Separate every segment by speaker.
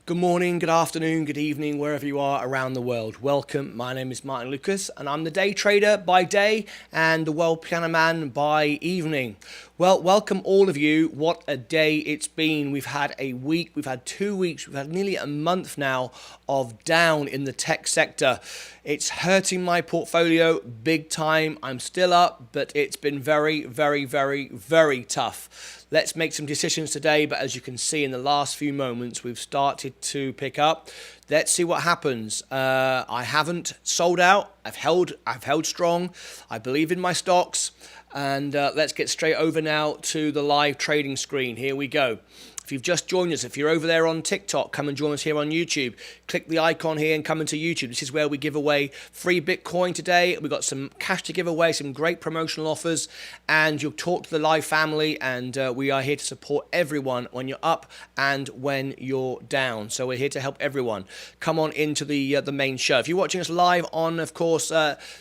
Speaker 1: Good morning, good afternoon, good evening, wherever you are around the world. Welcome. My name is Martyn Lucas, and I'm the day trader by day and the world piano man by evening. Well, welcome all of you. What a day it's been. We've had a week, we've had 2 weeks, we've had nearly a month now of down in the tech sector. It's hurting my portfolio big time. I'm still up, but it's been very, very, very, very tough. Let's make some decisions today, but as you can see in the last few moments, we've started to pick up. Let's see what happens. I haven't sold out. I've held strong. I believe in my stocks. And let's get straight over now to the live trading screen. Here we go. If you've just joined us, if you're over there on TikTok, come and join us here on YouTube. Click the icon here and come into YouTube. This is where we give away free Bitcoin today. We've got some cash to give away, some great promotional offers, and you'll talk to the live family, and we are here to support everyone when you're up and when you're down. So we're here to help everyone. Come on into the main show. If you're watching us live on, of course,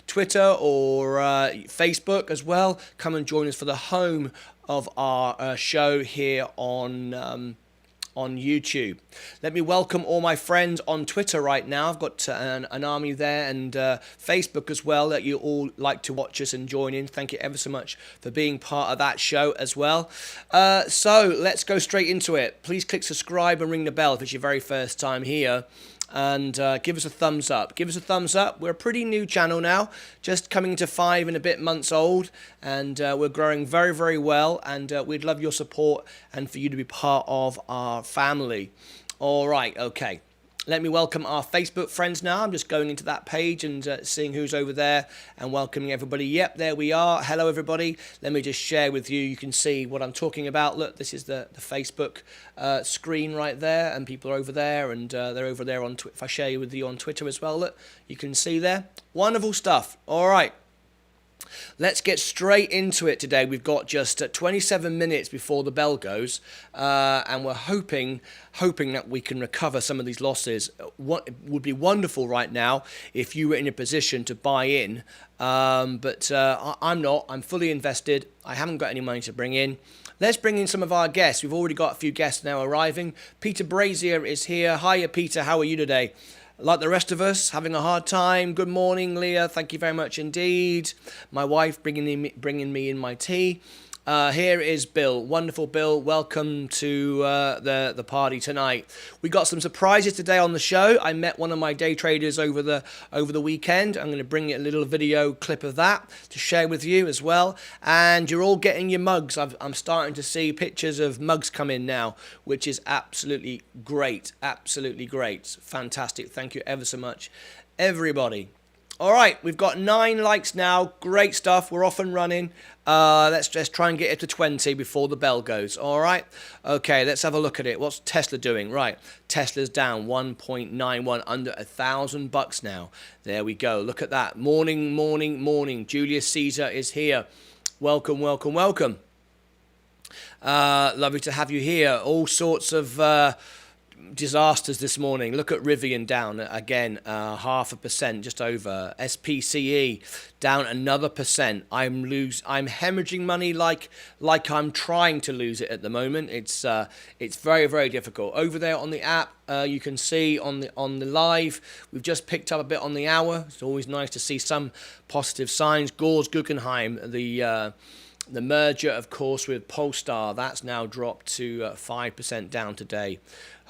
Speaker 1: Twitter or Facebook as well, come and join us for the home of our show here on YouTube. Let me welcome all my friends on Twitter right now. I've got an army there, and Facebook as well, that you all like to watch us and join in. Thank you ever so much for being part of that show as well. So let's go straight into it. Please click subscribe and ring the bell if it's your very first time here. And give us a thumbs up. Give us a thumbs up. We're a pretty new channel now, just coming to 5 and a bit months old, and we're growing very, very well, and we'd love your support and for you to be part of our family. All right, okay. Let me welcome our Facebook friends now. I'm just going into that page and seeing who's over there and welcoming everybody. Yep, there we are. Hello, everybody. Let me just share with you. You can see what I'm talking about. Look, this is the Facebook screen right there, and people are over there, and they're over there on Twitter. If I share with you on Twitter as well, look, you can see there. Wonderful stuff. All right. Let's get straight into it today. We've got just 27 minutes before the bell goes, and we're hoping that we can recover some of these losses. What would be wonderful right now if you were in a position to buy in, but I'm not. I'm fully invested. I haven't got any money to bring in. Let's bring in some of our guests. We've already got a few guests now arriving. Peter Brazier is here. Hiya, Peter. How are you today? Like the rest of us, having a hard time. Good morning, Leah. Thank you very much indeed. My wife bringing me in my tea. Here is Bill. Wonderful, Bill. Welcome to the party tonight. We got some surprises today on the show. I met one of my day traders over the weekend. I'm going to bring you a little video clip of that to share with you as well. And you're all getting your mugs. I'm starting to see pictures of mugs come in now, which is absolutely great. Absolutely great. Fantastic. Thank you ever so much, everybody. All right, we've got 9 likes now. Great stuff. We're off and running. Let's just try and get it to 20 before the bell goes. All right. Okay, let's have a look at it. What's Tesla doing? Right, Tesla's down 1.91, under $1,000 now. There we go. Look at that. Morning, morning, morning. Julius Caesar is here. Welcome, welcome, welcome. Lovely to have you here. All sorts of disasters this morning. Look at Rivian down again, 0.5%, just over. SPCE down another percent. I'm hemorrhaging money like I'm trying to lose it at the moment. It's very, very difficult. Over there on the app, you can see on the live, we've just picked up a bit on the hour. It's always nice to see some positive signs. Gores Guggenheim, the merger, of course, with Polestar, that's now dropped to 5% down today.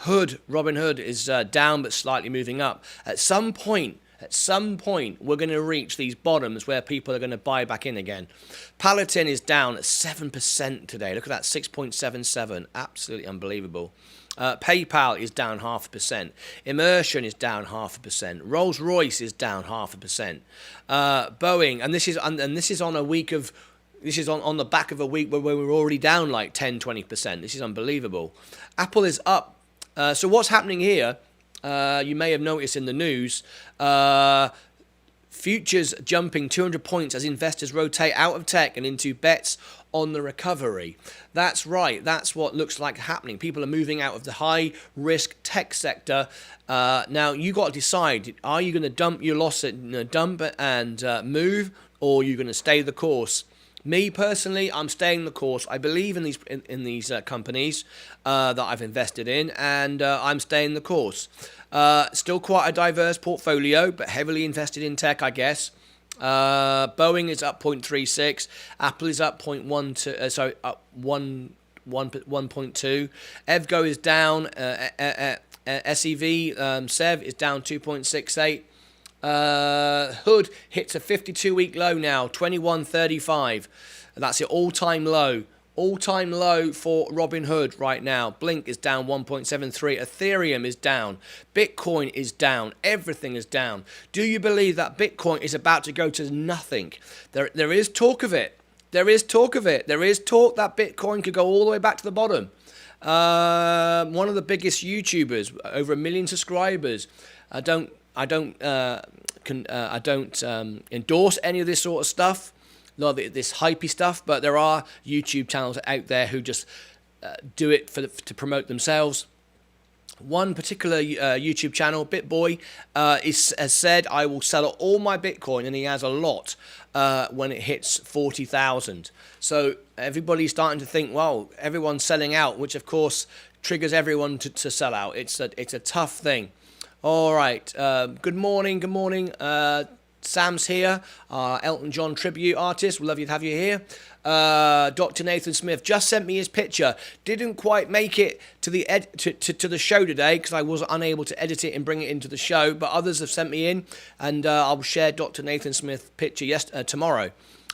Speaker 1: Robinhood is down but slightly moving up. At some point, we're going to reach these bottoms where people are going to buy back in again. Palantir is down at 7% today. Look at that, 6.77. Absolutely unbelievable. PayPal is down 0.5%. Immersion is down 0.5%. Rolls-Royce is down 0.5%. Boeing, and this is on a week of. This is on the back of a week where we're already down like 10-20%. This is unbelievable. Apple is up. So what's happening here, you may have noticed in the news, futures jumping 200 points as investors rotate out of tech and into bets on the recovery. That's right. That's what looks like happening. People are moving out of the high-risk tech sector. Now, you got to decide, are you going to dump your loss, dump it and move, or are you going to stay the course? Me personally, I'm staying the course. I believe in these companies that I've invested in, and I'm staying the course. Still quite a diverse portfolio, but heavily invested in tech, I guess. Boeing is up 0.36. Apple is up 0.12. Up 1.2. EVGO is down. SEV SEV is down 2.68. Hood hits a 52-week low now, 21.35. That's your all-time low. All-time low for Robinhood right now. Blink is down 1.73. Ethereum is down. Bitcoin is down. Everything is down. Do you believe that Bitcoin is about to go to nothing? There is talk of it. There is talk of it. There is talk that Bitcoin could go all the way back to the bottom. One of the biggest YouTubers, over 1 million subscribers. I don't endorse any of this sort of stuff, not this hypey stuff, but there are YouTube channels out there who just do it to promote themselves. One particular YouTube channel, BitBoy, has said, I will sell all my Bitcoin, and he has a lot when it hits 40,000. So everybody's starting to think, well, everyone's selling out, which of course triggers everyone to sell out. It's a tough thing. All right. Good morning. Good morning. Sam's here, Elton John tribute artist. We'd love you to have you here. Dr. Nathan Smith just sent me his picture. Didn't quite make it to the to the show today because I was unable to edit it and bring it into the show. But others have sent me in, and I'll share Dr. Nathan Smith's picture tomorrow.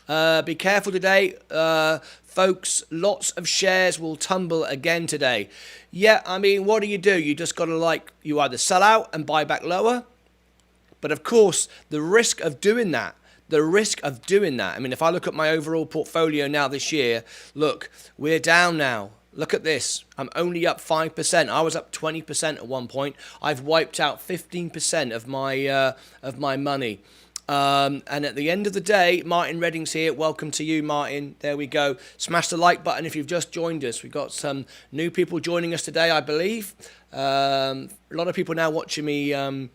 Speaker 1: Be careful today, folks. Lots of shares will tumble again today. Yeah, I mean, what do? You just got to you either sell out and buy back lower. But of course, the risk of doing that, I mean, if I look at my overall portfolio now this year, look, we're down now. Look at this. I'm only up 5%. I was up 20% at one point. I've wiped out 15% of my money. And at the end of the day, Martin Redding's here. Welcome to you, Martin. There we go. Smash the like button if you've just joined us. We've got some new people joining us today, I believe. A lot of people now watching me on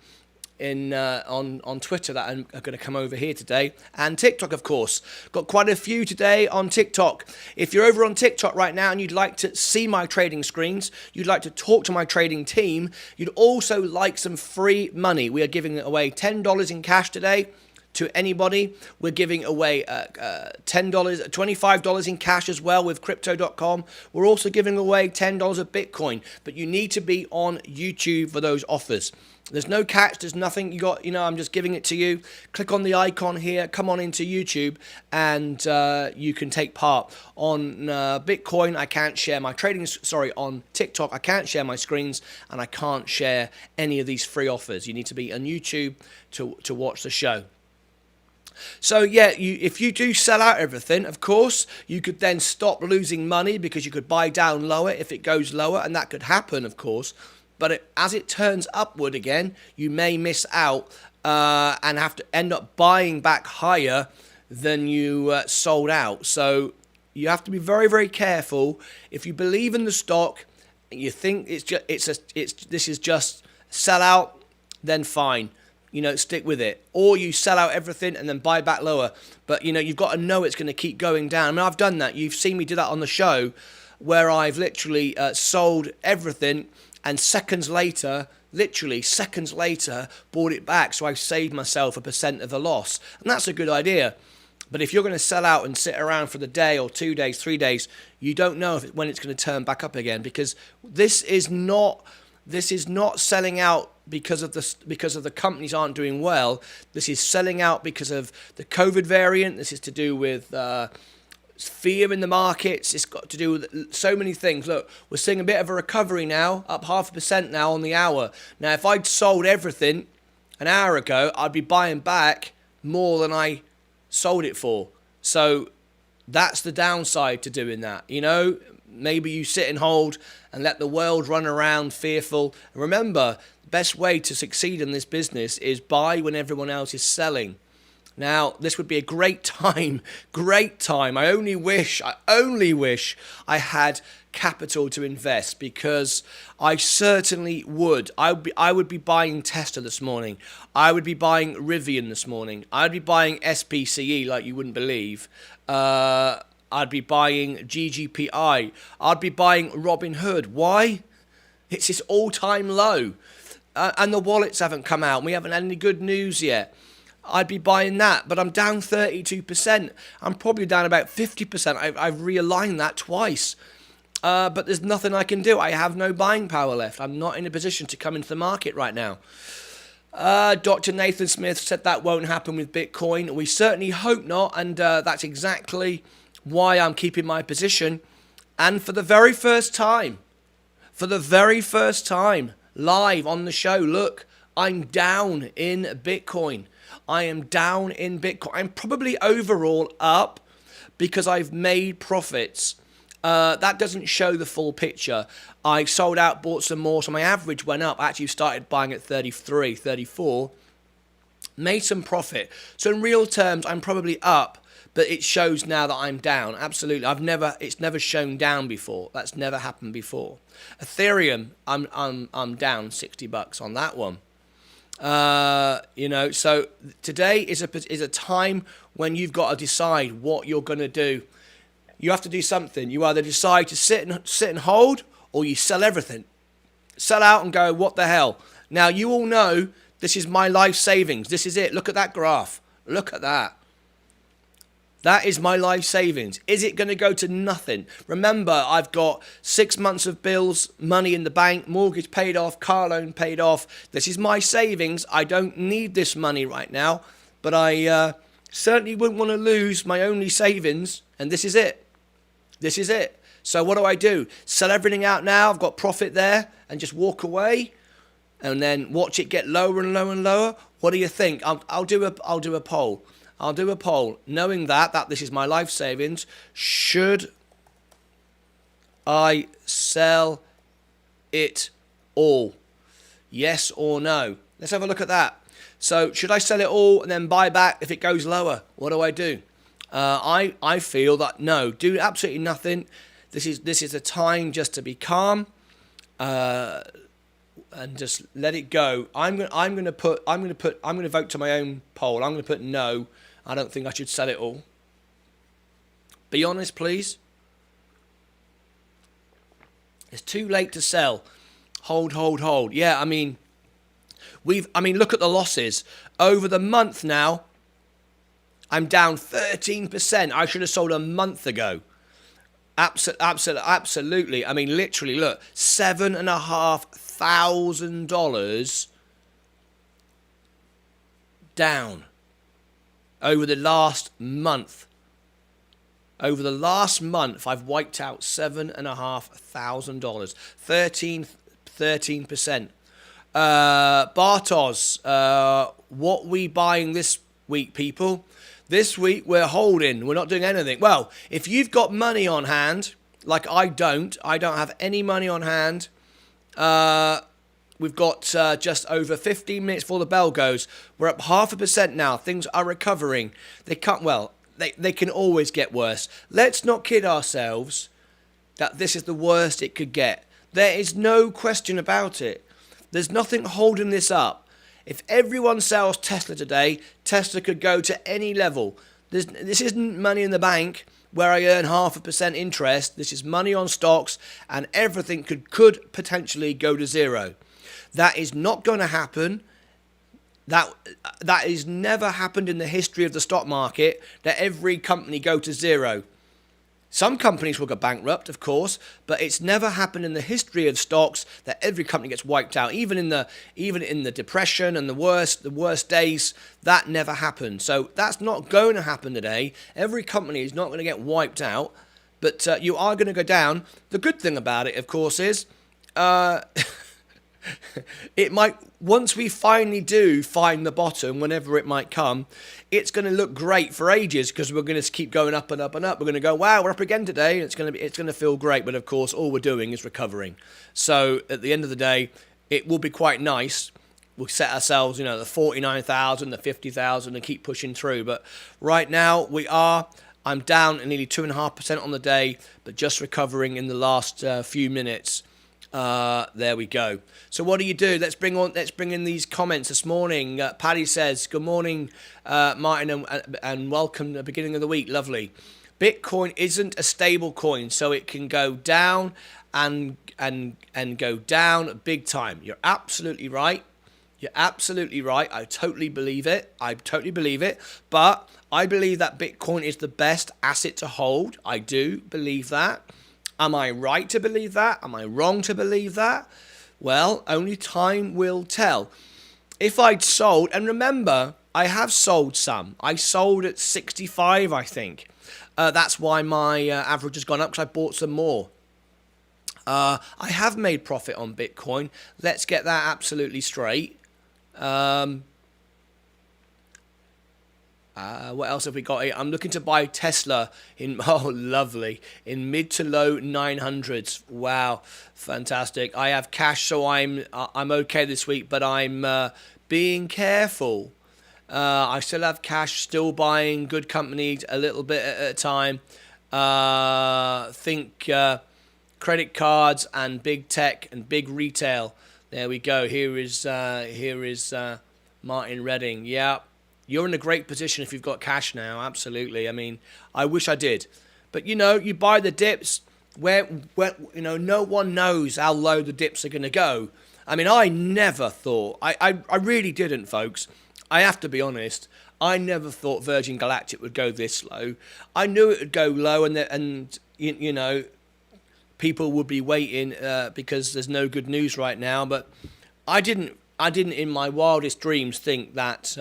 Speaker 1: Twitter that are going to come over here today, and TikTok, of course. Got quite a few today on TikTok. If you're over on TikTok right now and you'd like to see my trading screens, you'd like to talk to my trading team, you'd also like some free money. We are giving away $10 in cash today to anybody. We're giving away $10, $25 in cash as well with crypto.com. We're also giving away $10 of Bitcoin, but you need to be on YouTube for those offers. There's no catch, there's nothing. I'm just giving it to you. Click on the icon here, come on into YouTube, and you can take part. On Bitcoin, I can't share my on TikTok, I can't share my screens, and I can't share any of these free offers. You need to be on YouTube to watch the show. So yeah, if you do sell out everything, of course, you could then stop losing money because you could buy down lower if it goes lower, and that could happen, of course. But as it turns upward again, you may miss out and have to end up buying back higher than you sold out. So you have to be very, very careful. If you believe in the stock and you think this is just sell out, then fine. Stick with it. Or you sell out everything and then buy back lower. But, you've got to know it's going to keep going down. I mean, I've done that. You've seen me do that on the show where I've literally sold everything and literally seconds later, bought it back. So I've saved myself 1% of the loss. And that's a good idea. But if you're going to sell out and sit around for the day or 2 days, 3 days, you don't know when it's going to turn back up again, because this is not selling out because of the companies aren't doing well. This is selling out because of the COVID variant. This is to do with fear in the markets. It's got to do with so many things. Look, we're seeing a bit of a recovery now, up 0.5% now on the hour. Now, if I'd sold everything an hour ago, I'd be buying back more than I sold it for. So that's the downside to doing that. Maybe you sit and hold and let the world run around fearful. And remember, the best way to succeed in this business is buy when everyone else is selling. Now, this would be a great time. I only wish I had capital to invest, because I certainly would. I would be buying Tesla this morning. I would be buying Rivian this morning. I'd be buying SPCE like you wouldn't believe. I'd be buying GGPI. I'd be buying Robinhood. Why? It's its all-time low. And the wallets haven't come out. We haven't had any good news yet. I'd be buying that, but I'm down 32%. I'm probably down about 50%. I've realigned that twice. But there's nothing I can do. I have no buying power left. I'm not in a position to come into the market right now. Dr. Nathan Smith said that won't happen with Bitcoin. We certainly hope not, and that's exactly why I'm keeping my position. And for the very first time, live on the show, look, I'm down in Bitcoin. I am down in Bitcoin. I'm probably overall up because I've made profits. That doesn't show the full picture. I sold out, bought some more, so my average went up. I actually started buying at 33, 34. Made some profit. So in real terms, I'm probably up, but it shows now that I'm down. Absolutely. It's never shown down before. That's never happened before. Ethereum, I'm down $60 on that one. So today is a time when you've got to decide what you're going to do. You have to do something. You either decide to sit and hold, or you sell everything. Sell out and go, what the hell? Now, you all know this is my life savings. This is it. Look at that graph. Look at that. That is my life savings. Is it going to go to nothing? Remember, I've got 6 months of bills, money in the bank, mortgage paid off, car loan paid off. This is my savings. I don't need this money right now, but I certainly wouldn't want to lose my only savings, and this is it. This is it. So what do? Sell everything out now. I've got profit there, and just walk away, and then watch it get lower and lower and lower. What do you think? I'll do a poll. I'll do a poll, knowing that this is my life savings. Should I sell it all? Yes or no? Let's have a look at that. So, should I sell it all and then buy back if it goes lower? What do? I feel that no, do absolutely nothing. This is a time just to be calm, and just let it go. I'm going to vote to my own poll. I'm going to put no. I don't think I should sell it all. Be honest, please. It's too late to sell. Hold. Yeah, I mean, look at the losses. Over the month now, I'm down 13%. I should have sold a month ago. Absolutely. I mean, literally, look, $7,500 down over the last month. Over the last month, I've wiped out $7,500. 13%. Bartos, what we buying this week, people? This week, we're holding. We're not doing anything. Well, if you've got money on hand, like I don't have any money on hand. We've got just over 15 minutes before the bell goes. We're up 0.5% now. Things are recovering. They can always get worse. Let's not kid ourselves that this is the worst it could get. There is no question about it. There's nothing holding this up. If everyone sells Tesla today, Tesla could go to any level. This isn't money in the bank where I earn 0.5% interest. This is money on stocks, and everything could potentially go to zero. That is not going to happen. That has never happened in the history of the stock market, that every company go to zero. Some companies will go bankrupt, of course, but it's never happened in the history of stocks that every company gets wiped out. Even in the depression and the worst days, that never happened. So that's not going to happen today. Every company is not going to get wiped out, but you are going to go down. The good thing about it, of course, is it might, once we finally do find the bottom, whenever it might come, it's going to look great for ages, because we're going to keep going up and up and up. We're going to go, wow, we're up again today. It's going to feel great. But of course, all we're doing is recovering. So at the end of the day, it will be quite nice. We'll set ourselves, the 49,000, the 50,000, and keep pushing through. But right now, I'm down nearly 2.5% on the day, but just recovering in the last few minutes. There we go. So what do you do? Let's bring in these comments this morning. Paddy says, "Good morning, Martin, and welcome to the beginning of the week. Lovely. Bitcoin isn't a stable coin, so it can go down and go down big time." You're absolutely right. You're absolutely right. I totally believe it. But I believe that Bitcoin is the best asset to hold. I do believe that. Am I right to believe that? Am I wrong to believe that? Well, only time will tell. If I'd sold, and remember, I have sold some. I sold at 65, I think. That's why my average has gone up, because I bought some more. I have made profit on Bitcoin. Let's get that absolutely straight. What else have we got here? I'm looking to buy Tesla in, oh, lovely, in mid to low 900s. Wow, fantastic. I have cash, so I'm okay this week, but I'm being careful. I still have cash, still buying good companies a little bit at a time. Think credit cards and big tech and big retail. There we go. Here is Martin Redding. Yeah. You're in a great position if you've got cash now, absolutely. I mean, I wish I did. But, you buy the dips where no one knows how low the dips are going to go. I mean, I never thought, I really didn't, folks. I have to be honest. I never thought Virgin Galactic would go this low. I knew it would go low and people would be waiting because there's no good news right now. But I didn't in my wildest dreams think that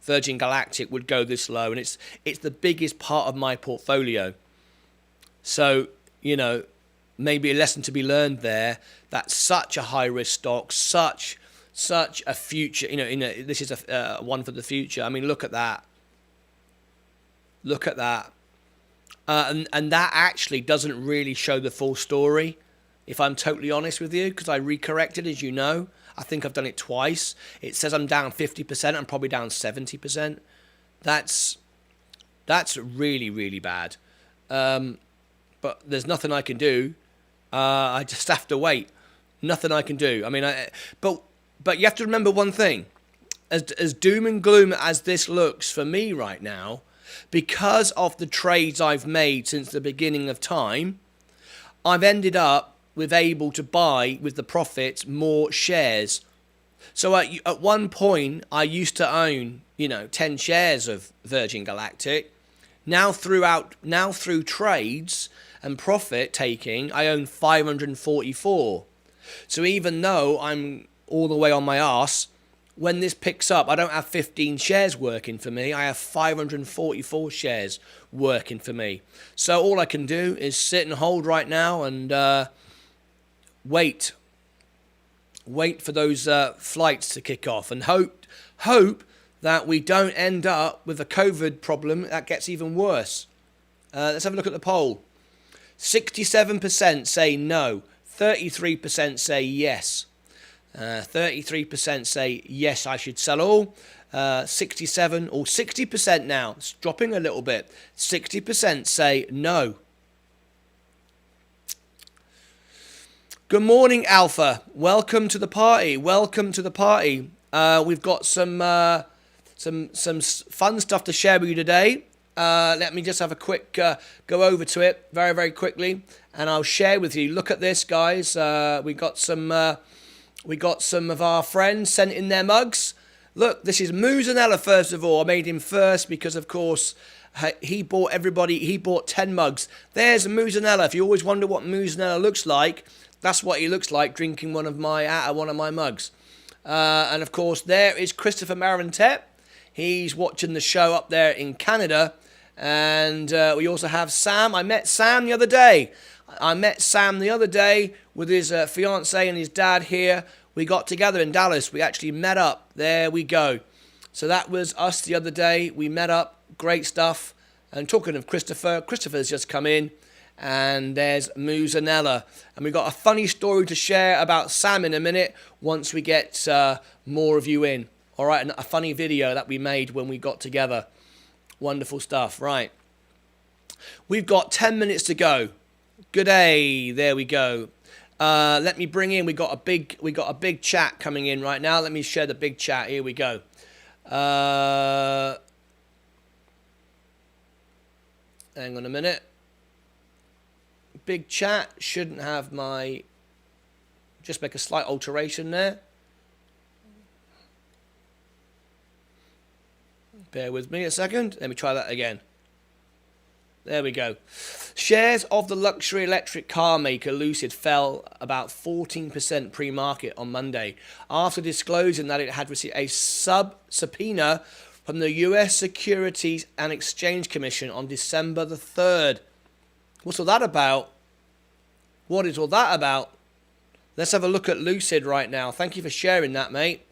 Speaker 1: Virgin Galactic would go this low, and it's the biggest part of my portfolio. So, maybe a lesson to be learned there, that such a high risk stock, such a future, this is a one for the future. I mean, look at that. Look at that. And that actually doesn't really show the full story, if I'm totally honest with you, because I recorrected, as you know. I think I've done it twice. It says I'm down 50%. I'm probably down 70%. That's really, really bad. But there's nothing I can do. I just have to wait. Nothing I can do. I mean, but you have to remember one thing. As doom and gloom as this looks for me right now, because of the trades I've made since the beginning of time, I've ended up able to buy with the profits more shares. So at one point I used to own 10 shares of Virgin Galactic. Now through trades and profit taking, I own 544. So even though I'm all the way on my arse, when this picks up, I don't have 15 shares working for me. I have 544 shares working for me. So all I can do is sit and hold right now and wait for those flights to kick off, and hope that we don't end up with a COVID problem that gets even worse. Let's have a look at the poll. 67% say no, 33% say yes. 33% say yes, I should sell all. 67 or 60% now, it's dropping a little bit. 60% say no. Good morning, Alpha. Welcome to the party. Welcome to the party. We've got some fun stuff to share with you today. Let me just have a quick go over to it very, very quickly, and I'll share with you. Look at this, guys. We got some of our friends sent in their mugs. Look, this is Muzanella. First of all, I made him first because, of course, he bought 10 mugs. There's Muzanella. If you always wonder what Muzanella looks like, that's what he looks like drinking out of one of my mugs. And of course, there is Christopher Marantep. He's watching the show up there in Canada. And we also have Sam. I met Sam the other day. With his fiance and his dad here. We got together in Dallas. We actually met up. There we go. So that was us the other day. We met up. Great stuff. And talking of Christopher's just come in. And there's Muzanella. And we've got a funny story to share about Sam in a minute once we get more of you in. All right, and a funny video that we made when we got together. Wonderful stuff. Right. We've got 10 minutes to go. Good day. There we go. Let me bring in. We got a big chat coming in right now. Let me share the big chat. Here we go. Hang on a minute. Big chat shouldn't have my. Just make a slight alteration there. Bear with me a second. Let me try that again. There we go. Shares of the luxury electric car maker Lucid fell about 14% pre-market on Monday after disclosing that it had received a subpoena from the US Securities and Exchange Commission on December the 3rd. What's all that about? What is all that about? Let's have a look at Lucid right now. Thank you for sharing that, mate.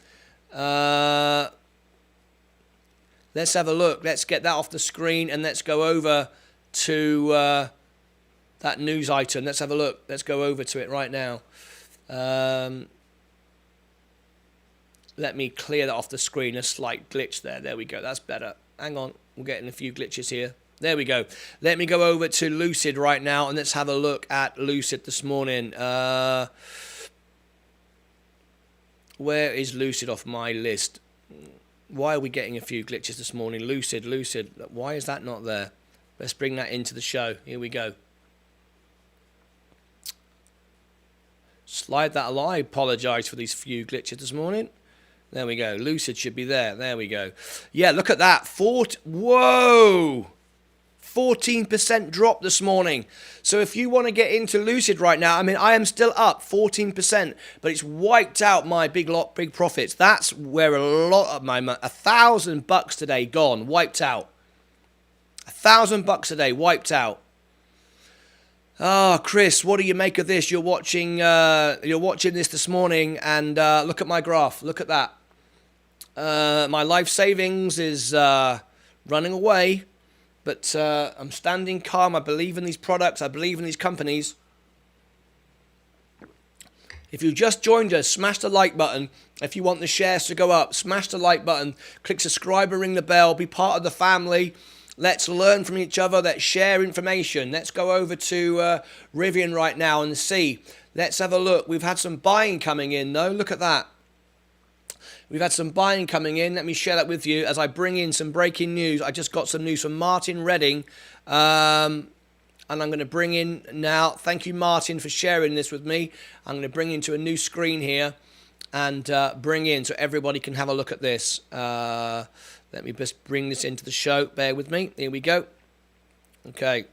Speaker 1: Let's have a look. Let's get that off the screen and let's go over to that news item. Let's have a look. Let's go over to it right now. Let me clear that off the screen. A slight glitch there. There we go. That's better. Hang on. We're getting a few glitches here. There we go. Let me go over to Lucid right now and let's have a look at Lucid this morning. Where is Lucid off my list? Why are we getting a few glitches this morning? Lucid. Why is that not there? Let's bring that into the show. Here we go. Slide that along. I apologise for these few glitches this morning. There we go. Lucid should be there. There we go. Yeah, look at that. Whoa! 14% drop this morning. So if you want to get into Lucid right now, I mean, I am still up 14%, but it's wiped out my big profits. That's where a lot of my money, $1,000 today gone, wiped out. $1,000 a day, wiped out. Oh, Chris, what do you make of this? You're watching this morning, and look at my graph. Look at that. My life savings is running away. But I'm standing calm. I believe in these products. I believe in these companies. If you just joined us, smash the like button. If you want the shares to go up, smash the like button. Click subscribe and ring the bell. Be part of the family. Let's learn from each other. Let's share information. Let's go over to Rivian right now and see. Let's have a look. We've had some buying coming in, though. Look at that. We've had some buying coming in. Let me share that with you as I bring in some breaking news. I just got some news from Martin Redding. And I'm going to bring in now. Thank you, Martin, for sharing this with me. I'm going to bring into a new screen here and bring in so everybody can have a look at this. Let me just bring this into the show. Bear with me. Here we go. Okay.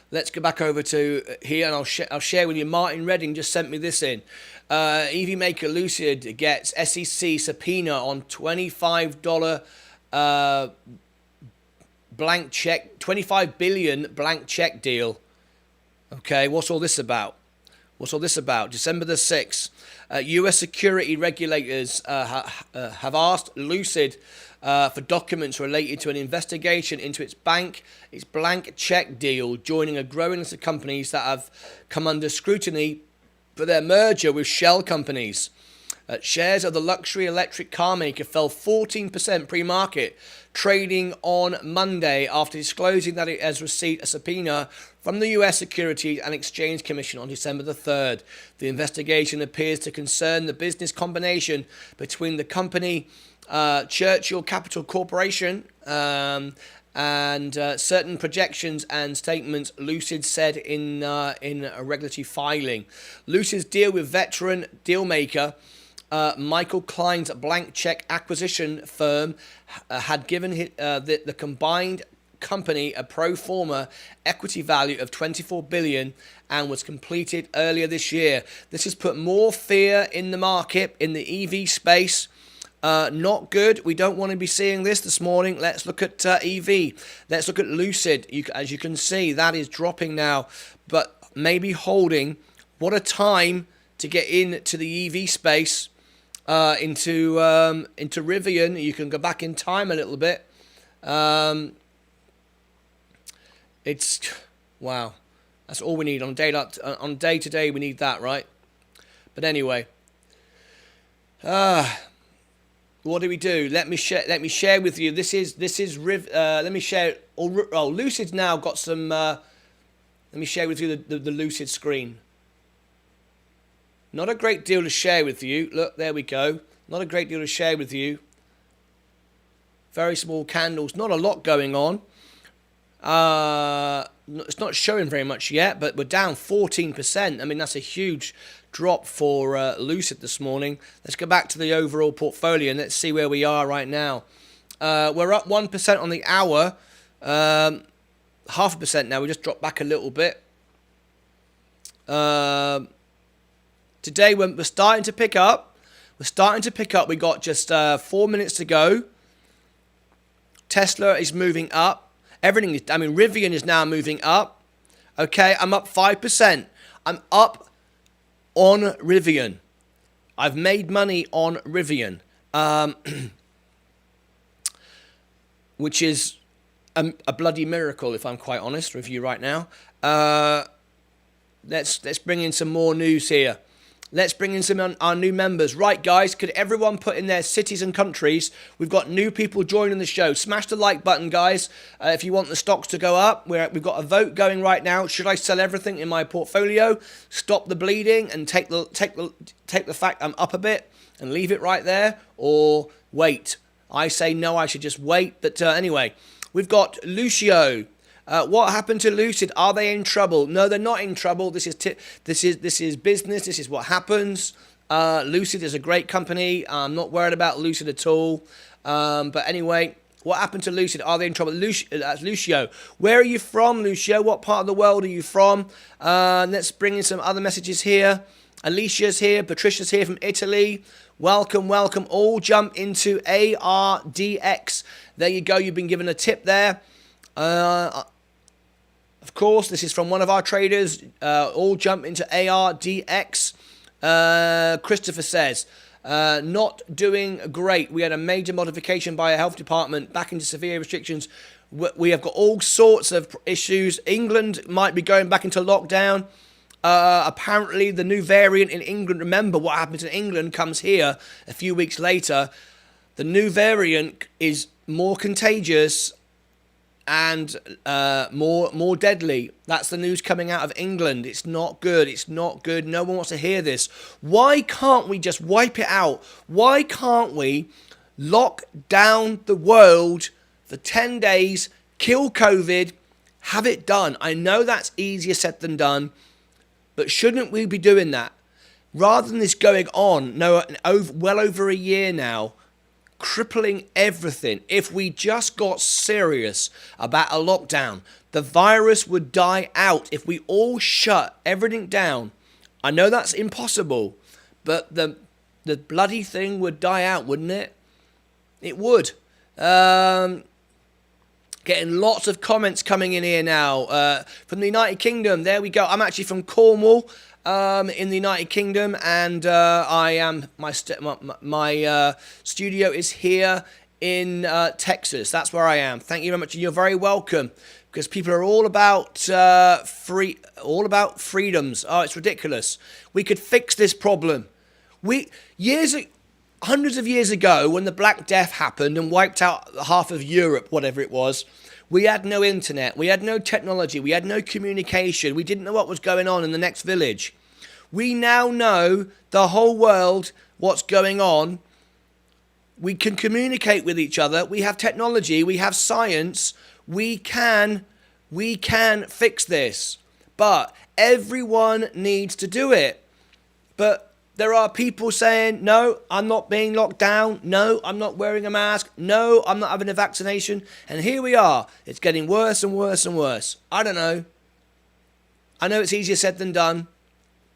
Speaker 1: Let's go back over to here and I'll share with you. Martin Redding just sent me this in. EV maker Lucid gets SEC subpoena on $25 blank check, 25 billion blank check deal. Okay, what's all this about? What's all this about? December the 6th, US security regulators have asked Lucid for documents related to an investigation into its blank check deal, joining a growing list of companies that have come under scrutiny for their merger with shell companies. Shares of the luxury electric car maker fell 14% pre-market, trading on Monday after disclosing that it has received a subpoena from the US Securities and Exchange Commission on December the 3rd. The investigation appears to concern the business combination between the company Churchill Capital Corporation and certain projections and statements Lucid said in a regulatory filing. Lucid's deal with veteran dealmaker Michael Klein's blank check acquisition firm had given the combined company a pro forma equity value of $24 billion and was completed earlier this year. This has put more fear in the market in the EV space. Not good. We don't want to be seeing this morning. Let's look at EV. Let's look at Lucid. As you can see, that is dropping now, but maybe holding. What a time to get into the EV space, into Rivian. You can go back in time a little bit. It's wow. That's all we need on day to day. We need that, right? But anyway. what do we do? Let me share with you. This is let me share. Oh, Lucid's now got some. Let me share with you the Lucid screen. Not a great deal to share with you. Look, there we go. Not a great deal to share with you. Very small candles. Not a lot going on. It's not showing very much yet, but we're down 14%. I mean, that's a huge drop for Lucid this morning. Let's go back to the overall portfolio and let's see where we are right now. We're up 1% on the hour. 0.5% now. We just dropped back a little bit. Today we're starting to pick up. We're starting to pick up. We got just 4 minutes to go. Tesla is moving up. Everything is, I mean, Rivian is now moving up. Okay, I'm up 5%. I'm up on Rivian. I've made money on Rivian, which is a bloody miracle, if I'm quite honest with you right now. Let's bring in some more news here. Let's bring in some our new members. Right, guys, could everyone put in their cities and countries? We've got new people joining the show. Smash the like button, guys, if you want the stocks to go up. We've got a vote going right now. Should I sell everything in my portfolio, stop the bleeding, and take the fact I'm up a bit and leave it right there, or wait? I say no, I should just wait. But anyway, we've got Lucio. What happened to Lucid? Are they in trouble? No, they're not in trouble. This is business. This is what happens. Lucid is a great company. I'm not worried about Lucid at all. But anyway, what happened to Lucid? Are they in trouble? That's Lucio. Where are you from, Lucio? What part of the world are you from? Let's bring in some other messages here. Alicia's here. Patricia's here from Italy. Welcome, welcome. All jump into ARDX. There you go. You've been given a tip there. Of course, this is from one of our traders. All jump into ARDX. Christopher says, not doing great. We had a major modification by a health department back into severe restrictions. We have got all sorts of issues. England might be going back into lockdown. Apparently, the new variant in England, remember what happens in England comes here a few weeks later. The new variant is more contagious and more deadly. That's the news coming out of England. It's not good. It's not good. No one wants to hear this. Why can't we just wipe it out? Why can't we lock down the world for 10 days, kill COVID, have it done? I know that's easier said than done, but shouldn't we be doing that? Rather than this going on, well over a year now, crippling everything. If we just got serious about a lockdown, the virus would die out. If we all shut everything down, I know that's impossible, but the bloody thing would die out, wouldn't it? It would. Getting lots of comments coming in here now from the United Kingdom. There we go. I'm actually from Cornwall. In the United Kingdom, and I am my studio is here in Texas. That's where I am. Thank you very much, and you're very welcome. Because people are all about freedoms. Oh, it's ridiculous. We could fix this problem. Hundreds of years ago, when the Black Death happened and wiped out half of Europe, whatever it was. We had no internet, we had no technology, we had no communication, we didn't know what was going on in the next village. We now know the whole world, what's going on. We can communicate with each other, we have technology, we have science, we can fix this. But everyone needs to do it. But there are people saying, no, I'm not being locked down. No, I'm not wearing a mask. No, I'm not having a vaccination. And here we are. It's getting worse and worse and worse. I don't know. I know it's easier said than done.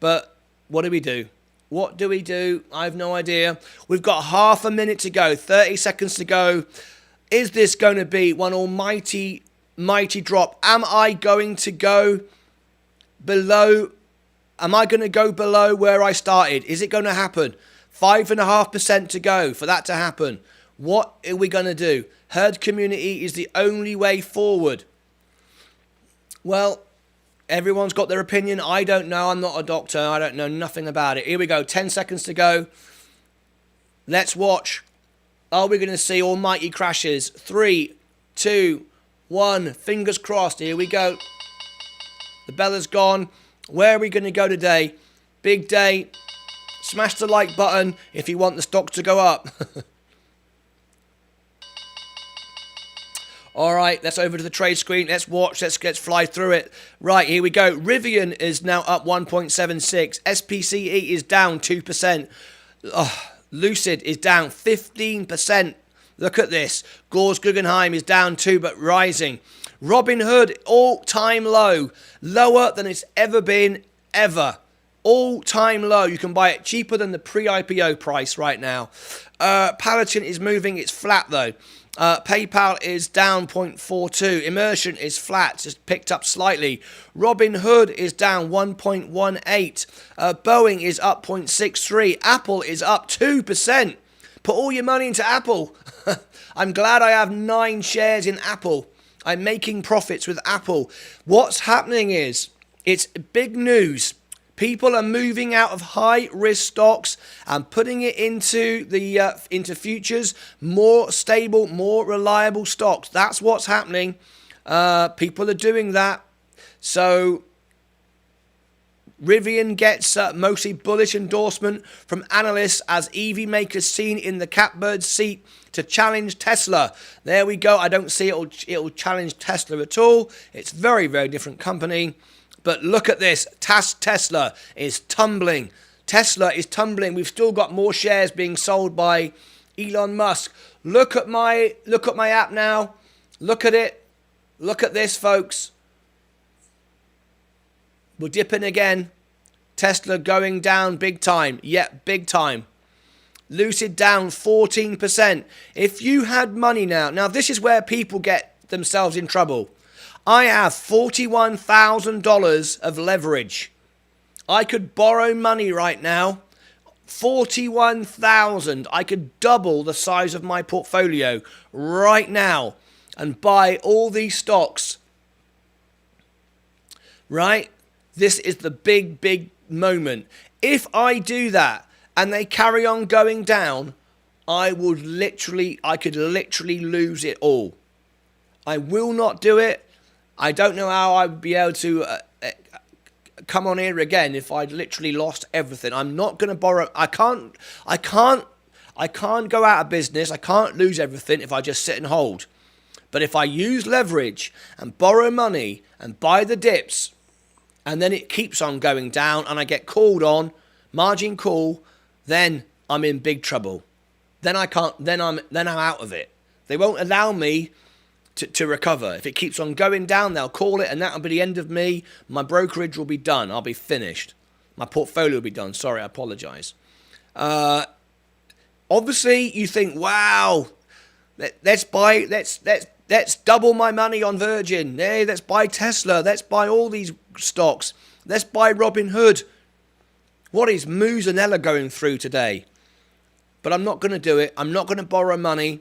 Speaker 1: But what do we do? What do we do? I have no idea. We've got half a minute to go. 30 seconds to go. Is this going to be one almighty, mighty drop? Am I going to go below? Am I going to go below where I started? Is it going to happen? 5.5% to go for that to happen. What are we going to do? Herd community is the only way forward. Well, everyone's got their opinion. I don't know. I'm not a doctor. I don't know nothing about it. Here we go. 10 seconds to go. Let's watch. Are we going to see almighty crashes? 3, 2, 1. Fingers crossed. Here we go. The bell is gone. Where are we going to go today? Big day. Smash the like button if you want the stock to go up. All right, let's over to the trade screen. Let's watch. Let's fly through it. Right, here we go. Rivian is now up 1.76. SPCE is down 2%. Lucid is down 15%. Look at this. Gores Guggenheim is down 2 but rising. Robinhood, all-time low. Lower than it's ever been, ever. All-time low. You can buy it cheaper than the pre-IPO price right now. Palantir is moving. It's flat, though. PayPal is down 0.42. Immersion is flat, just picked up slightly. Robinhood is down 1.18. Boeing is up 0.63. Apple is up 2%. Put all your money into Apple. I'm glad I have 9 shares in Apple. I'm making profits with Apple. What's happening is, it's big news. People are moving out of high-risk stocks and putting it into into futures, more stable, more reliable stocks. That's what's happening. People are doing that. So Rivian gets mostly bullish endorsement from analysts as EV makers seen in the catbird seat to challenge Tesla. There we go. I don't see it'll challenge Tesla at all. It's very, very different company. But look at this. Tesla is tumbling. Tesla is tumbling. We've still got more shares being sold by Elon Musk. Look at my app now. Look at it. Look at this, folks. We're dipping again. Tesla going down big time. Yep, big time. Lucid down 14%. If you had money now this is where people get themselves in trouble. I have $41,000 of leverage. I could borrow money right now. 41,000. I could double the size of my portfolio right now and buy all these stocks. Right? This is the big, big moment. If I do that and they carry on going down, I could literally lose it all. I will not do it. I don't know how I would be able to come on here again if I'd literally lost everything. I'm not going to borrow. I can't go out of business. I can't lose everything if I just sit and hold. But if I use leverage and borrow money and buy the dips, and then it keeps on going down and I get called on, margin call, then I'm in big trouble. Then I'm out of it. They won't allow me to recover. If it keeps on going down, they'll call it, and that'll be the end of me. My brokerage will be done. I'll be finished. My portfolio will be done. Sorry, I apologize. Obviously, you think, wow, let's double my money on Virgin. Hey, let's buy Tesla. Let's buy all these stocks. Let's buy Robinhood. What is Muzanella going through today? But I'm not going to do it. I'm not going to borrow money.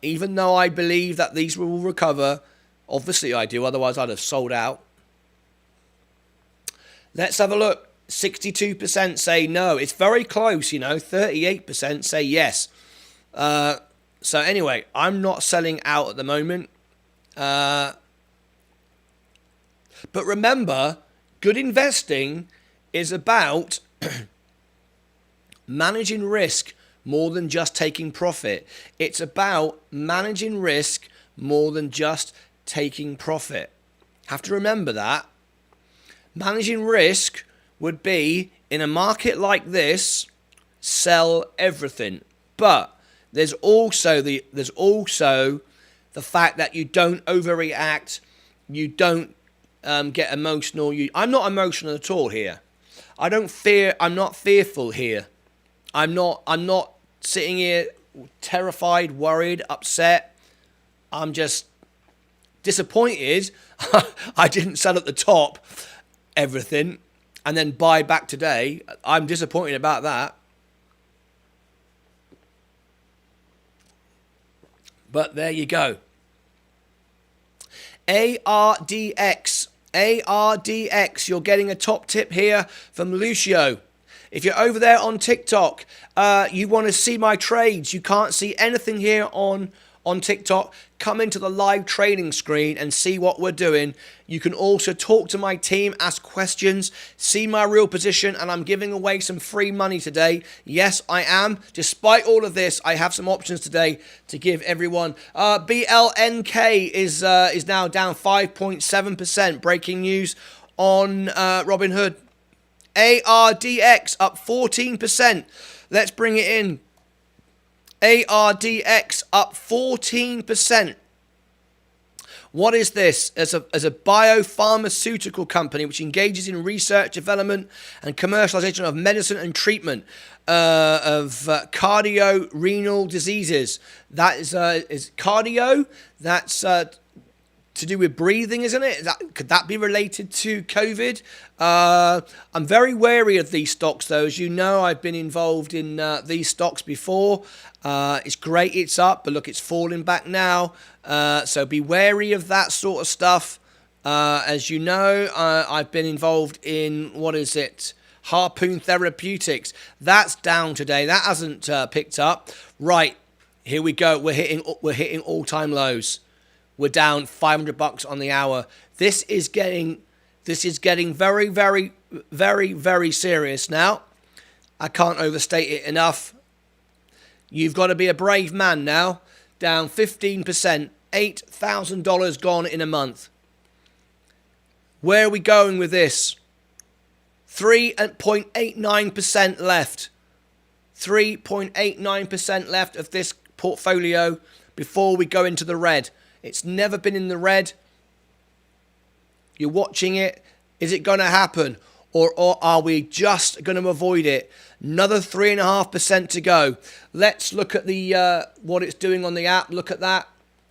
Speaker 1: Even though I believe that these will recover. Obviously I do, otherwise I'd have sold out. Let's have a look. 62% say no. It's very close, 38% say yes. So anyway, I'm not selling out at the moment. But remember, good investing is about managing risk more than just taking profit. It's about managing risk more than just taking profit. Have to remember that. Managing risk would be, in a market like this, sell everything. But there's also the fact that you don't overreact, you don't get emotional. I'm not emotional at all here. I'm not fearful here. I'm not sitting here terrified, worried, upset. I'm just disappointed I didn't sell at the top everything and then buy back today. I'm disappointed about that. But there you go. ARDX. You're getting a top tip here from Lucio. If you're over there on TikTok, you want to see my trades. You can't see anything here on TikTok. Come into the live trading screen and see what we're doing. You can also talk to my team, ask questions, see my real position, and I'm giving away some free money today. Yes, I am. Despite all of this, I have some options today to give everyone. BLNK is now down 5.7%. Breaking news on Robinhood. ARDX up 14%. Let's bring it in. ARDX up 14%. What is this? As a biopharmaceutical company which engages in research, development, and commercialization of medicine and treatment of cardio-renal diseases. That is cardio. That's to do with breathing, isn't it? Could that be related to COVID? I'm very wary of these stocks, though. As you know, I've been involved in these stocks before. It's great it's up, but look, it's falling back now. So be wary of that sort of stuff. As you know, I've been involved in, what is it? Harpoon Therapeutics. That's down today. That hasn't picked up. Right, here we go. We're hitting all-time lows. We're down $500 on the hour. This is getting very, very, very, very serious now. I can't overstate it enough. You've got to be a brave man now. Down 15%, $8,000 gone in a month. Where are we going with this? 3.89% left. 3.89% left of this portfolio before we go into the red. It's never been in the red. You're watching it. Is it going to happen? Or are we just going to avoid it? Another 3.5% to go. Let's look at the what it's doing on the app. Look at that.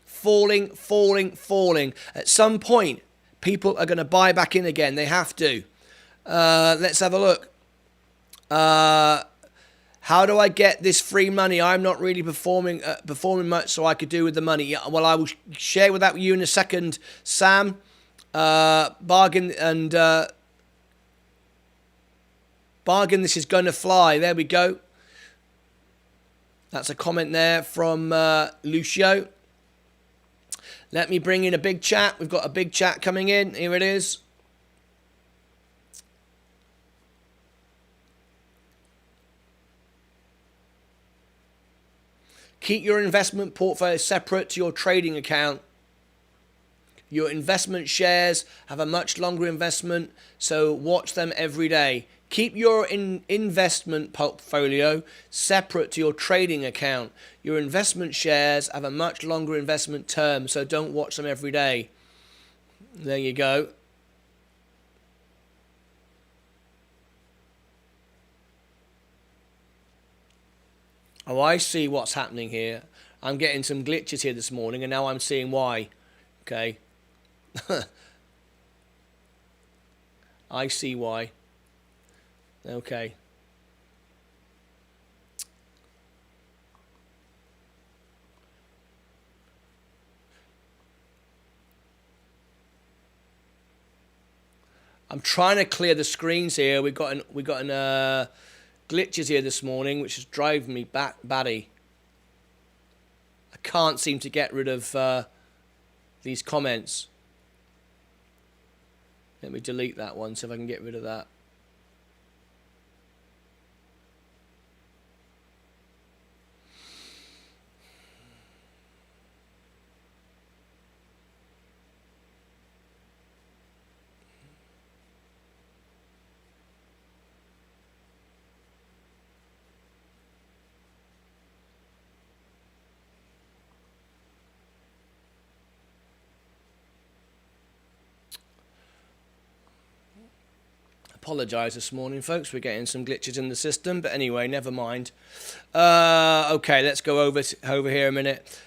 Speaker 1: Falling, falling, falling. At some point, people are going to buy back in again. They have to. Let's have a look. How do I get this free money? I'm not really performing much, so I could do with the money. Yeah, well, I will share that with you in a second, Sam. Bargain and bargain. This is going to fly. There we go. That's a comment there from Lucio. Let me bring in a big chat. We've got a big chat coming in. Here it is. Keep your investment portfolio separate to your trading account. Your investment shares have a much longer investment, so watch them every day. Keep your investment portfolio separate to your trading account. Your investment shares have a much longer investment term, so don't watch them every day. There you go. Oh, I see what's happening here. I'm getting some glitches here this morning, and now I'm seeing why. Okay. I see why. Okay. I'm trying to clear the screens here. We got an glitches here this morning, which is driving me batty. I can't seem to get rid of these comments. Let me delete that one, see if I can get rid of that. Apologise this morning, folks. We're getting some glitches in the system, but anyway, never mind. Okay, let's go over here a minute.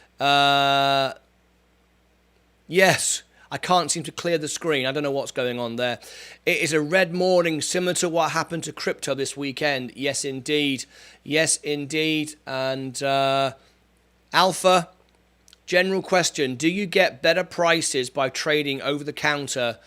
Speaker 1: Yes, I can't seem to clear the screen. I don't know what's going on there. It is a red morning, similar to what happened to crypto this weekend. Yes, indeed. Yes, indeed. And Alpha, general question: do you get better prices by trading over the counter?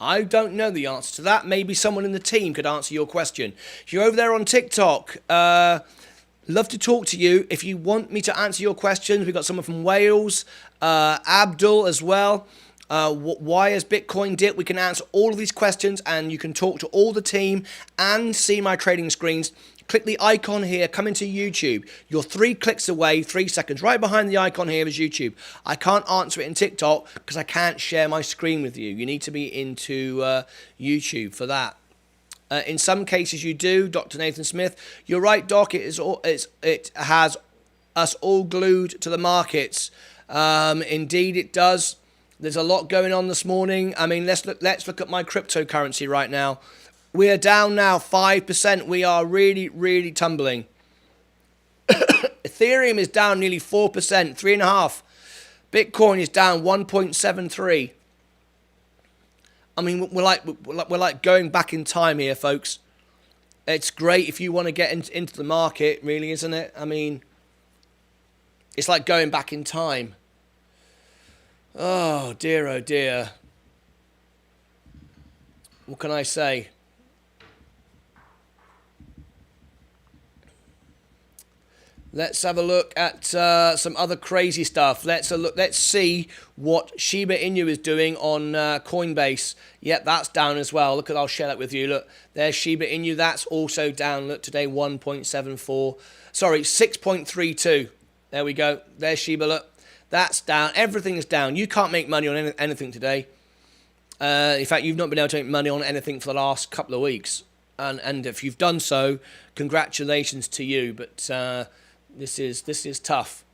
Speaker 1: I don't know the answer to that. Maybe someone in the team could answer your question. If you're over there on TikTok, love to talk to you. If you want me to answer your questions, we've got someone from Wales, Abdul as well. Why has Bitcoin dipped? We can answer all of these questions, and you can talk to all the team and see my trading screens. Click the icon here, come into YouTube. You're 3 clicks away, 3 seconds. Right behind the icon here is YouTube. I can't answer it in TikTok because I can't share my screen with you. You need to be into YouTube for that. In some cases you do, Dr. Nathan Smith. You're right, Doc. It has us all glued to the markets. Indeed, it does. There's a lot going on this morning. I mean, let's look at my cryptocurrency right now. We are down now 5%. We are really, really tumbling. Ethereum is down nearly 4%, 3.5%. Bitcoin is down 1.73%. I mean, we're like going back in time here, folks. It's great if you want to get into the market, really, isn't it? I mean, it's like going back in time. Oh dear, oh dear. What can I say? Let's have a look at some other crazy stuff. Let's see what Shiba Inu is doing on Coinbase. Yep, that's down as well. Look, I'll share that with you. Look, there's Shiba Inu. That's also down. Look, today 1.74. Sorry, 6.32. There we go. There's Shiba. Look, that's down. Everything is down. You can't make money on anything today. In fact, you've not been able to make money on anything for the last couple of weeks. And if you've done so, congratulations to you. But this is tough.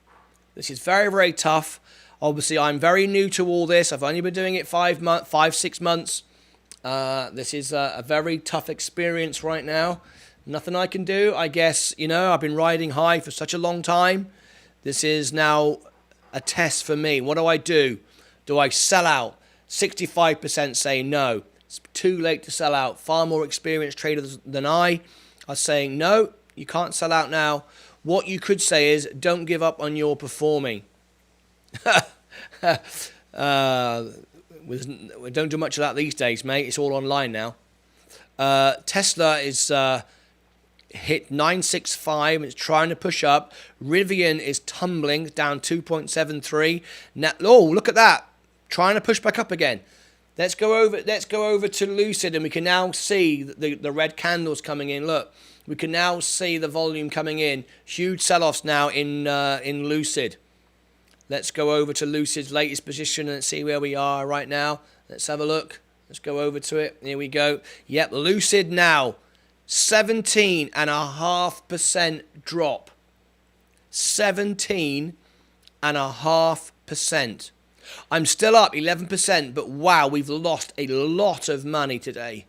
Speaker 1: This is very, very tough. Obviously, I'm very new to all this. I've only been doing it 6 months. This is a very tough experience right now. Nothing I can do. I guess, I've been riding high for such a long time. This is now a test for me. What do? Do I sell out? 65% say no. It's too late to sell out. Far more experienced traders than I are saying, no, you can't sell out now. What you could say is, don't give up on your performing. We don't do much of that these days, mate. It's all online now. Tesla is hit 965. It's trying to push up. Rivian is tumbling down 2.73. Now, look at that. Trying to push back up again. Let's go over to Lucid, and we can now see the red candles coming in. Look, we can now see the volume coming in. Huge sell-offs now in Lucid. Let's go over to Lucid's latest position and see where we are right now. Let's have a look. Let's go over to it. Here we go. Yep, Lucid now 17.5% drop. 17.5%. I'm still up 11%, but wow, we've lost a lot of money today.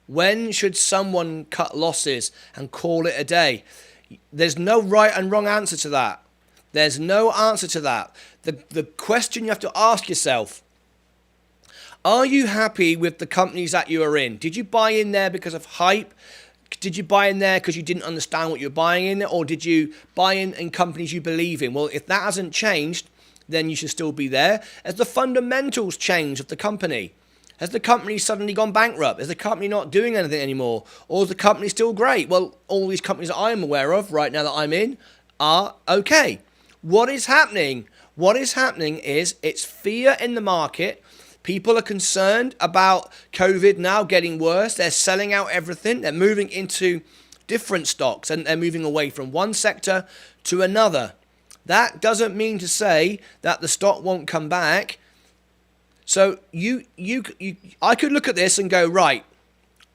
Speaker 1: When should someone cut losses and call it a day? There's no right and wrong answer to that. There's no answer to that. The question you have to ask yourself, are you happy with the companies that you are in? Did you buy in there because of hype? Did you buy in there because you didn't understand what you're buying in? Or did you buy in companies you believe in? Well, if that hasn't changed, then you should still be there. As the fundamentals change of the company, has the company suddenly gone bankrupt? Is the company not doing anything anymore? Or is the company still great? Well, all these companies that I am aware of right now that I'm in are okay. What is happening? What is happening is it's fear in the market. People are concerned about COVID now getting worse. They're selling out everything. They're moving into different stocks, and they're moving away from one sector to another. That doesn't mean to say that the stock won't come back. So I could look at this and go, right,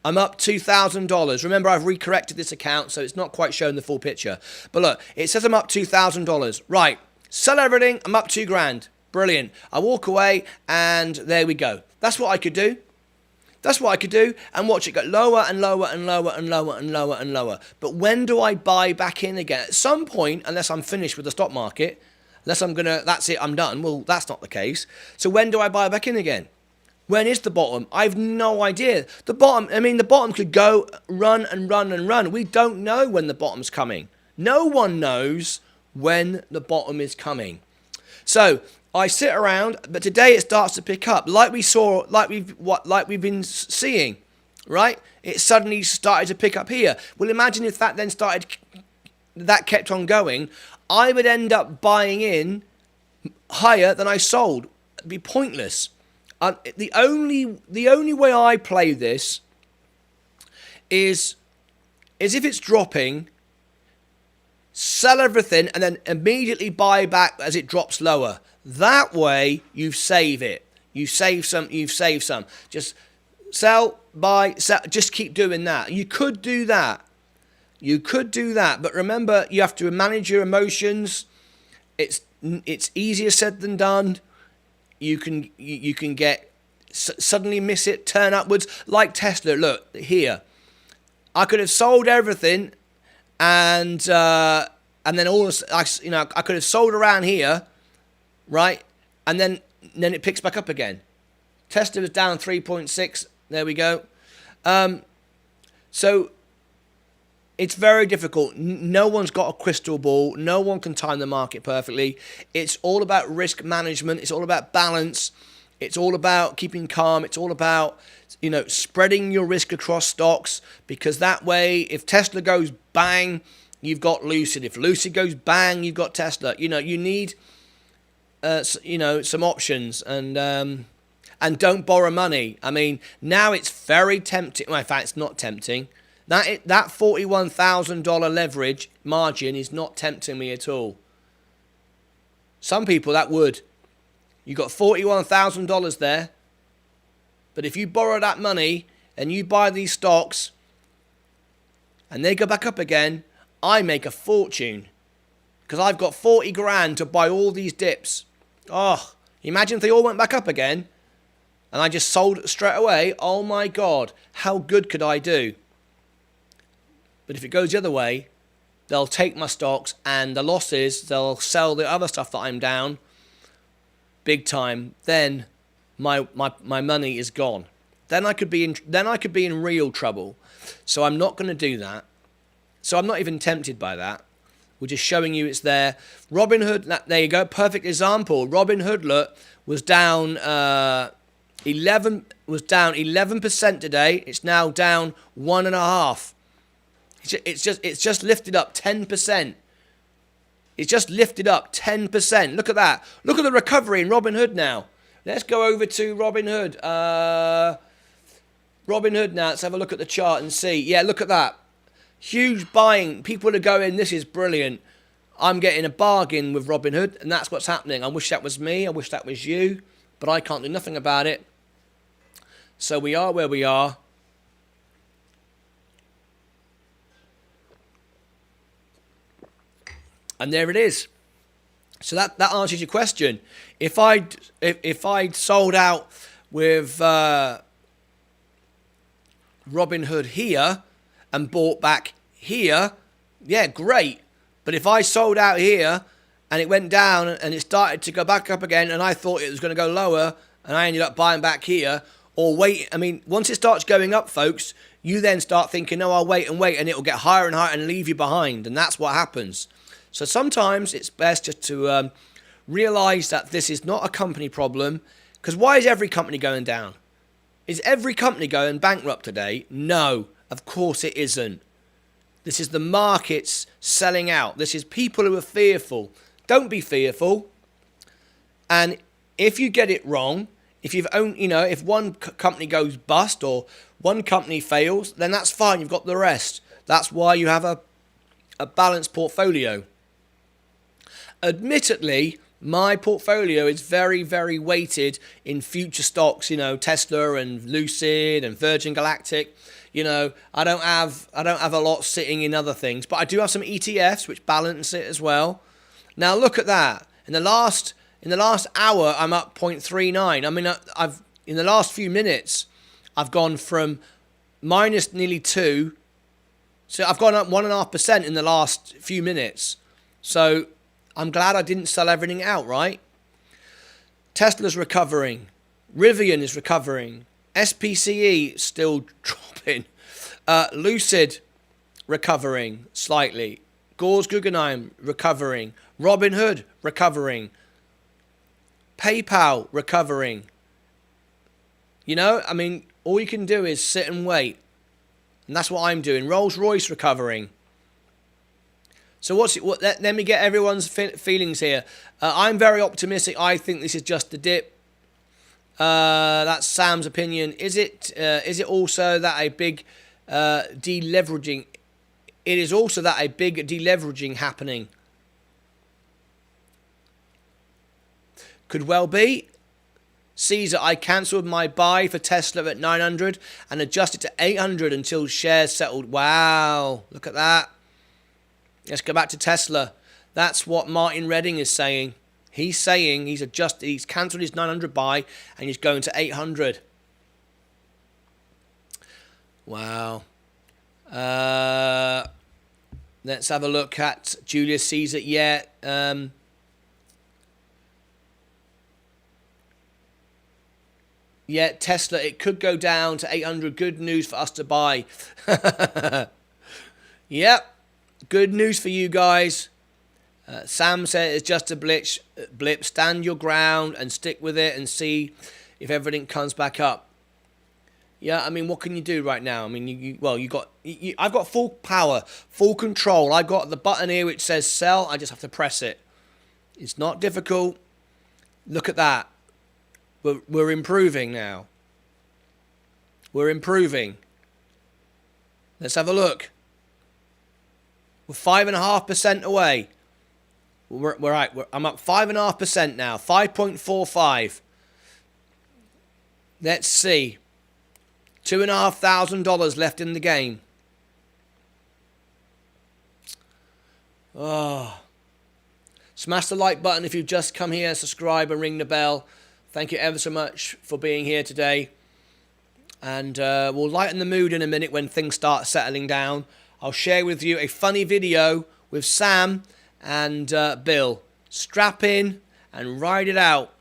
Speaker 1: I'm up $2,000. Remember, I've recorrected this account, so it's not quite showing the full picture. But look, it says I'm up $2,000. Right, sell everything, I'm up $2,000. Brilliant. I walk away, and there we go. That's what I could do. That's what I could do, and watch it go lower and lower and lower and lower and lower and lower. But when do I buy back in again? At some point, unless I'm finished with the stock market, unless that's it, I'm done. Well, that's not the case. So when do I buy back in again? When is the bottom? I have no idea. The bottom could go run and run and run. We don't know when the bottom's coming. No one knows when the bottom is coming. So I sit around, but today it starts to pick up, like we saw, like we've been seeing, right? It suddenly started to pick up here. Well, imagine if that then kept on going. I would end up buying in higher than I sold. It'd be pointless. The only way I play this is if it's dropping, sell everything and then immediately buy back as it drops lower. That way you save it. You save some. Just sell, buy, sell. Just keep doing that. You could do that. But remember, you have to manage your emotions. It's easier said than done. You can get suddenly miss it, turn upwards like Tesla. Look here, I could have sold everything, and then I could have sold around here, right? And then it picks back up again. Tesla was down 3.6. There we go. So it's very difficult. No one's got a crystal ball. No one can time the market perfectly. It's all about risk management. It's all about balance. It's all about keeping calm. It's all about, spreading your risk across stocks, because that way, if Tesla goes bang, you've got Lucid. If Lucid goes bang, you've got Tesla. You need, some options, and don't borrow money. I mean, now it's very tempting. Well, in fact, it's not tempting. That $41,000 leverage margin is not tempting me at all. Some people that would. You got $41,000 there. But if you borrow that money and you buy these stocks and they go back up again, I make a fortune. Because I've got 40 grand to buy all these dips. Oh, imagine if they all went back up again and I just sold it straight away. Oh my God, how good could I do? But if it goes the other way, they'll take my stocks, and the losses, they'll sell the other stuff that I'm down big time. Then my money is gone. Then I could be in real trouble. So I'm not going to do that. So I'm not even tempted by that. We're just showing you it's there. Robinhood, there you go, perfect example. Robinhood, look, was down 11% today. It's now down 1.5%. It's just lifted up 10%. It's just lifted up 10%. Look at that. Look at the recovery in Robinhood now. Let's go over to Robinhood. Robinhood now. Let's have a look at the chart and see. Yeah, look at that. Huge buying. People are going, this is brilliant. I'm getting a bargain with Robinhood, and that's what's happening. I wish that was me. I wish that was you. But I can't do nothing about it. So we are where we are. And there it is. So that answers your question. If I'd sold out with Robinhood here and bought back here, yeah, great. But if I sold out here and it went down and it started to go back up again and I thought it was going to go lower and I ended up buying back here, or wait, I mean, once it starts going up, folks, you then start thinking, no, I'll wait, and it'll get higher and higher and leave you behind. And that's what happens. So sometimes it's best just to realize that this is not a company problem. Because why is every company going down? Is every company going bankrupt today? No, of course it isn't. This is the markets selling out. This is people who are fearful. Don't be fearful. And if you get it wrong, if if one company goes bust or one company fails, then that's fine. You've got the rest. That's why you have a balanced portfolio. Admittedly, my portfolio is very, very weighted in future stocks, Tesla and Lucid and Virgin Galactic. I don't have a lot sitting in other things, but I do have some ETFs which balance it as well. Now look at that. In the last hour, I'm up 0.39. I mean, I've in the last few minutes, I've gone from minus nearly 2. So I've gone up 1.5% in the last few minutes. So I'm glad I didn't sell everything out, right? Tesla's recovering. Rivian is recovering. SPCE still dropping. Lucid recovering slightly. Gores Guggenheim recovering. Robinhood recovering. PayPal recovering. You know, I mean, all you can do is sit and wait. And that's what I'm doing. Rolls-Royce recovering. So let me get everyone's feelings here. I'm very optimistic. I think this is just a dip. That's Sam's opinion. Is it also that a big deleveraging? It is also that a big deleveraging happening. Could well be. Caesar, I cancelled my buy for Tesla at 900 and adjusted to 800 until shares settled. Wow, look at that. Let's go back to Tesla. That's what Martin Redding is saying. He's saying he's cancelled his 900 buy and he's going to 800. Wow. Let's have a look at Julius Caesar. Yeah. Yeah, Tesla, it could go down to 800. Good news for us to buy. Yep. Good news for you guys. Sam said it's just a blip. Stand your ground and stick with it and see if everything comes back up. Yeah, I mean, what can you do right now? I mean, I've got full power, full control. I've got the button here which says sell. I just have to press it. It's not difficult. Look at that. We're improving now. We're improving. Let's have a look. We're 5.5% away. We're right. I'm up 5.5% now. 5.45. Let's see. $2,500 left in the game. Oh. Smash the like button if you've just come here. Subscribe and ring the bell. Thank you ever so much for being here today. And we'll lighten the mood in a minute when things start settling down. I'll share with you a funny video with Sam and Bill. Strap in and ride it out.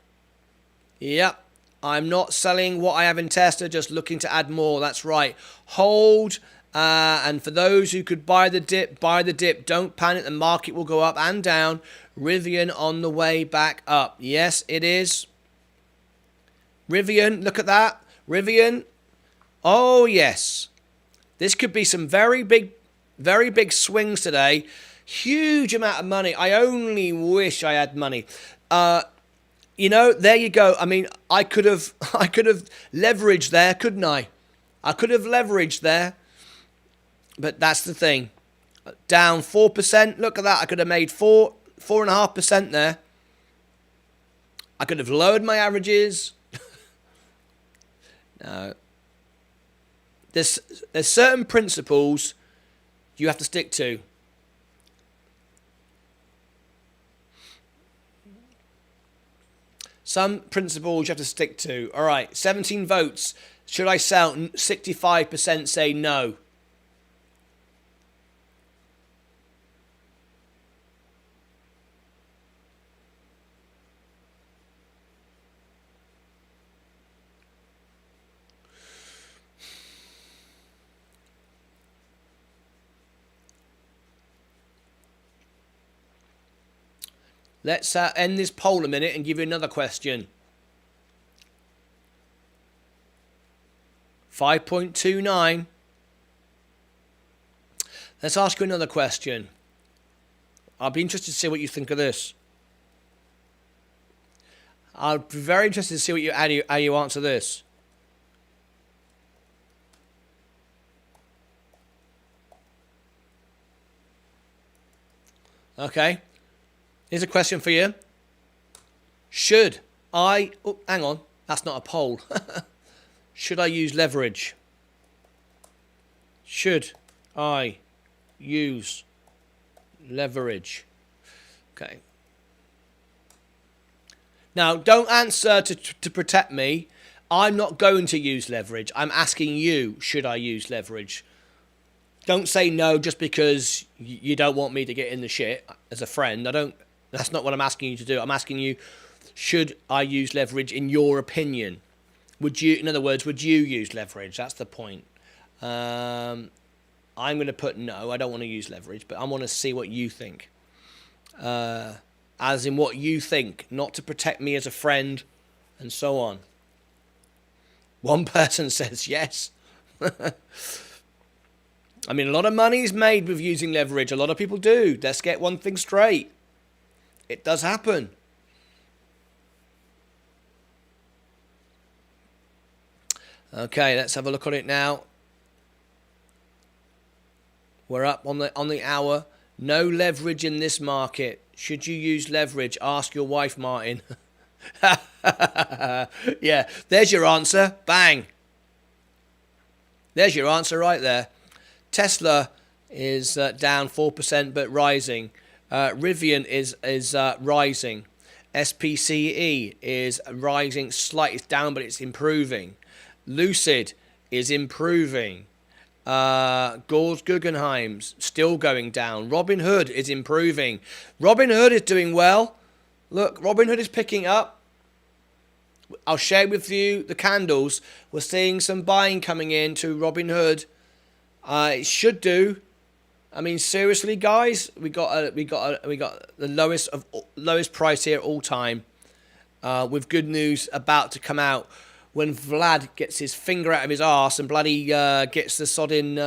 Speaker 1: Yep. I'm not selling what I have in Tesla, just looking to add more. That's right. Hold. And for those who could buy the dip, buy the dip. Don't panic. The market will go up and down. Rivian on the way back up. Yes, it is. Rivian, look at that. Rivian. Oh, yes. This could be some very big swings today. Huge amount of money. I only wish I had money. You know, there you go. I mean, I could have leveraged there, couldn't I? I could have leveraged there. But that's the thing. Down 4%. Look at that. I could have made 4.5% there. I could have lowered my averages. No. There's certain principles you have to stick to. Some principles you have to stick to. All right, 17 votes. Should I sell? 65% say no. Let's end this poll a minute and give you another question. 5.29. Let's ask you another question. I'll be interested to see what you think of this. I'll be very interested to see how you answer this. Okay. Here's a question for you. Should I... Oh, hang on. That's not a poll. Should I use leverage? Should I use leverage? Okay. Now, don't answer to protect me. I'm not going to use leverage. I'm asking you, should I use leverage? Don't say no just because you don't want me to get in the shit as a friend. That's not what I'm asking you to do. I'm asking you, should I use leverage in your opinion? In other words, would you use leverage? That's the point. I'm going to put no. I don't want to use leverage, but I want to see what you think. And as in what you think, not to protect me as a friend, and so on. One person says yes. I mean, a lot of money is made with using leverage. A lot of people do. Let's get one thing straight. It does happen. Okay, let's have a look at it now. We're up on the hour. No leverage in this market. Should you use leverage? Ask your wife, Martin. Yeah, there's your answer. Bang. There's your answer right there. Tesla is down 4% but rising. Rivian is rising. SPCE is rising slightly. It's down but it's improving. Lucid is improving. Gores Guggenheim's still going down. Robinhood is improving. Robinhood is doing well. Look, Robinhood is picking up. I'll share with you the candles. We're seeing some buying coming in to Robinhood. It should do. I mean, seriously, guys, we got the lowest price here all time. With good news about to come out. When Vlad gets his finger out of his arse and bloody gets the sodding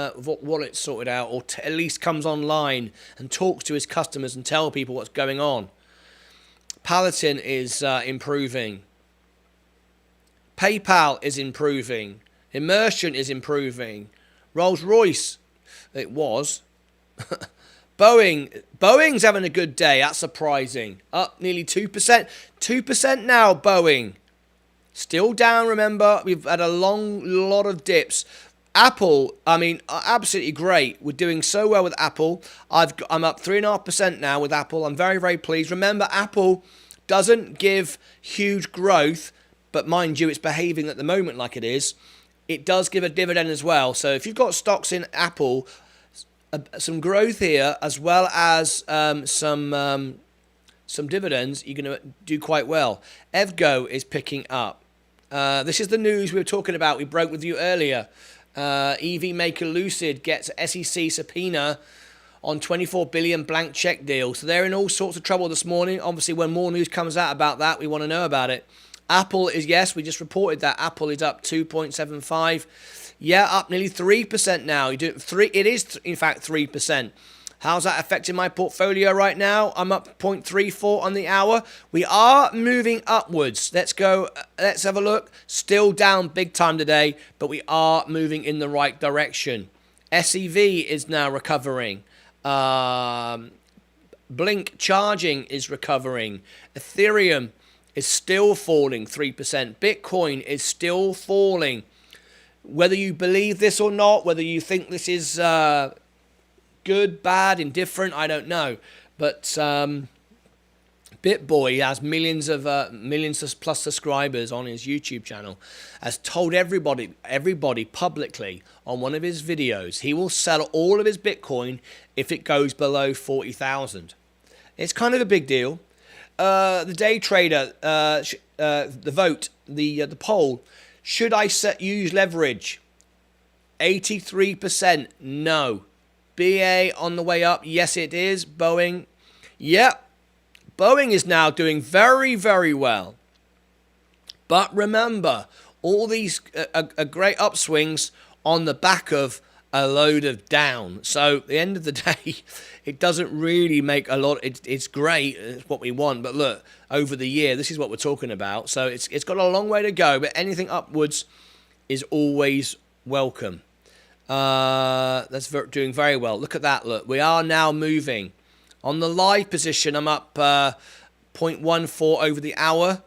Speaker 1: wallet sorted out, or at least comes online and talks to his customers and tell people what's going on. Palatine is improving. PayPal is improving. Immersion is improving. Rolls-Royce, it was. Boeing's having a good day. That's surprising. Up nearly 2%. 2% now, Boeing. Still down, remember. We've had a lot of dips. Apple, I mean, absolutely great. We're doing so well with Apple. I'm up 3.5% now with Apple. I'm very, very pleased. Remember, Apple doesn't give huge growth, but mind you, it's behaving at the moment like it is. It does give a dividend as well. So if you've got stocks in Apple, some growth here as well as some dividends, you're going to do quite well. EVGO is picking up. This is the news we were talking about. We broke with you earlier. EV maker Lucid gets SEC subpoena on 24 billion blank check deal. So they're in all sorts of trouble this morning. Obviously, when more news comes out about that, we want to know about it. Apple is, yes, we just reported that Apple is up 2.75. Yeah, up nearly 3% now. It is, in fact, 3%. How's that affecting my portfolio right now? I'm up 0.34 on the hour. We are moving upwards. Let's go. Let's have a look. Still down big time today, but we are moving in the right direction. SEV is now recovering. Blink charging is recovering. Ethereum is still falling 3%. Bitcoin is still falling. Whether you believe this or not, whether you think this is good, bad, indifferent, I don't know. But BitBoy has millions plus subscribers on his YouTube channel, has told everybody publicly on one of his videos he will sell all of his Bitcoin if it goes below 40,000. It's kind of a big deal. The day trader, the vote, the poll, should I use leverage? 83% no. BA on the way up. Yes, it is. Boeing. Yep. Boeing is now doing very, very well. But remember, all these are great upswings on the back of a load of down. So at the end of the day, it doesn't really make a lot. It's great. It's what we want. But look, over the year, this is what we're talking about. So it's got a long way to go. But anything upwards is always welcome. That's doing very well. Look at that. Look, we are now moving. On the live position, I'm up 0.14 over the hour.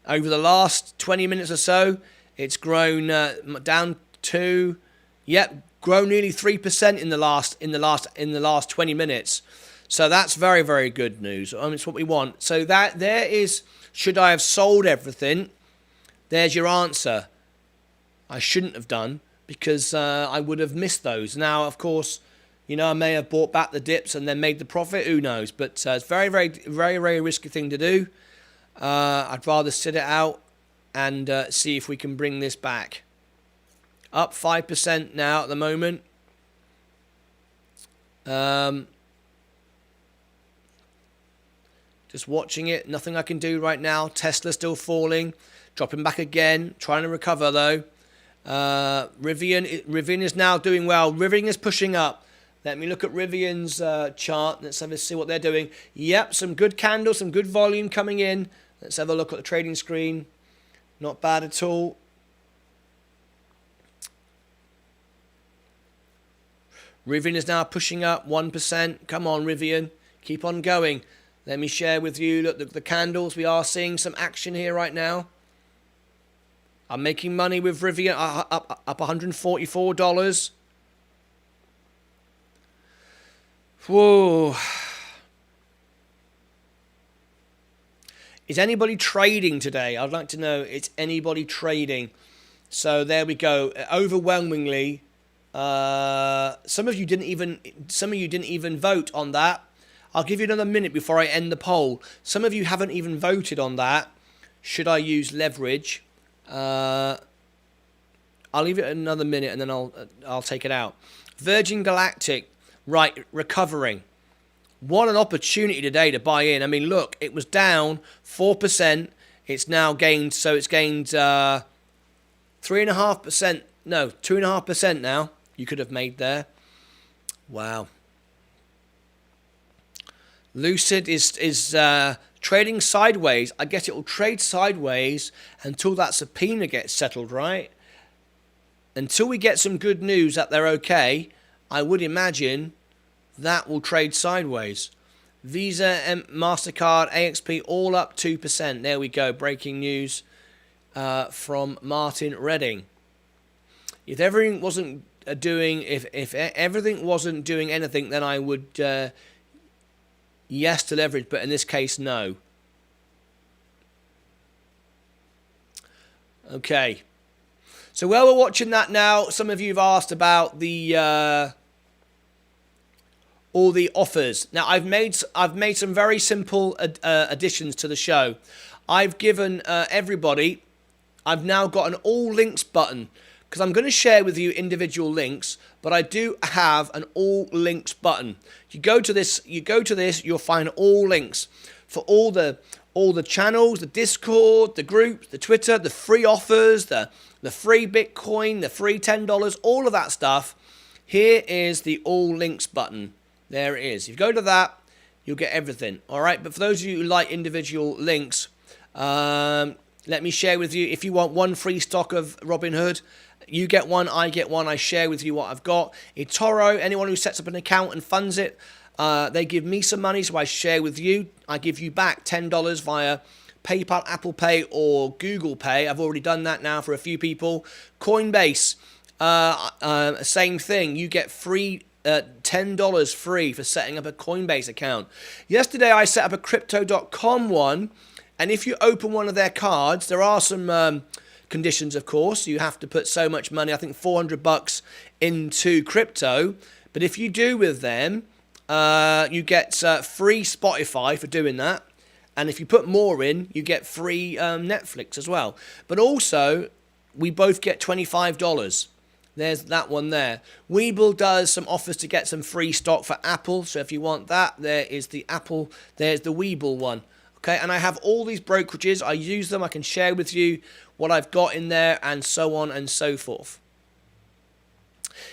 Speaker 1: Over the last 20 minutes or so, it's grown down to, grown nearly 3% in the last 20 minutes. So that's very, very good news. I mean, it's what we want. So that there is. Should I have sold everything? There's your answer. I shouldn't have done, because I would have missed those. Now, of course, you know, I may have bought back the dips and then made the profit. Who knows? But it's very, very, very, very risky thing to do. I'd rather sit it out and see if we can bring this back. Up 5% now at the moment. Just watching it. Nothing I can do right now. Tesla still falling. Dropping back again. Trying to recover though. Rivian is now doing well. Rivian is pushing up. Let me look at Rivian's chart. Let's have a see what they're doing. Yep, some good candles, some good volume coming in. Let's have a look at the trading screen. Not bad at all. Rivian is now pushing up 1%. Come on, Rivian. Keep on going. Let me share with you, look, the candles. We are seeing some action here right now. I'm making money with Rivian, up $144. Whoa. Is anybody trading today? I'd like to know, is anybody trading? So there we go. Overwhelmingly, some of you didn't even vote on that. I'll give you another minute before I end the poll. Some of you haven't even voted on that. Should I use leverage? I'll leave it another minute and then I'll take it out. Virgin Galactic, right, recovering. What an opportunity today to buy in. I mean, look, it was down 4%. It's now gained, so it's gained 3.5%. No, 2.5% now. You could have made there. Wow. Lucid is trading sideways. I guess it will trade sideways until that subpoena gets settled, right? Until we get some good news that they're okay, I would imagine that will trade sideways. Visa, MasterCard, AXP, all up 2%. There we go. Breaking news from Martin Redding. If everything wasn't doing, if everything wasn't doing anything, then I would yes to leverage, but in this case, no. Okay. So while we're watching that now, some of you have asked about the all the offers. Now I've made some very simple additions to the show. I've given everybody. I've now got an all links button because I'm going to share with you individual links, but I do have an all links button. You go to this, you'll find all links for all the channels, the Discord, the groups, the Twitter, the free offers, the free Bitcoin, the free $10, all of that stuff. Here is the all links button. There it is. If you go to that, you'll get everything. All right. But for those of you who like individual links, let me share with you. If you want one free stock of Robinhood, you get one, I get one. I share with you what I've got. eTORO, anyone who sets up an account and funds it, they give me some money, so I share with you. I give you back $10 via PayPal, Apple Pay, or Google Pay. I've already done that now for a few people. COINBASE, same thing. You get free $10 free for setting up a Coinbase account. Yesterday, I set up a Crypto.com one, and if you open one of their cards, there are some conditions, of course. You have to put so much money, I think $400 into crypto. But if you do with them, you get free Spotify for doing that. And if you put more in, you get free Netflix as well. But also, we both get $25. There's that one there. WEBULL does some offers to get some free stock for Apple. So if you want that, there is the Apple. There's the WEBULL one. Okay, and I have all these brokerages. I use them. I can share with you what I've got in there and so on and so forth.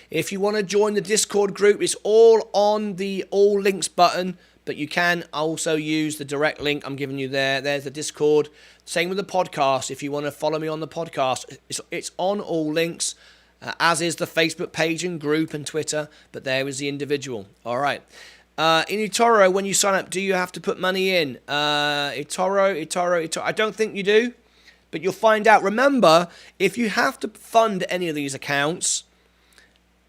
Speaker 1: If you want to join the Discord group, it's all on the all links button, but you can also use the direct link I'm giving you there. There's the Discord. Same with the podcast. If you want to follow me on the podcast, it's on all links, as is the Facebook page and group and Twitter, but there is the individual. All right. In eTORO, when you sign up, do you have to put money in? eTORO. I don't think you do, but you'll find out. Remember, if you have to fund any of these accounts,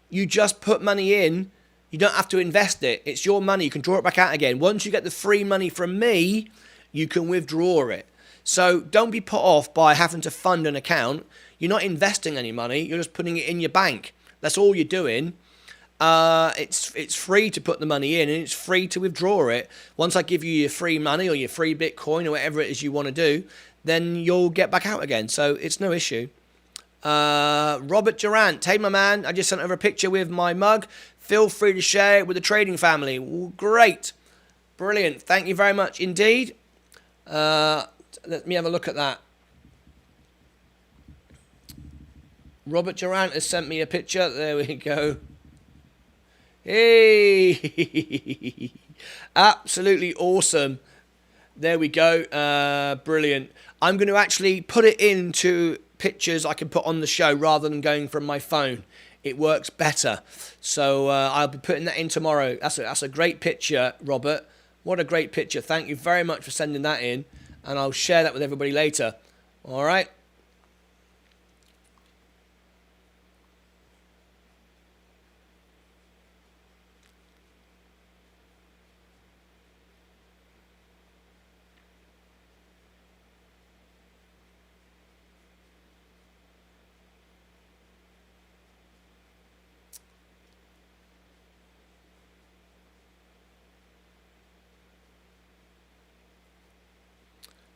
Speaker 1: you just put money in. You don't have to invest it. It's your money. You can draw it back out again. Once you get the free money from me, you can withdraw it. So don't be put off by having to fund an account. You're not investing any money. You're just putting it in your bank. That's all you're doing. It's free to put the money in, and it's free to withdraw it. Once I give you your free money or your free Bitcoin or whatever it is you want to do, then you'll get back out again. So it's no issue. Robert Durant, hey my man, I just sent over a picture with my mug. Feel free to share it with the trading family. Well, great. Brilliant. Thank you very much indeed. Let me have a look at that. Robert Durant has sent me a picture. There we go. Hey! Absolutely awesome. There we go. Brilliant. I'm going to actually put it into pictures I can put on the show rather than going from my phone. It works better. So I'll be putting that in tomorrow. That's a great picture, Robert. What a great picture. Thank you very much for sending that in. And I'll share that with everybody later. All right.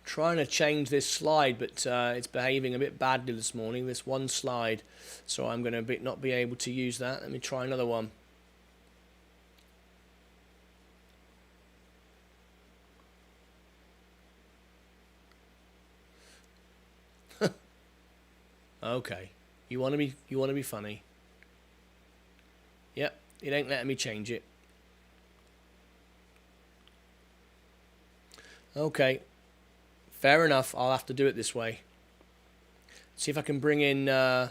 Speaker 1: Trying to change this slide, but it's behaving a bit badly this morning, this one slide. So I'm going to not be able to use that. Let me try another one. Okay. You want to be funny. Yep, it ain't letting me change it. Okay. Fair enough, I'll have to do it this way. See if I can bring in... No.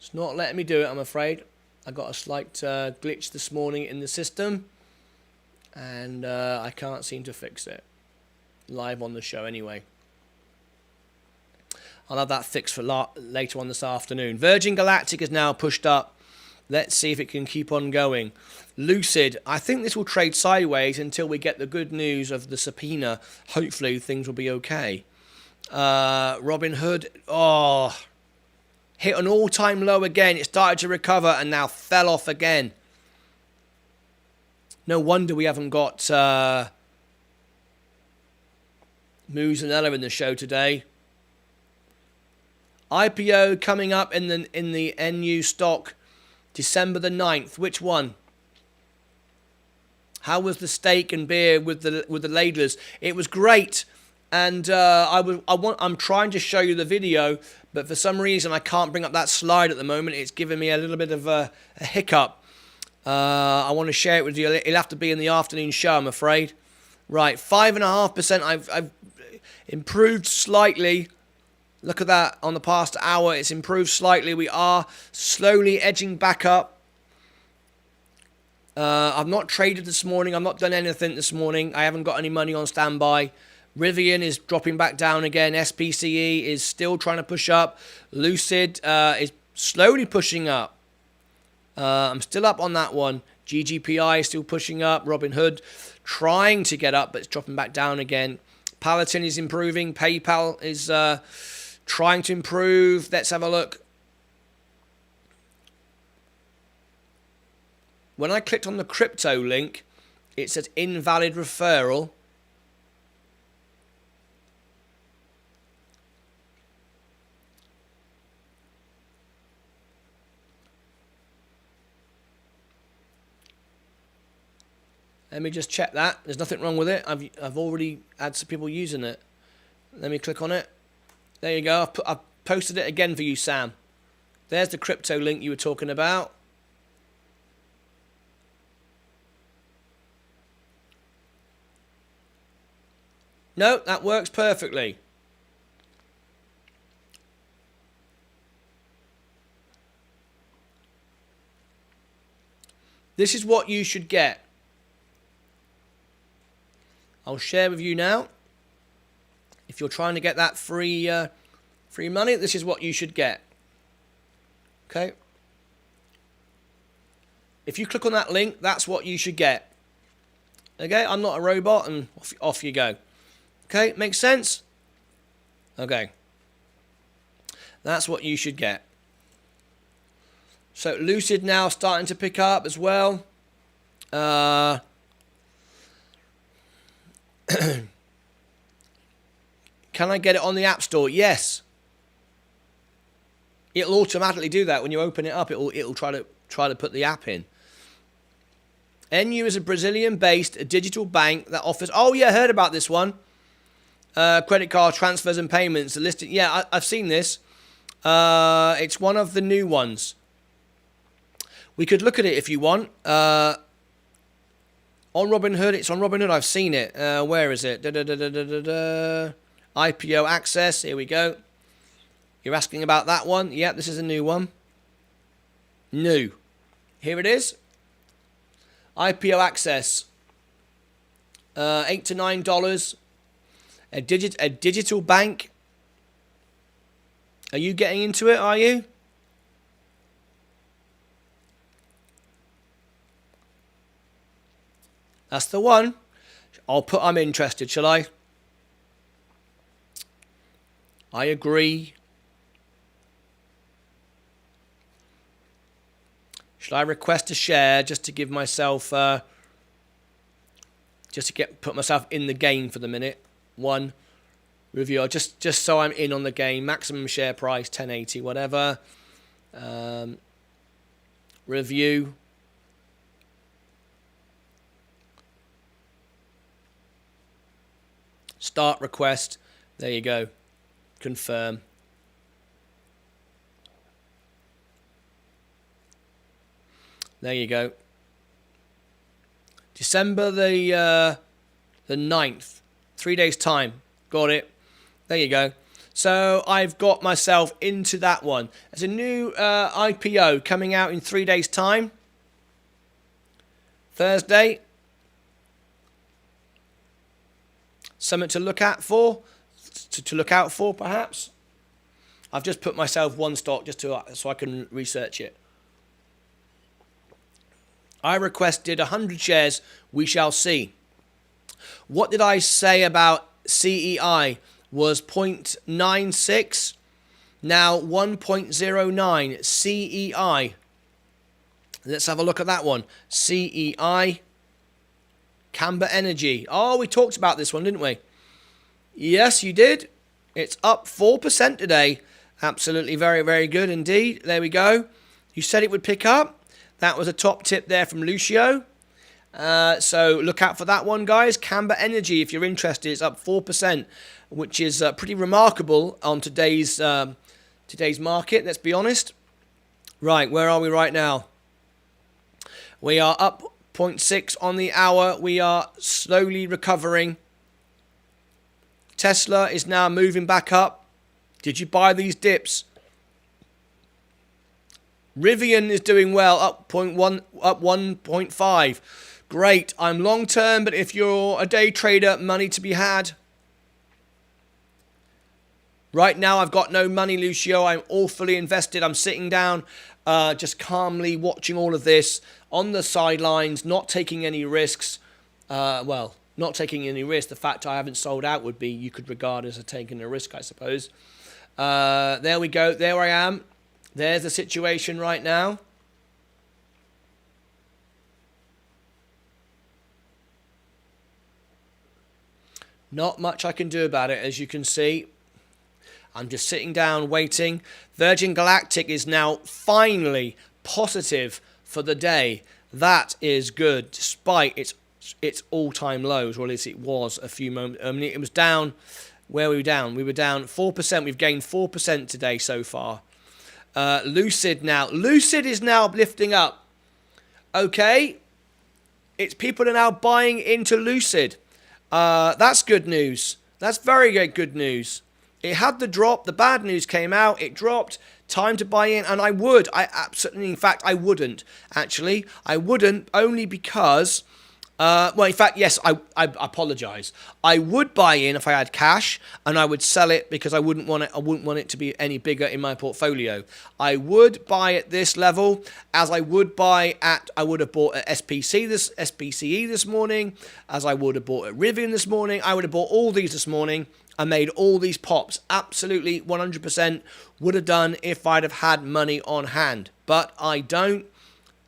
Speaker 1: It's not letting me do it, I'm afraid. I got a slight glitch this morning in the system. And I can't seem to fix it. Live on the show anyway. I'll have that fixed for later on this afternoon. Virgin Galactic is now pushed up. Let's see if it can keep on going. Lucid, I think this will trade sideways until we get the good news of the subpoena. Hopefully things will be okay. Robinhood, hit an all-time low again. It started to recover and now fell off again. No wonder we haven't got Muzanella in the show today. IPO coming up in the NU stock. December the 9th. Which one? How was the steak and beer with the ladlers? It was great, and I'm trying to show you the video, but for some reason I can't bring up that slide at the moment. It's giving me a little bit of a hiccup. I want to share it with you. It'll have to be in the afternoon show, I'm afraid. Right, 5.5%. I've improved slightly. Look at that, on the past hour, it's improved slightly. We are slowly edging back up. I've not traded this morning. I've not done anything this morning. I haven't got any money on standby. Rivian is dropping back down again. SPCE is still trying to push up. Lucid is slowly pushing up. I'm still up on that one. GGPI is still pushing up. Robinhood trying to get up, but it's dropping back down again. Palatine is improving. PayPal is... trying to improve. Let's have a look. When I clicked on the crypto link, it says invalid referral. Let me just check that. There's nothing wrong with it. I've already had some people using it. Let me click on it. There you go. I've posted it again for you, Sam. There's the crypto link you were talking about. No, that works perfectly. This is what you should get. I'll share with you now. If you're trying to get that free money, this is what you should get. Okay? If you click on that link, that's what you should get. Okay? I'm not a robot, and off you go. Okay? Makes sense? Okay. That's what you should get. So Lucid now starting to pick up as well. Can I get it on the App Store? Yes. It'll automatically do that when you open it up. It'll try to put the app in. NU is a Brazilian-based digital bank that offers. Oh yeah, I heard about this one. Credit card transfers and payments. The listing. Yeah, I've seen this. It's one of the new ones. We could look at it if you want. On Robinhood, it's on Robinhood. I've seen it. Where is it? IPO access. Here we go. You're asking about that one? Yeah, this is a new one. New. Here it is. IPO access. $8 to $9. A digital bank. Are you getting into it? Are you? That's the one. I'll put I'm interested, shall I? I agree. Should I request a share just to give myself, just to put myself in the game for the minute? One review, just so I'm in on the game. Maximum share price 1080, whatever. Review. Start request. There you go. Confirm. There you go. December the 9th. 3 days time. Got it. There you go. So I've got myself into that one. There's a new IPO coming out in 3 days time. Thursday. Something to look at for, to look out for, perhaps. I've just put myself one stock just to so I can research it. I requested 100 shares. We shall see. What did I say about CEI? Was 0.96. Now 1.09. CEI. Let's have a look at that one. CEI. Camber Energy. Oh, we talked about this one, didn't we? Yes, you did. It's up 4% today. Absolutely very, very good indeed. There we go. You said it would pick up. That was a top tip there from Lucio. So look out for that one, guys. Camber Energy, if you're interested, it's up 4%, which is pretty remarkable on today's market, let's be honest. Right, where are we right now? We are up 0.6 on the hour. We are slowly recovering. Tesla is now moving back up. Did you buy these dips? Rivian is doing well, up 0.1, up 1.5. Great. I'm long term, but if you're a day trader, money to be had. Right now, I've got no money, Lucio. I'm all fully invested. I'm sitting down, just calmly watching all of this on the sidelines, not taking any risks. Well, not taking any risk. The fact I haven't sold out would be, you could regard as a taking a risk, I suppose. There we go. There I am. There's the situation right now. Not much I can do about it, as you can see. I'm just sitting down waiting. Virgin Galactic is now finally positive for the day. That is good, despite its all-time lows, or at least it was a few moments. I mean, it was down. Where were we down? We were down 4%. We've gained 4% today so far. Lucid now. Lucid is now lifting up. Okay. It's people are now buying into Lucid. That's good news. That's very good news. It had the drop. The bad news came out. It dropped. Time to buy in. And I would. I absolutely, in fact, I wouldn't. Actually, I wouldn't, only because... well, in fact, yes, I apologise. I would buy in if I had cash, and I would sell it because I wouldn't want it. I wouldn't want it to be any bigger in my portfolio. I would buy at this level, as I would buy at. I would have bought at SPCE this morning, as I would have bought at Rivian this morning. I would have bought all these this morning. I made all these pops. Absolutely, 100% would have done if I'd have had money on hand, but I don't,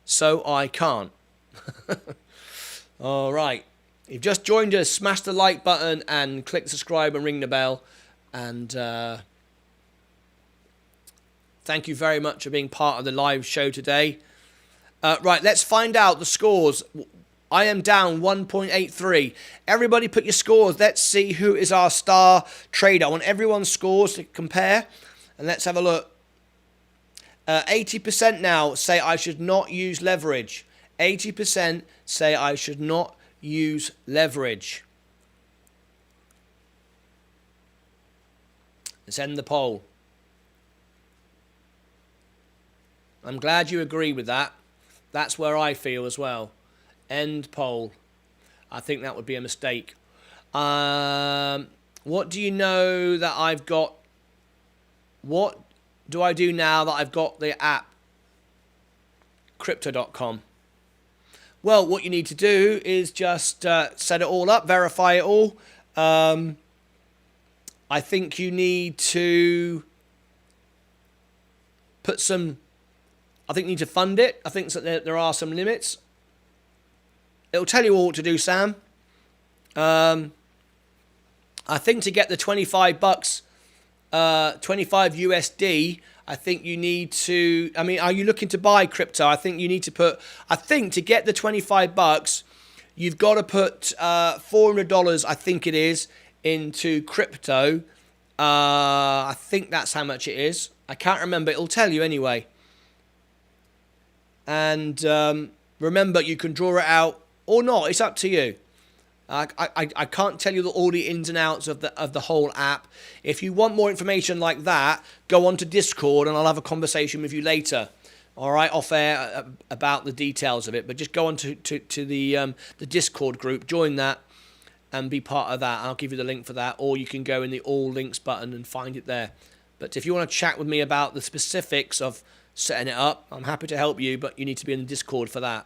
Speaker 1: so I can't. All right. If you've just joined us, smash the like button and click subscribe and ring the bell. And Thank you very much for being part of the live show today. Right, let's find out the scores. I am down 1.83. Everybody put your scores. Let's see who is our star trader. I want everyone's scores to compare. And let's have a look. 80% now say I should not use leverage. 80% say I should not use leverage. Let's end the poll. I'm glad you agree with that. That's where I feel as well. End poll. I think that would be a mistake. What do you know that I've got? What do I do now that I've got the app? Crypto.com. Well, what you need to do is just set it all up, verify it all. I think you need to put some... I think you need to fund it. I think that there are some limits. It'll tell you all what to do, Sam. I think to get the 25 bucks, 25 USD, I think you need to... I mean, are you looking to buy crypto? I think you need to put... I think to get the 25 bucks, you've got to put $400, I think it is, into crypto. I think that's how much it is. I can't remember. It'll tell you anyway. And remember, you can draw it out or not. It's up to you. I can't tell you all the ins and outs of the whole app. If you want more information like that, go on to Discord and I'll have a conversation with you later. All right, off air about the details of it. But just go on to the Discord group, join that, and be part of that. I'll give you the link for that, or you can go in the all links button and find it there. But if you want to chat with me about the specifics of setting it up, I'm happy to help you, but you need to be in the Discord for that.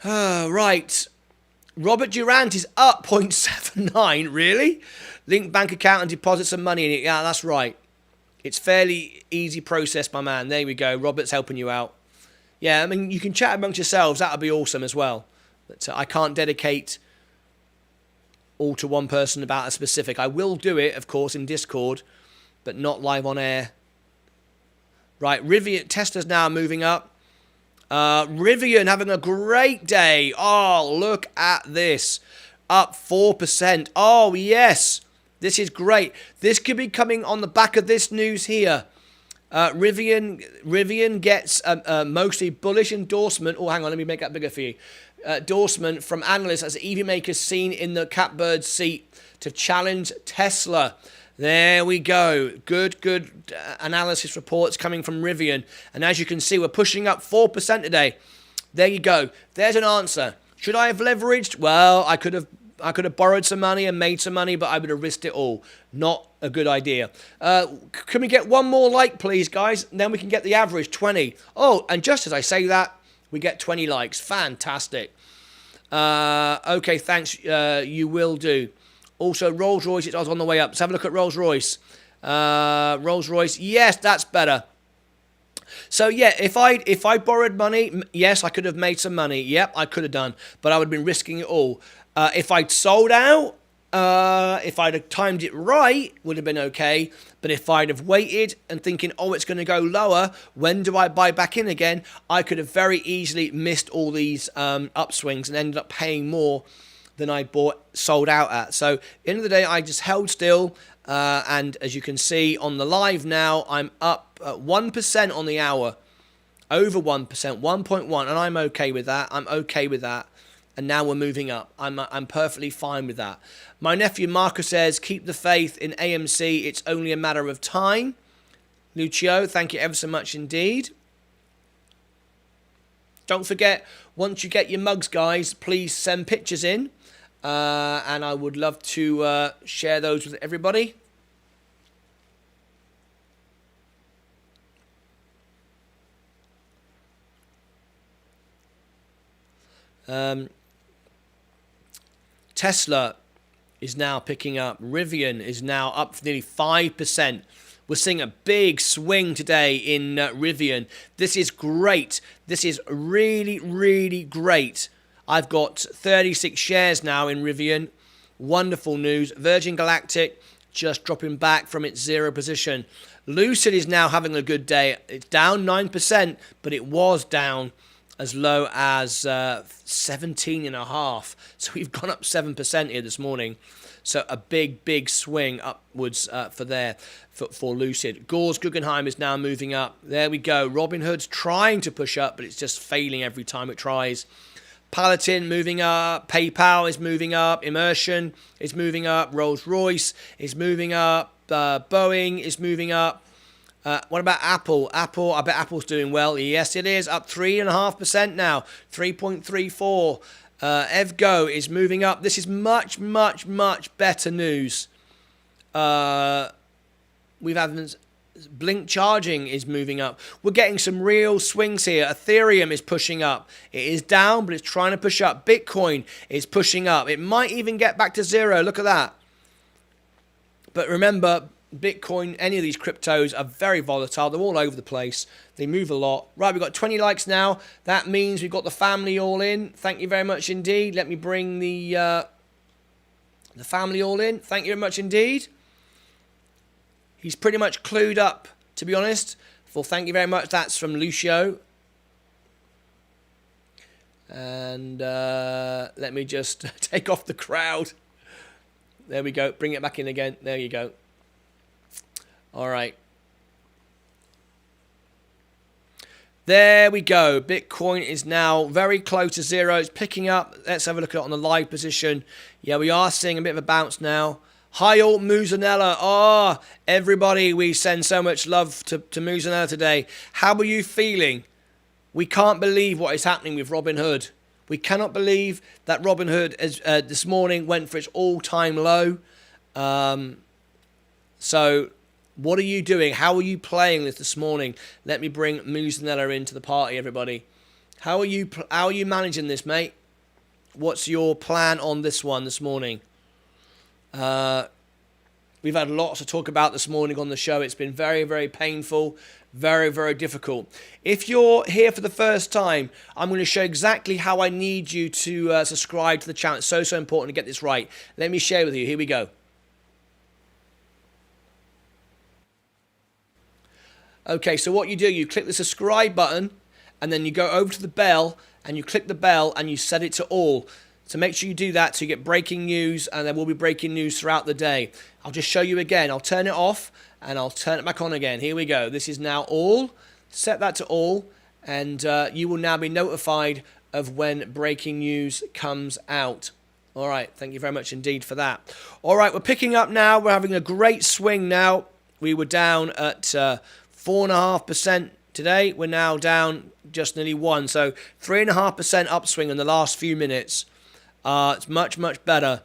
Speaker 1: Right. Robert Durant is up 0.79. Really? Link bank account and deposit some money in it. Yeah, that's right. It's fairly easy process, my man. There we go. Robert's helping you out. Yeah, I mean, you can chat amongst yourselves. That would be awesome as well. But I can't dedicate all to one person about a specific. I will do it, of course, in Discord, but not live on air. Right, Rivian, Tesla's now moving up. Rivian having a great day. Oh, look at this. Up 4%. Oh, yes. This is great. This could be coming on the back of this news here. Rivian gets a mostly bullish endorsement. Oh, hang on, let me make that bigger for you. Endorsement from analysts as EV makers seen in the catbird seat to challenge Tesla. There we go. Good analysis reports coming from Rivian. And as you can see, we're pushing up 4% today. There you go. There's an answer. Should I have leveraged? Well, I could have borrowed some money and made some money, but I would have risked it all. Not a good idea. Can we get one more like, please, guys? And then we can get the average, 20. Oh, and just as I say that, we get 20 likes. Fantastic. Okay, thanks. You will do. Also, Rolls-Royce, it's on the way up. Let's have a look at Rolls-Royce. Rolls-Royce, yes, that's better. So, yeah, if I borrowed money, yes, I could have made some money. Yep, I could have done. But I would have been risking it all. If I'd sold out, if I'd have timed it right, would have been okay. But if I'd have waited and thinking, oh, it's going to go lower, when do I buy back in again? I could have very easily missed all these upswings and ended up paying more than I sold out at. So, end of the day, I just held still. And as you can see on the live now, I'm up 1% on the hour. Over 1%, 1.1. And I'm okay with that. I'm okay with that. And now we're moving up. I'm perfectly fine with that. My nephew Marcus says, keep the faith in AMC. It's only a matter of time. Lucio, thank you ever so much indeed. Don't forget, once you get your mugs, guys, please send pictures in. And I would love to share those with everybody. Tesla is now picking up. Rivian is now up nearly 5%. We're seeing a big swing today in Rivian. This is great. This is really, really great. I've got 36 shares now in Rivian. Wonderful news. Virgin Galactic just dropping back from its zero position. Lucid is now having a good day. It's down 9%, but it was down as low as 17.5. So we've gone up 7% here this morning. So a big swing upwards for Lucid. Gores Guggenheim is now moving up. There we go. Robinhood's trying to push up, but it's just failing every time it tries. Palantir moving up. PayPal is moving up. Immersion is moving up. Rolls-Royce is moving up. Boeing is moving up. What about Apple? I bet Apple's doing well. Yes, it is. Up 3.5% now. 3.34. EVGO is moving up. This is much better news. We've had Blink Charging is moving up. We're getting some real swings here. Ethereum is pushing up. It is down, but it's trying to push up. Bitcoin is pushing up. It might even get back to zero. Look at that. But remember, Bitcoin, any of these cryptos are very volatile. They're all over the place. They move a lot. Right, we've got 20 likes now. That means we've got the family all in. Thank you very much indeed. Let me bring the family all in. Thank you very much indeed. He's pretty much clued up, to be honest. Well, thank you very much. That's from Lucio. And let me just take off the crowd. There we go. Bring it back in again. There you go. All right. There we go. Bitcoin is now very close to zero. It's picking up. Let's have a look at it on the live position. Yeah, we are seeing a bit of a bounce now. Hi all, Muzanella. Oh, everybody, we send so much love to Muzanella today. How are you feeling? We can't believe what is happening with Robinhood. We cannot believe that Robinhood this morning went for its all-time low. So what are you doing? How are you playing this morning? Let me bring Muzanella into the party, everybody. How are you managing this, mate? What's your plan on this one this morning? We've had lots to talk about this morning on the show. It's been very painful, very difficult. If you're here for the first time, I'm going to show exactly how I need you to subscribe to the channel. It's so important to get this right. Let me share with you. Here we go. Okay, so what you do, you click the subscribe button, and then you go over to the bell, and you click the bell, and you set it to all. So make sure you do that so you get breaking news, and there will be breaking news throughout the day. I'll just show you again. I'll turn it off, and I'll turn it back on again. Here we go. This is now all. Set that to all, and you will now be notified of when breaking news comes out. All right. Thank you very much indeed for that. All right. We're picking up now. We're having a great swing now. We were down at 4.5% today. We're now down just nearly 1%. So 3.5% upswing in the last few minutes. It's much better.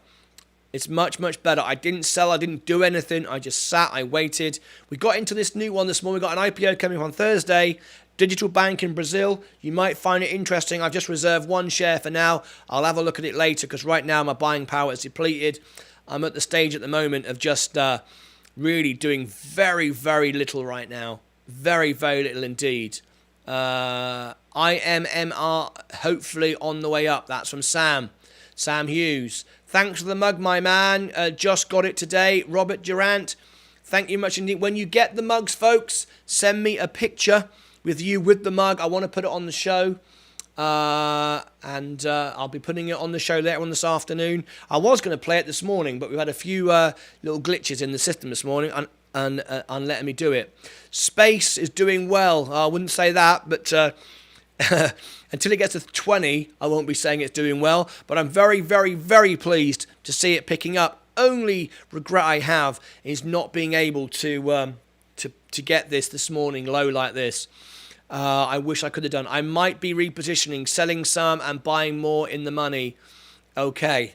Speaker 1: It's much better. I didn't sell. I didn't do anything. I just sat. I waited. We got into this new one this morning. We got an IPO coming up on Thursday. Digital bank in Brazil. You might find it interesting. I've just reserved one share for now. I'll have a look at it later because right now my buying power is depleted. I'm at the stage at the moment of just really doing very little right now. Very little indeed. IMMR hopefully on the way up. That's from Sam Hughes. Thanks for the mug, my man. Just got it today. Robert Durant. Thank you much indeed. When you get the mugs, folks, send me a picture with you with the mug. I want to put it on the show. And I'll be putting it on the show later on this afternoon. I was going to play it this morning, but we've had a few little glitches in the system this morning and letting me do it. Space is doing well. I wouldn't say that, but until it gets to 20, I won't be saying it's doing well. But I'm very pleased to see it picking up. Only regret I have is not being able to get this morning low like this. I wish I could have done. I might be repositioning, selling some and buying more in the money. Okay.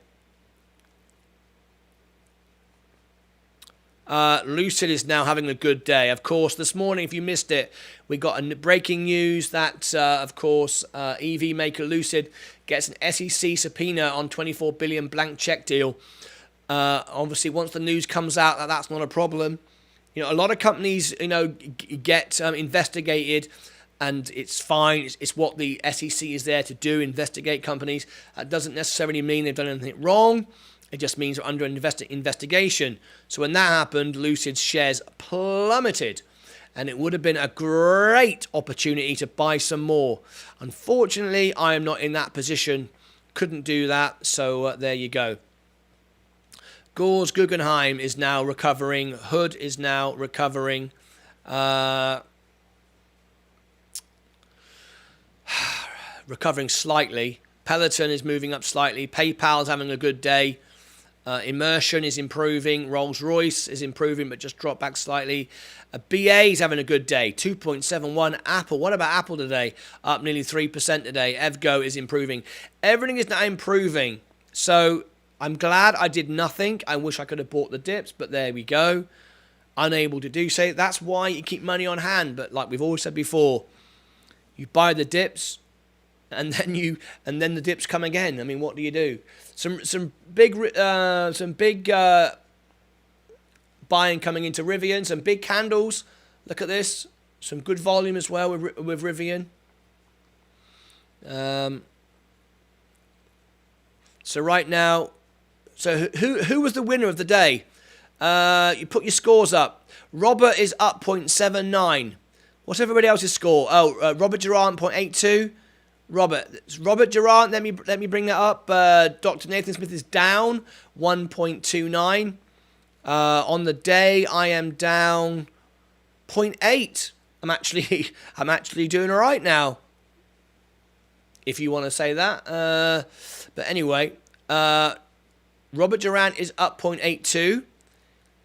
Speaker 1: Lucid is now having a good day. Of course, this morning, if you missed it, we got a breaking news that, of course, EV maker Lucid gets an SEC subpoena on $24 billion blank check deal. Obviously, once the news comes out that that's not a problem, you know, a lot of companies, you know, get investigated, and it's fine. It's what the SEC is there to do, investigate companies. That doesn't necessarily mean they've done anything wrong. It just means we're under investigation. So when that happened, Lucid's shares plummeted. And it would have been a great opportunity to buy some more. Unfortunately, I am not in that position. Couldn't do that. So there you go. Gores Guggenheim is now recovering. Hood is now recovering. Recovering slightly. Peloton is moving up slightly. PayPal's having a good day. Immersion is improving. Rolls-Royce is improving, but just dropped back slightly. BA is having a good day. 2.71. Apple. What about Apple today? Up nearly 3% today. EVGO is improving. Everything is now improving. So I'm glad I did nothing. I wish I could have bought the dips, but there we go. Unable to do so. That's why you keep money on hand. But like we've always said before, you buy the dips, and then the dips come again. I mean, what do you do? Some big buying coming into Rivian. Some big candles. Look at this. Some good volume as well with Rivian. So right now, so who was the winner of the day? You put your scores up. Robert is up 0.79. What's everybody else's score? Oh, Robert Durant 0.82. Robert Durant, let me bring that up. Dr. Nathan Smith is down 1.29. On the day, I am down 0.8. I'm actually doing all right now, if you want to say that. But anyway, Robert Durant is up 0.82.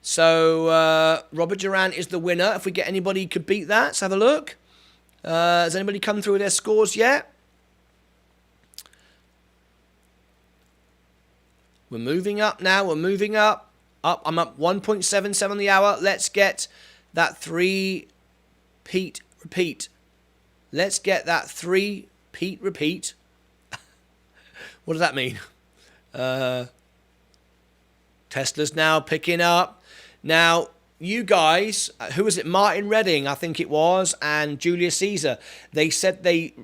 Speaker 1: So Robert Durant is the winner. If we get anybody who could beat that, let's have a look. Has anybody come through with their scores yet? We're moving up now. We're moving up. I'm up 1.77 on the hour. Let's get that 3-peat repeat. Let's get that 3-peat repeat. What does that mean? Tesla's now picking up. Now, you guys, who was it? Martin Redding, I think it was, and Julius Caesar. They said they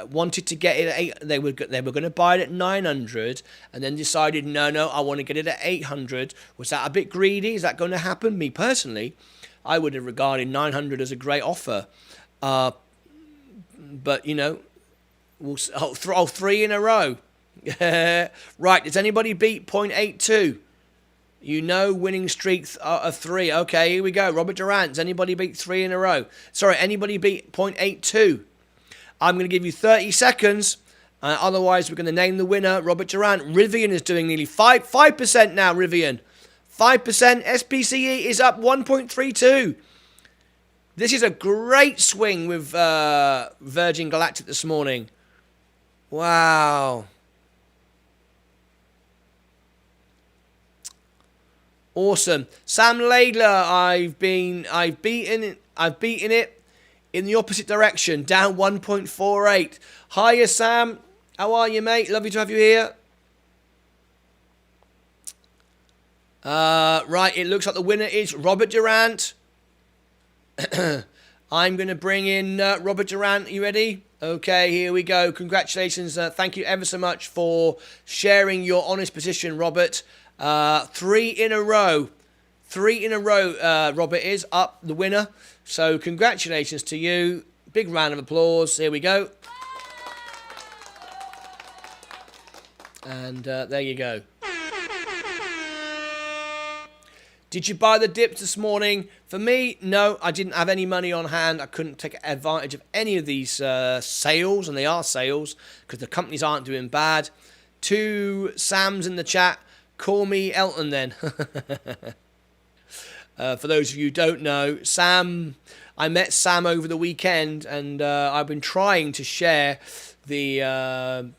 Speaker 1: wanted to get it at 8. They were going to buy it at 900, and then decided, no, I want to get it at 800. Was that a bit greedy? Is that going to happen? Me personally, I would have regarded 900 as a great offer. But you know, I'll throw 3 in a row. Right? Does anybody beat 0.82? You know, winning streak of 3. Okay, here we go. Robert Durant. Does anybody beat 3 in a row? Sorry, anybody beat 0.82? I'm going to give you 30 seconds. Otherwise, we're going to name the winner, Robert Durant. Rivian is doing nearly 5% now, Rivian. 5%. SPCE is up 1.32. This is a great swing with Virgin Galactic this morning. Wow. Awesome. Sam Laidler, I've beaten it in the opposite direction, down 1.48. Hiya, Sam. How are you, mate? Lovely to have you here. Right, it looks like the winner is Robert Durant. I'm going to bring in Robert Durant. Are you ready? Okay, here we go. Congratulations. Thank you ever so much for sharing your honest position, Robert. 3 in a row. 3 in a row, Robert is up, the winner. So congratulations to you. Big round of applause. Here we go. And there you go. Did you buy the dips this morning? For me, no, I didn't have any money on hand. I couldn't take advantage of any of these sales, and they are sales, because the companies aren't doing bad. 2 Sams in the chat. Call me Elton then. For those of you who don't know, Sam, I met Sam over the weekend, and I've been trying to share the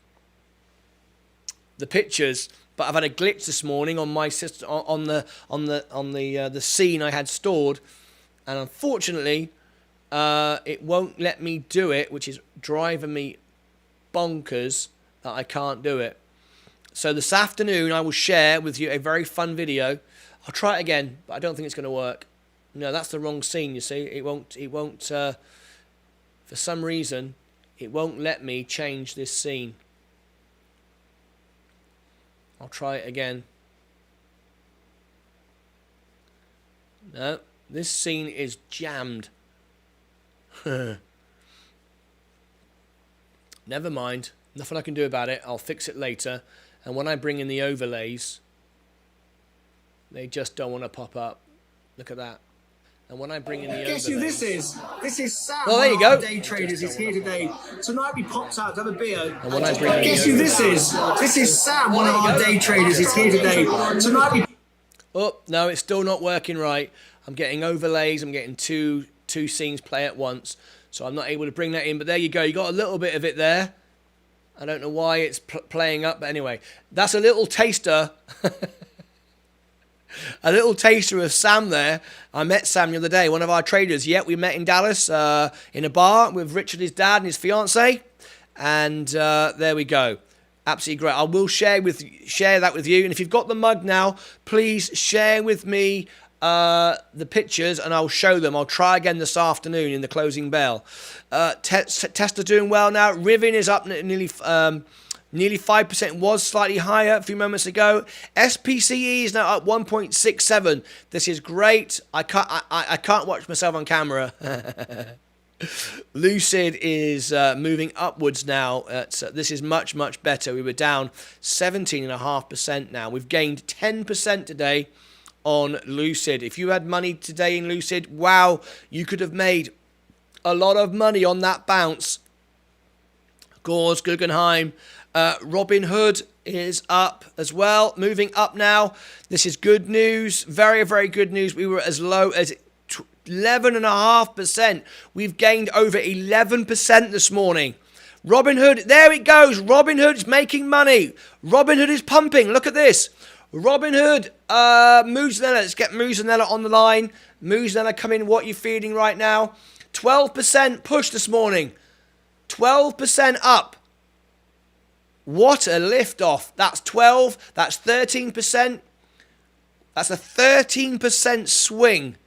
Speaker 1: pictures, but I've had a glitch this morning on my system, on the scene I had stored, and unfortunately, it won't let me do it, which is driving me bonkers that I can't do it. So this afternoon, I will share with you a very fun video. I'll try it again, but I don't think it's going to work. No, that's the wrong scene, you see. It won't, for some reason, it won't let me change this scene. I'll try it again. No, this scene is jammed. Never mind. Nothing I can do about it. I'll fix it later. And when I bring in the overlays, they just don't want to pop up. Look at that. And when I bring in the overlays...
Speaker 2: Guess who this is? This is Sam.
Speaker 1: Oh, there you go.
Speaker 2: Day traders is here today. Tonight we popped out to have a beer.
Speaker 1: And when I bring in
Speaker 2: Guess who this is? This is Sam, one of our day traders is here today. Tonight we...
Speaker 1: Oh, no, it's still not working right. I'm getting overlays. I'm getting two scenes play at once. So I'm not able to bring that in. But there you go. You got a little bit of it there. I don't know why it's playing up. But anyway, that's a little taster. A little taster of Sam there. I met Sam the other day, one of our traders. Yeah, we met in Dallas in a bar with Richard, his dad, and his fiancée. And there we go. Absolutely great. I will share that with you. And if you've got the mug now, please share with me the pictures and I'll show them. I'll try again this afternoon in the closing bell. Tesla doing well now. Rivian is up nearly 5%, was slightly higher a few moments ago. SPCE is now up 1.67. This is great. I can't watch myself on camera. Lucid is moving upwards now. This is much, much better. We were down 17.5% now. We've gained 10% today on Lucid. If you had money today in Lucid, wow, you could have made a lot of money on that bounce. Gores, Guggenheim, Robinhood is up as well, moving up now. This is good news, very, very good news. We were as low as 11.5%. We've gained over 11% this morning. Robinhood, there it goes. Robinhood's making money. Robinhood is pumping. Look at this. Robinhood, Muzanella. Let's get Muzanella on the line. Muzanella, come in. What are you feeling right now? 12% push this morning. 12% up. What a lift off. That's 12. That's 13%. That's a 13% swing.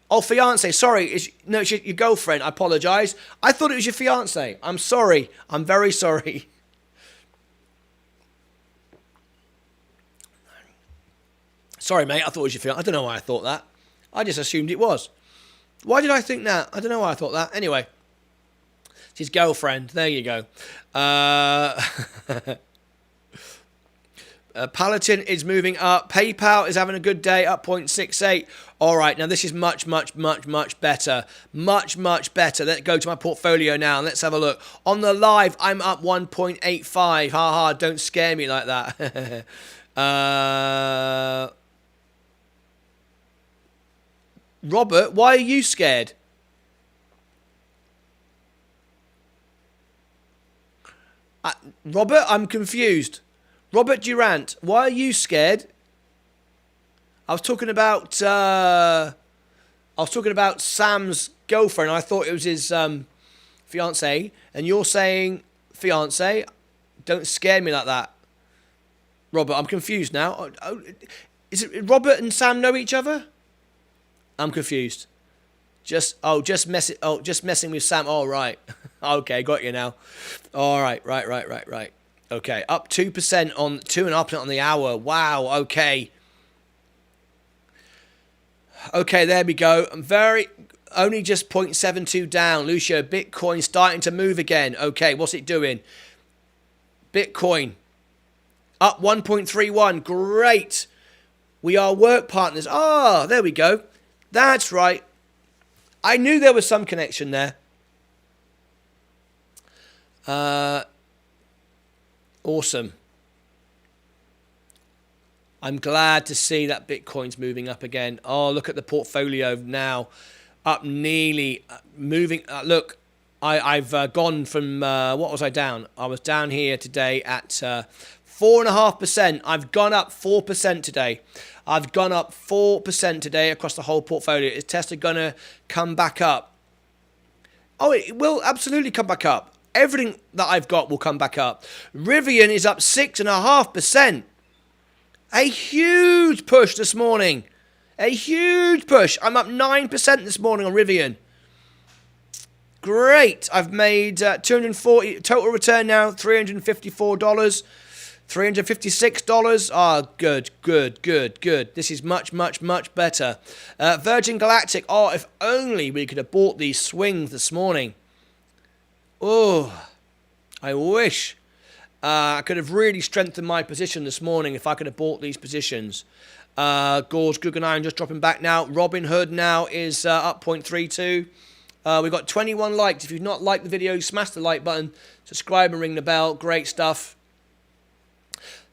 Speaker 1: Oh, fiance. Sorry. It's your girlfriend. I apologize. I thought it was your fiance. I'm sorry. I'm very sorry. Sorry, mate. I thought it was your fiance. I don't know why I thought that. I just assumed it was. Why did I think that? I don't know why I thought that. Anyway. It's his girlfriend. There you go. Palantir is moving up. PayPal is having a good day, up 0.68. All right, now this is much, much, much, much better. Much, much better. Let's go to my portfolio now and let's have a look. On the live, I'm up 1.85. Ha ha, don't scare me like that. Robert, why are you scared? Robert, I'm confused. Robert Durant, why are you scared? I was talking about Sam's girlfriend. I thought it was his fiance, and you're saying fiance. Don't scare me like that, Robert. I'm confused now. Is it Robert and Sam know each other? I'm confused. Just messing with Sam. All right. Okay, got you now. All right, right. Okay, up 2% on 2.5% on the hour. Wow. Okay, there we go. I'm only just 0.72 down. Lucio, Bitcoin starting to move again. Okay, what's it doing? Bitcoin up 1.31. Great. We are work partners. Ah, there we go. That's right. I knew there was some connection there. Awesome. I'm glad to see that Bitcoin's moving up again. Oh, look at the portfolio now. Up nearly, moving. Look, I've gone from, what was I down? I was down here today at 4.5%. I've gone up 4% today. I've gone up 4% today across the whole portfolio. Is Tesla going to come back up? Oh, it will absolutely come back up. Everything that I've got will come back up. Rivian is up 6.5%. A huge push this morning. A huge push. I'm up 9% this morning on Rivian. Great. I've made 240 total return now, $354. $356. Oh, good, good, good, good. This is much, much, much better. Virgin Galactic. Oh, if only we could have bought these swings this morning. Oh, I wish. I could have really strengthened my position this morning if I could have bought these positions. Gauge Guggenheim just dropping back now. Robinhood now is up 0.32. We've got 21 likes. If you've not liked the video, smash the like button, subscribe and ring the bell. Great stuff.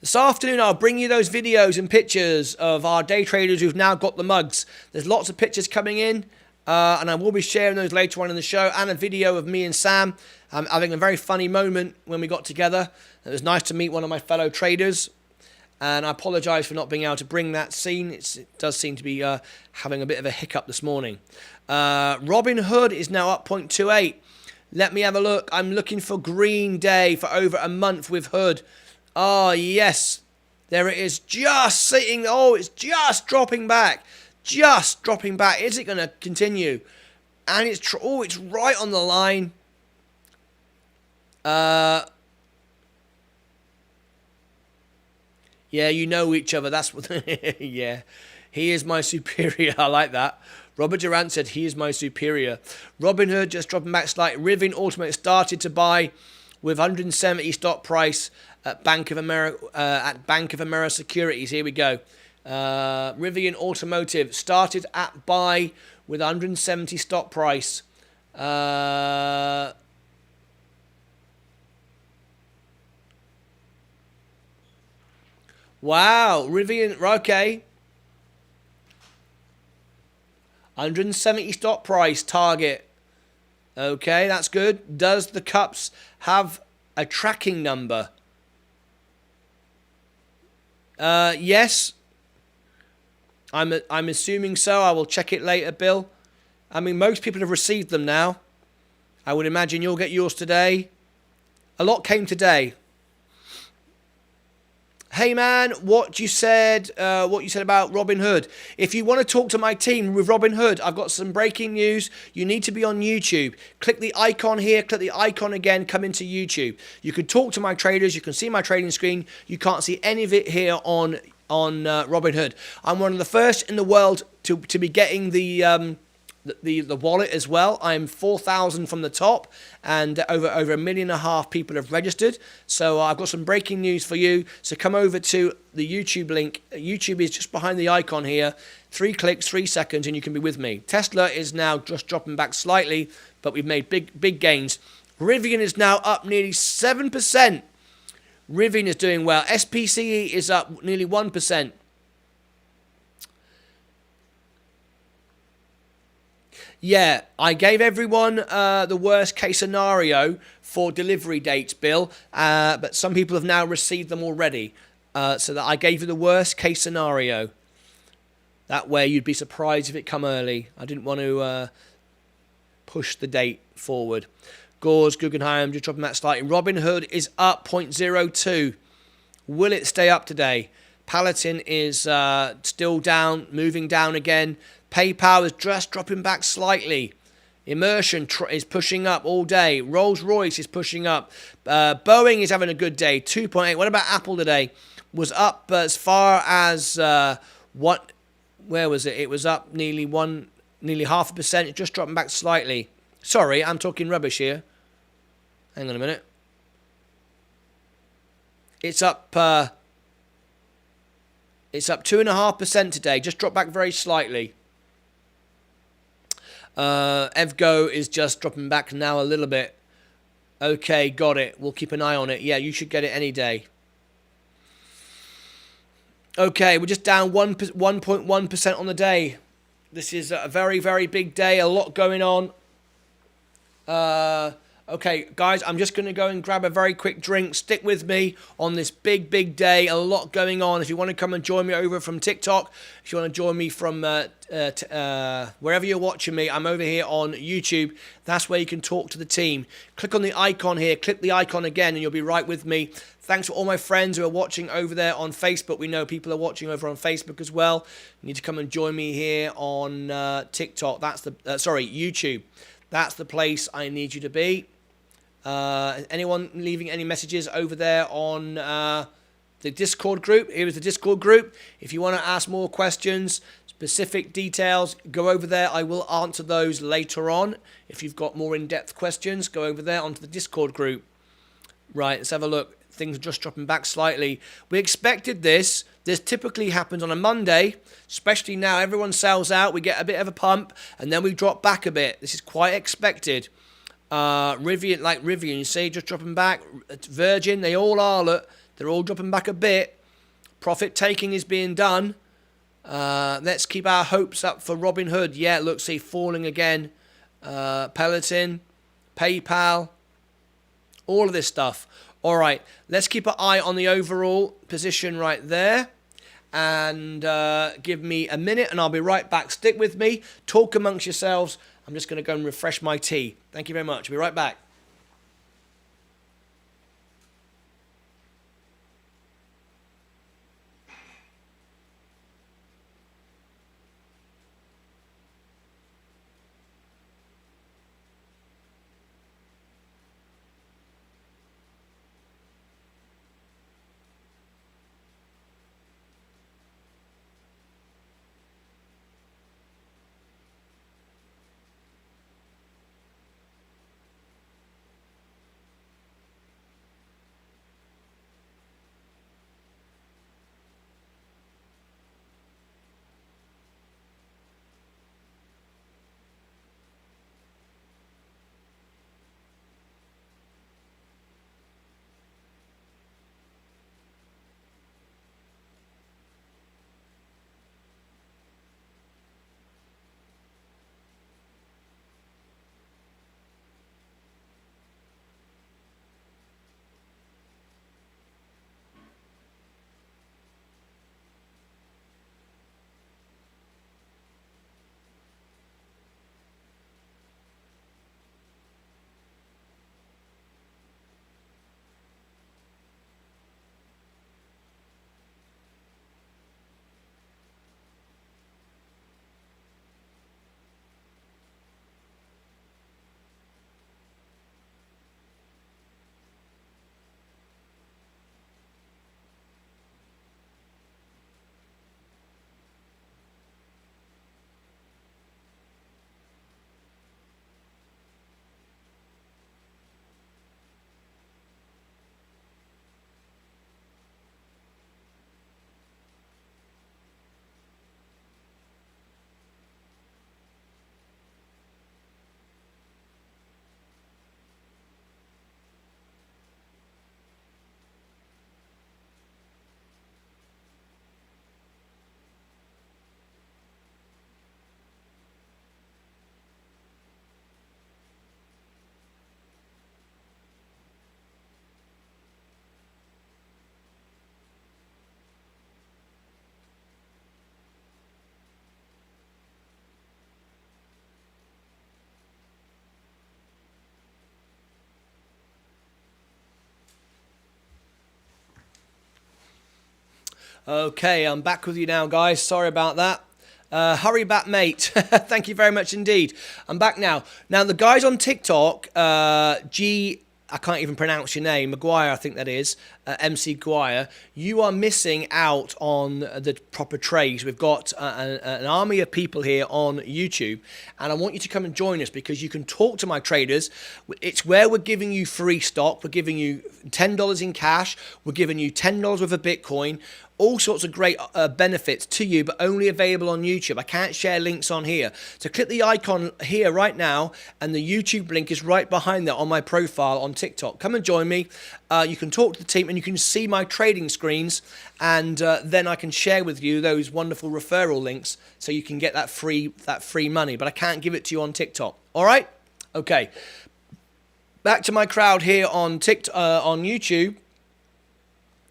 Speaker 1: This afternoon, I'll bring you those videos and pictures of our day traders who've now got the mugs. There's lots of pictures coming in, and I will be sharing those later on in the show, and a video of me and Sam having a very funny moment when we got together. It was nice to meet one of my fellow traders, and I apologise for not being able to bring that scene. It does seem to be having a bit of a hiccup this morning. Robinhood is now up 0.28. Let me have a look. I'm looking for green day for over a month with Hood. Oh, yes. There it is. Just sitting. Oh, it's just dropping back. Just dropping back. Is it going to continue? And it's it's right on the line. Yeah, you know each other. That's what. Yeah. He is my superior. I like that. Robert Durant said he is my superior. Robinhood just dropping back slightly. Rivian Automotive started to buy with 170 stock price at Bank of America Securities. Here we go. Rivian Automotive started at buy with 170 stock price. Wow, Rivian, okay. 170 stock price target. Okay, that's good. Does the cups have a tracking number? Yes. I'm assuming so. I will check it later, Bill. I mean, most people have received them now. I would imagine you'll get yours today. A lot came today. Hey man, what you said about Robinhood. If you want to talk to my team with Robinhood, I've got some breaking news. You need to be on YouTube. Click the icon here, click the icon again, come into YouTube. You can talk to my traders, you can see my trading screen. You can't see any of it here on Robinhood. I'm one of the first in the world to be getting the wallet as well. I'm 4,000 from the top, and over 1.5 million people have registered. So I've got some breaking news for you. So come over to the YouTube link. YouTube is just behind the icon here. 3 clicks, 3 seconds, and you can be with me. Tesla is now just dropping back slightly, but we've made big gains. Rivian is now up nearly 7%. Rivian is doing well. SPCE is up nearly 1%. Yeah, I gave everyone the worst case scenario for delivery dates, Bill, but some people have now received them already. So that I gave you the worst case scenario. That way you'd be surprised if it come early. I didn't want to push the date forward. Gores, Guggenheim, just dropping that slightly. Robinhood is up 0.02. Will it stay up today? Palatine is still down, moving down again. PayPal is just dropping back slightly. Immersion is pushing up all day. Rolls-Royce is pushing up. Boeing is having a good day, 2.8. What about Apple today? Was up as far as where was it? It was up nearly 0.5%. It's just dropping back slightly. Sorry, I'm talking rubbish here. Hang on a minute. It's up 2.5% today. Just dropped back very slightly. Evgo is just dropping back now a little bit. Okay, got it. We'll keep an eye on it. Yeah, you should get it any day. Okay, we're just down 1.1% on the day. This is a very, very big day. A lot going on. Okay, guys, I'm just going to go and grab a very quick drink. Stick with me on this big, big day. A lot going on. If you want to come and join me over from TikTok, if you want to join me from wherever you're watching me, I'm over here on YouTube. That's where you can talk to the team. Click on the icon here. Click the icon again, and you'll be right with me. Thanks to all my friends who are watching over there on Facebook. We know people are watching over on Facebook as well. You need to come and join me here on TikTok. That's the YouTube. That's the place I need you to be. Anyone leaving any messages over there on the Discord group. Here is the Discord group. If you want to ask more questions, specific details, go over there. I will answer those later on. If you've got more in-depth questions, go over there onto the Discord group. Right, let's have a look. Things are just dropping back slightly. We expected this. This typically happens on a Monday, especially now. Everyone sells out. We get a bit of a pump, and then we drop back a bit. This is quite expected. Rivian, you see, just dropping back. Virgin, they all are. Look, they're all dropping back a bit. Profit taking is being done. Let's keep our hopes up for Robinhood. Yeah, look, see, falling again. Peloton, PayPal, all of this stuff. All right, let's keep an eye on the overall position right there. And give me a minute and I'll be right back. Stick with me. Talk amongst yourselves. I'm just going to go and refresh my tea. Thank you very much. I'll be right back. Okay, I'm back with you now, guys. Sorry about that. Hurry back, mate. Thank you very much indeed. I'm back now. Now, the guys on TikTok, I can't even pronounce your name, Maguire, I think that is, MC Guire, you are missing out on the proper trades. We've got an army of people here on YouTube, and I want you to come and join us because you can talk to my traders. It's where we're giving you free stock. We're giving you $10 in cash. We're giving you $10 worth of Bitcoin. All sorts of great benefits to you, but only available on YouTube. I can't share links on here. So click the icon here right now, and the YouTube link is right behind there on my profile on TikTok. Come and join me. You can talk to the team, and you can see my trading screens, and then I can share with you those wonderful referral links so you can get that free money. But I can't give it to you on TikTok. All right? Okay. Back to my crowd here on YouTube.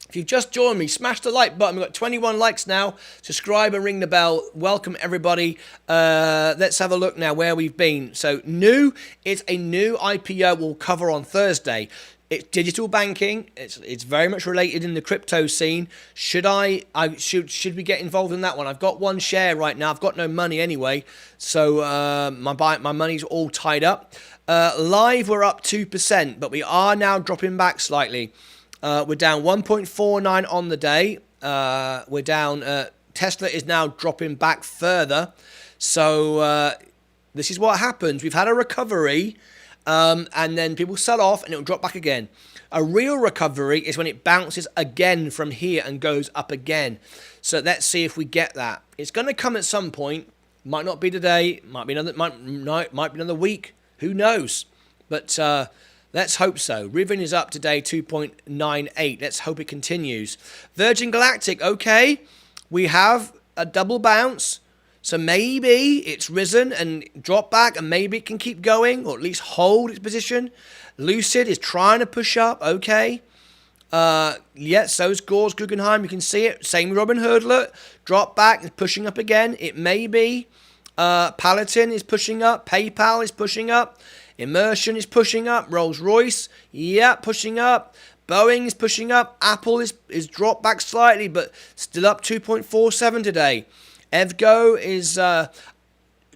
Speaker 1: If you've just joined me, smash the like button. We've got 21 likes now. Subscribe and ring the bell. Welcome, everybody. Let's have a look now where we've been. So it's a new IPO we'll cover on Thursday. It's digital banking. It's very much related in the crypto scene. Should we get involved in that one? I've got one share right now. I've got no money anyway. So my money's all tied up. Live, we're up 2%, but we are now dropping back slightly. We're down 1.49 on the day. We're down. Tesla is now dropping back further. So this is what happens. We've had a recovery, and then people sell off and it'll drop back again. A real recovery is when it bounces again from here and goes up again. So let's see if we get that. It's going to come at some point. Might not be today. Might be another week. Who knows? But let's hope so. Rivian is up today, 2.98. Let's hope it continues. Virgin Galactic, okay. We have a double bounce. So maybe it's risen and dropped back, and maybe it can keep going, or at least hold its position. Lucid is trying to push up, okay. Yeah, so is Gores Guggenheim. You can see it. Same with Robinhood, look. Drop back, it's pushing up again. It may be. Palantir is pushing up. PayPal is pushing up. Immersion is pushing up. Rolls-Royce, yeah, pushing up. Boeing is pushing up. Apple is dropped back slightly, but still up 2.47 today. Evgo is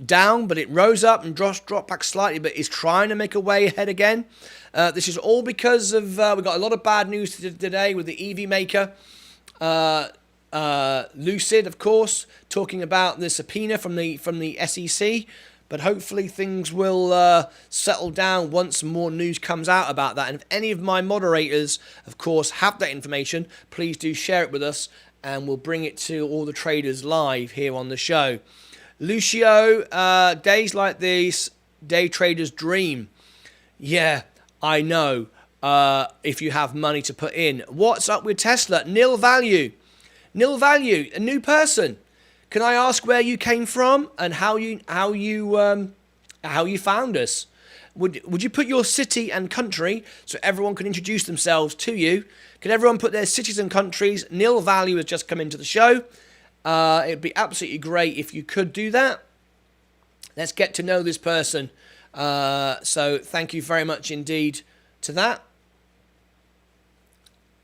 Speaker 1: down, but it rose up and dropped back slightly, but is trying to make a way ahead again. This is all because of we got a lot of bad news today with the EV maker. Lucid, of course, talking about the subpoena from the SEC. But hopefully things will settle down once more news comes out about that. And if any of my moderators, of course, have that information, please do share it with us, and we'll bring it to all the traders live here on the show. Lucio, days like these, day traders dream. Yeah, I know. If you have money to put in. What's up with Tesla? Nil value. Nil value. A new person. Can I ask where you came from and how you found us? Would you put your city and country so everyone can introduce themselves to you? Can everyone put their cities and countries? Nil value has just come into the show. It'd be absolutely great if you could do that. Let's get to know this person. So thank you very much indeed to that.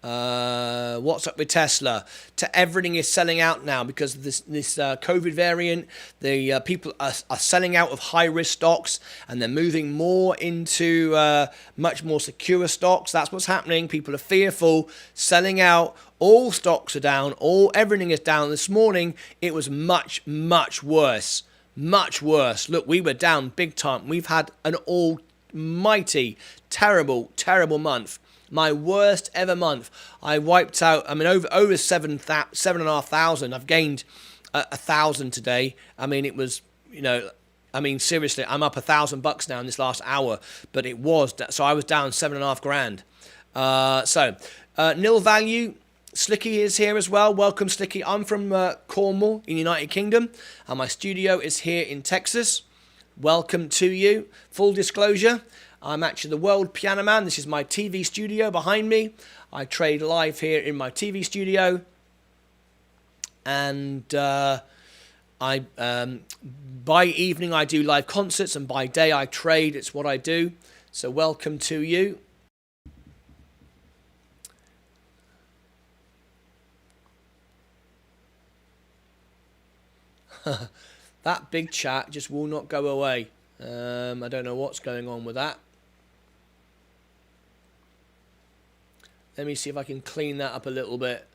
Speaker 1: What's up with Tesla? Everything is selling out now because of this COVID variant. The people are selling out of high-risk stocks, and they're moving more into much more secure stocks. That's what's happening. People are fearful, selling out. All stocks are down. Everything is down. This morning, it was much, much worse. Much worse. Look, we were down big time. We've had an almighty, terrible, terrible month. My worst ever month. I wiped out, over 7,500. I've gained 1,000 today. It was, seriously, I'm up $1,000 now in this last hour. But it was, so I was down 7.5 grand. Nil value. Slicky is here as well. Welcome, Slicky. I'm from Cornwall in the United Kingdom, and my studio is here in Texas. Welcome to you. Full disclosure. I'm actually the World Piano Man. This is my TV studio behind me. I trade live here in my TV studio. And by evening I do live concerts, and by day I trade. It's what I do. So welcome to you. That big chat just will not go away. I don't know what's going on with that. Let me see if I can clean that up a little bit.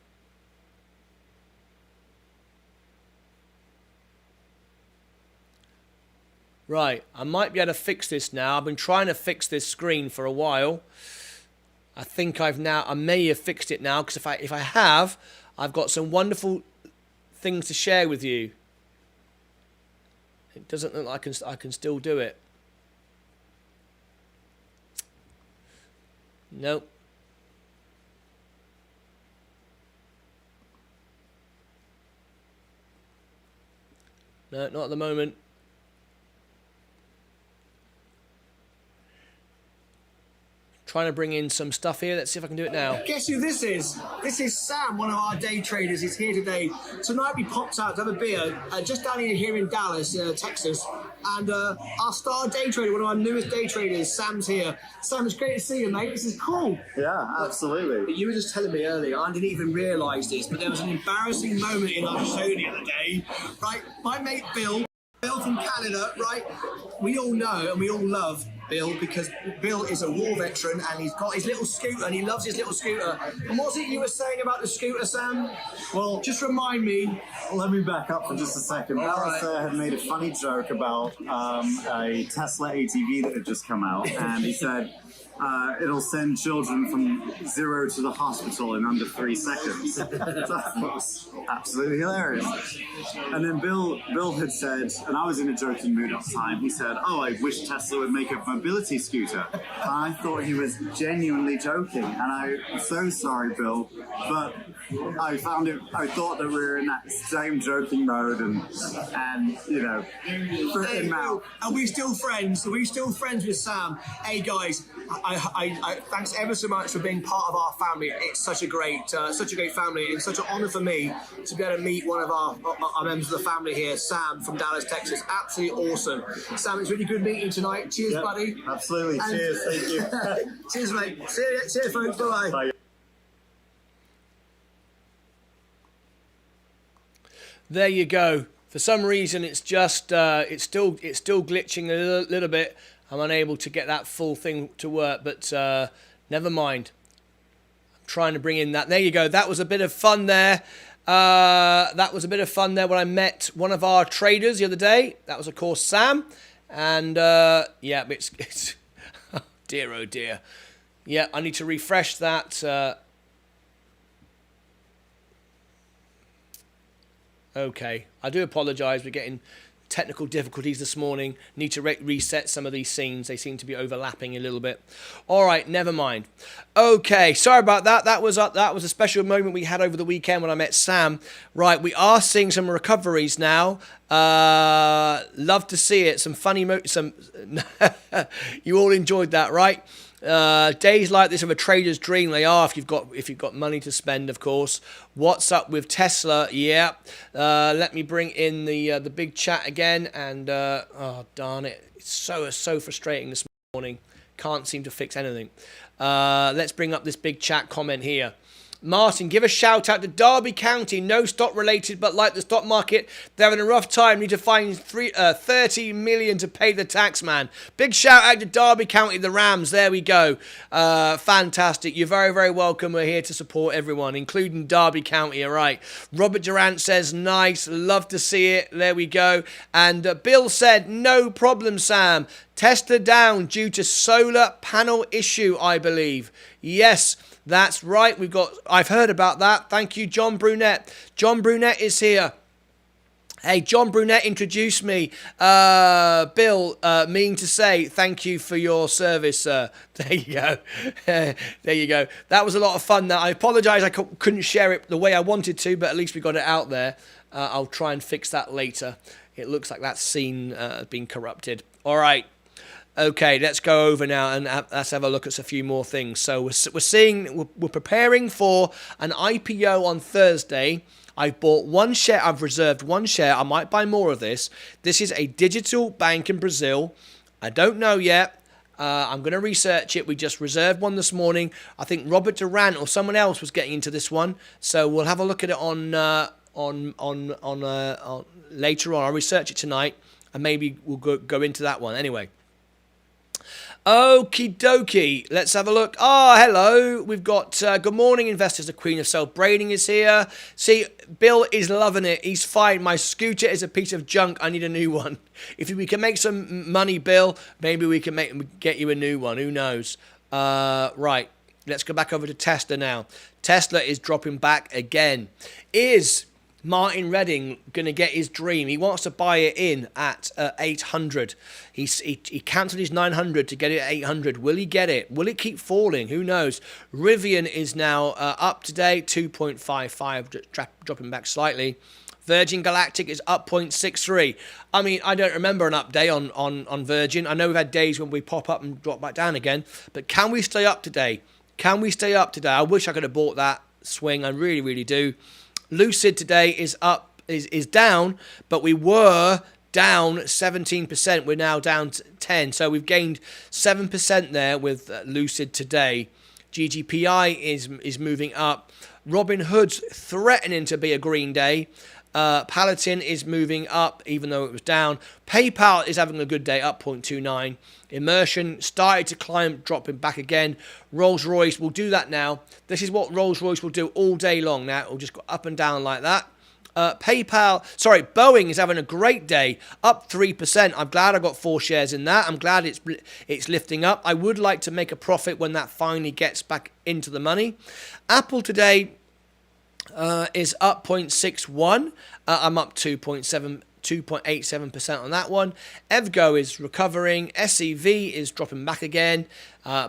Speaker 1: Right, I might be able to fix this now. I've been trying to fix this screen for a while. I think I may have fixed it now, because if I have, I've got some wonderful things to share with you. It doesn't look like I can still do it. Nope. No, not at the moment. Trying to bring in some stuff here. Let's see if I can do it now.
Speaker 2: Guess who this is? This is Sam, one of our day traders. He's here today. Tonight we popped out to have a beer just down here in Dallas, Texas. And our star day trader, one of our newest day traders, Sam's here. Sam, it's great to see you, mate. This is cool.
Speaker 3: Yeah, absolutely.
Speaker 2: You were just telling me earlier, I didn't even realise this, but there was an embarrassing moment in our show the other day. Right, my mate Bill from Canada, right? We all know and we all love Bill, because Bill is a war veteran and he's got his little scooter and he loves his little scooter. And what's it you were saying about the scooter, Sam?
Speaker 3: Well,
Speaker 2: just remind me.
Speaker 3: Let me back up for just a second. Alistair had made a funny joke about a Tesla ATV that had just come out, and he said it'll send children from 0 to the hospital in under 3 seconds. That was absolutely hilarious. And then Bill had said, and I was in a joking mood at the time, he said, "Oh, I wish Tesla would make a mobility scooter." And I thought he was genuinely joking, and I'm so sorry, Bill, but I thought that we were in that same joking mode, and you know, fruit in mouth.
Speaker 2: Are we still friends? Are we still friends with Sam? Hey guys, I thanks ever so much for being part of our family. It's such a great family, and such an honour for me to be able to meet one of our members of the family here, Sam from Dallas, Texas. Absolutely awesome. Sam, it's really good meeting you tonight. Cheers, buddy.
Speaker 3: Absolutely. And cheers. Thank you.
Speaker 2: Cheers, mate. See you, folks. Bye.
Speaker 3: Bye.
Speaker 1: There you go. For some reason, it's just it's still glitching a little bit. I'm unable to get that full thing to work, but never mind. I'm trying to bring in that. There you go. That was a bit of fun there. When I met one of our traders the other day. That was, of course, Sam. And yeah, it's dear, oh dear. Yeah, I need to refresh that. Okay, I do apologise. We're getting technical difficulties this morning. Need to reset some of these scenes. They seem to be overlapping a little bit. All right, never mind. Okay, sorry about that. That was a special moment we had over the weekend when I met Sam. Right, we are seeing some recoveries now. Love to see it. Some funny you all enjoyed that, right? Days like this of a trader's dream. They are if you've got money to spend, of course. What's up with Tesla? Yeah. Let me bring in the big chat again. And oh darn it, it's so frustrating this morning. Can't seem to fix anything. Let's bring up this big chat comment here. Martin, give a shout out to Derby County. No stock related, but like the stock market, they're having a rough time. Need to find 30 million to pay the tax man. Big shout out to Derby County, the Rams. There we go. Fantastic. You're very, very welcome. We're here to support everyone, including Derby County. All right. Robert Durant says, nice. Love to see it. There we go. And Bill said, no problem, Sam. Tesla down due to solar panel issue, I believe. Yes. That's right. I've heard about that. Thank you, John Brunette. John Brunette is here. Hey, John Brunette introduced me. Bill, mean to say thank you for your service, sir. There you go. There you go. That was a lot of fun. I apologise I couldn't share it the way I wanted to, but at least we got it out there. I'll try and fix that later. It looks like that scene has been corrupted. All right. Okay, let's go over now and let's have a look at a few more things. So we're preparing for an IPO on Thursday. I've bought one share. I've reserved one share. I might buy more of this. This is a digital bank in Brazil. I don't know yet. I'm going to research it. We just reserved one this morning. I think Robert Durant or someone else was getting into this one. So we'll have a look at it on later on. I'll research it tonight and maybe we'll go into that one anyway. Okie dokie, let's have a look. Hello, we've got good morning investors. The Queen of Self-Braiding is here. See, Bill is loving it. He's fine. My scooter is a piece of junk. I need a new one. If we can make some money, Bill, maybe we can get you a new one. Who knows? Right, let's go back over to Tesla now. Tesla is dropping back again. Is Martin Redding going to get his dream? He wants to buy it in at 800. He cancelled his 900 to get it at 800. Will he get it? Will it keep falling? Who knows? Rivian is now up today, 2.55, dropping back slightly. Virgin Galactic is up 0.63. I mean, I don't remember an update on Virgin. I know we've had days when we pop up and drop back down again. But can we stay up today? Can we stay up today? I wish I could have bought that swing. I really, really do. Lucid today is down, but we were down 17%. We're now down to 10. So we've gained 7% there with Lucid today. GGPI is moving up. Robinhood's threatening to be a green day. Palatine is moving up, even though it was down. PayPal is having a good day, up 0.29. Immersion started to climb, dropping back again. Rolls-Royce will do that now. This is what Rolls-Royce will do all day long now. It will just go up and down like that. Boeing is having a great day, up 3%. I'm glad I got 4 shares in that. I'm glad it's lifting up. I would like to make a profit when that finally gets back into the money. Apple today is up 0.61. I'm up 2.87% on that one. Evgo is recovering. SEV is dropping back again.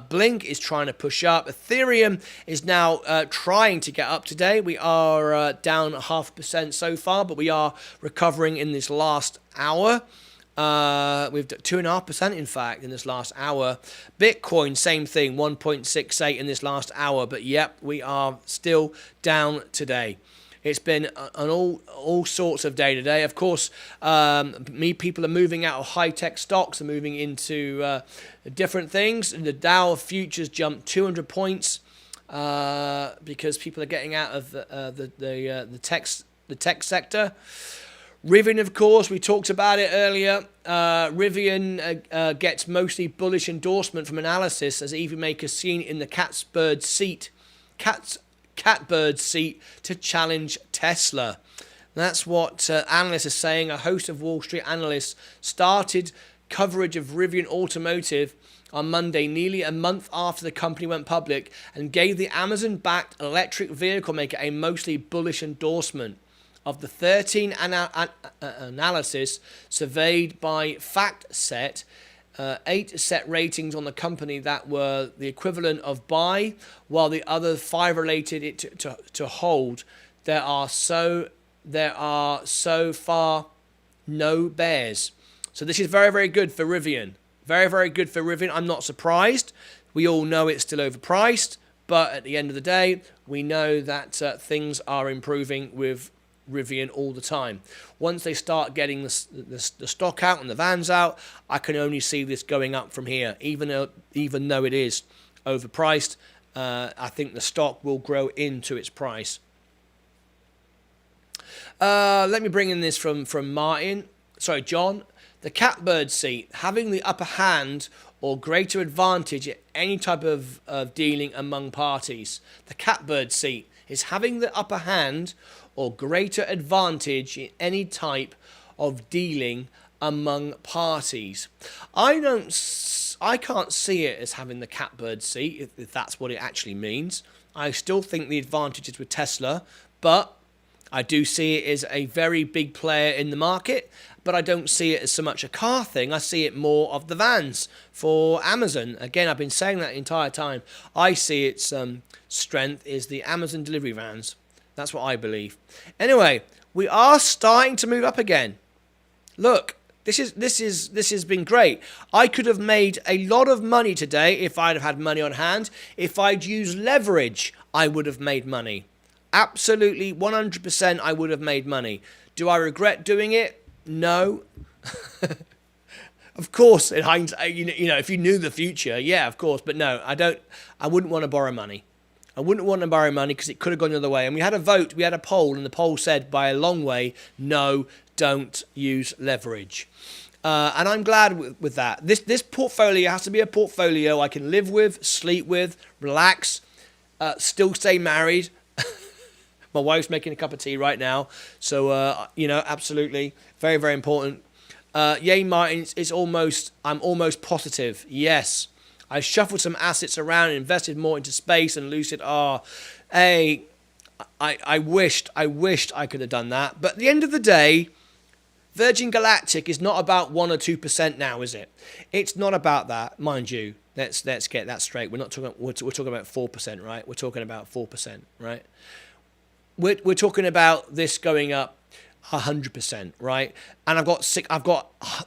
Speaker 1: Blink is trying to push up. Ethereum is now trying to get up today. We are down 0.5% so far, but we are recovering in this last hour. We've done 2.5% in fact in this last hour. Bitcoin, same thing, 1.68 in this last hour. But yep, we are still down today. It's been an all sorts of day today. Of course, people are moving out of high-tech stocks and moving into different things. The Dow futures jumped 200 points because people are getting out of the tech sector. Rivian, of course, we talked about it earlier. Rivian gets mostly bullish endorsement from analysis as EV makers seen in the catbird seat to challenge Tesla. That's what analysts are saying. A host of Wall Street analysts started coverage of Rivian Automotive on Monday, nearly a month after the company went public, and gave the Amazon-backed electric vehicle maker a mostly bullish endorsement. Of the 13 analysis surveyed by FactSet, 8 set ratings on the company that were the equivalent of buy, while the other 5 related it to hold. There are so far no bears. So this is very, very good for Rivian. Very, very good for Rivian. I'm not surprised. We all know it's still overpriced, but at the end of the day, we know that things are improving with Rivian all the time. Once they start getting the stock out and the vans out, I can only see this going up from here. Even though it is overpriced, I think the stock will grow into its price. Let me bring in this from John. The catbird seat, having the upper hand or greater advantage at any type of dealing among parties. The catbird seat is having the upper hand or greater advantage in any type of dealing among parties. I can't see it as having the catbird seat, if that's what it actually means. I still think the advantage is with Tesla, but I do see it as a very big player in the market, but I don't see it as so much a car thing. I see it more of the vans for Amazon. Again, I've been saying that the entire time. I see its strength is the Amazon delivery vans. That's what I believe. Anyway, we are starting to move up again. Look, this has been great. I could have made a lot of money today if I'd have had money on hand. If I'd used leverage, I would have made money. Absolutely, 100% I would have made money. Do I regret doing it? No. Of course, in hindsight, if you knew the future, yeah, of course. But no, I don't. I wouldn't want to borrow money. I wouldn't want to borrow money because it could have gone the other way. And we had a vote, we had a poll, and the poll said by a long way, no, don't use leverage. And I'm glad with that. This portfolio has to be a portfolio I can live with, sleep with, relax, still stay married. My wife's making a cup of tea right now. So, absolutely. Very, very important. Yay, Martin, I'm almost positive. Yes. I shuffled some assets around and invested more into space and Lucid. I wished I could have done that. But at the end of the day, Virgin Galactic is not about 1 or 2% now, is it? It's not about that, mind you. Let's get that straight. We're talking about 4%, right? We're talking about 4%, right? We're talking about this going up 100%, right? And I've got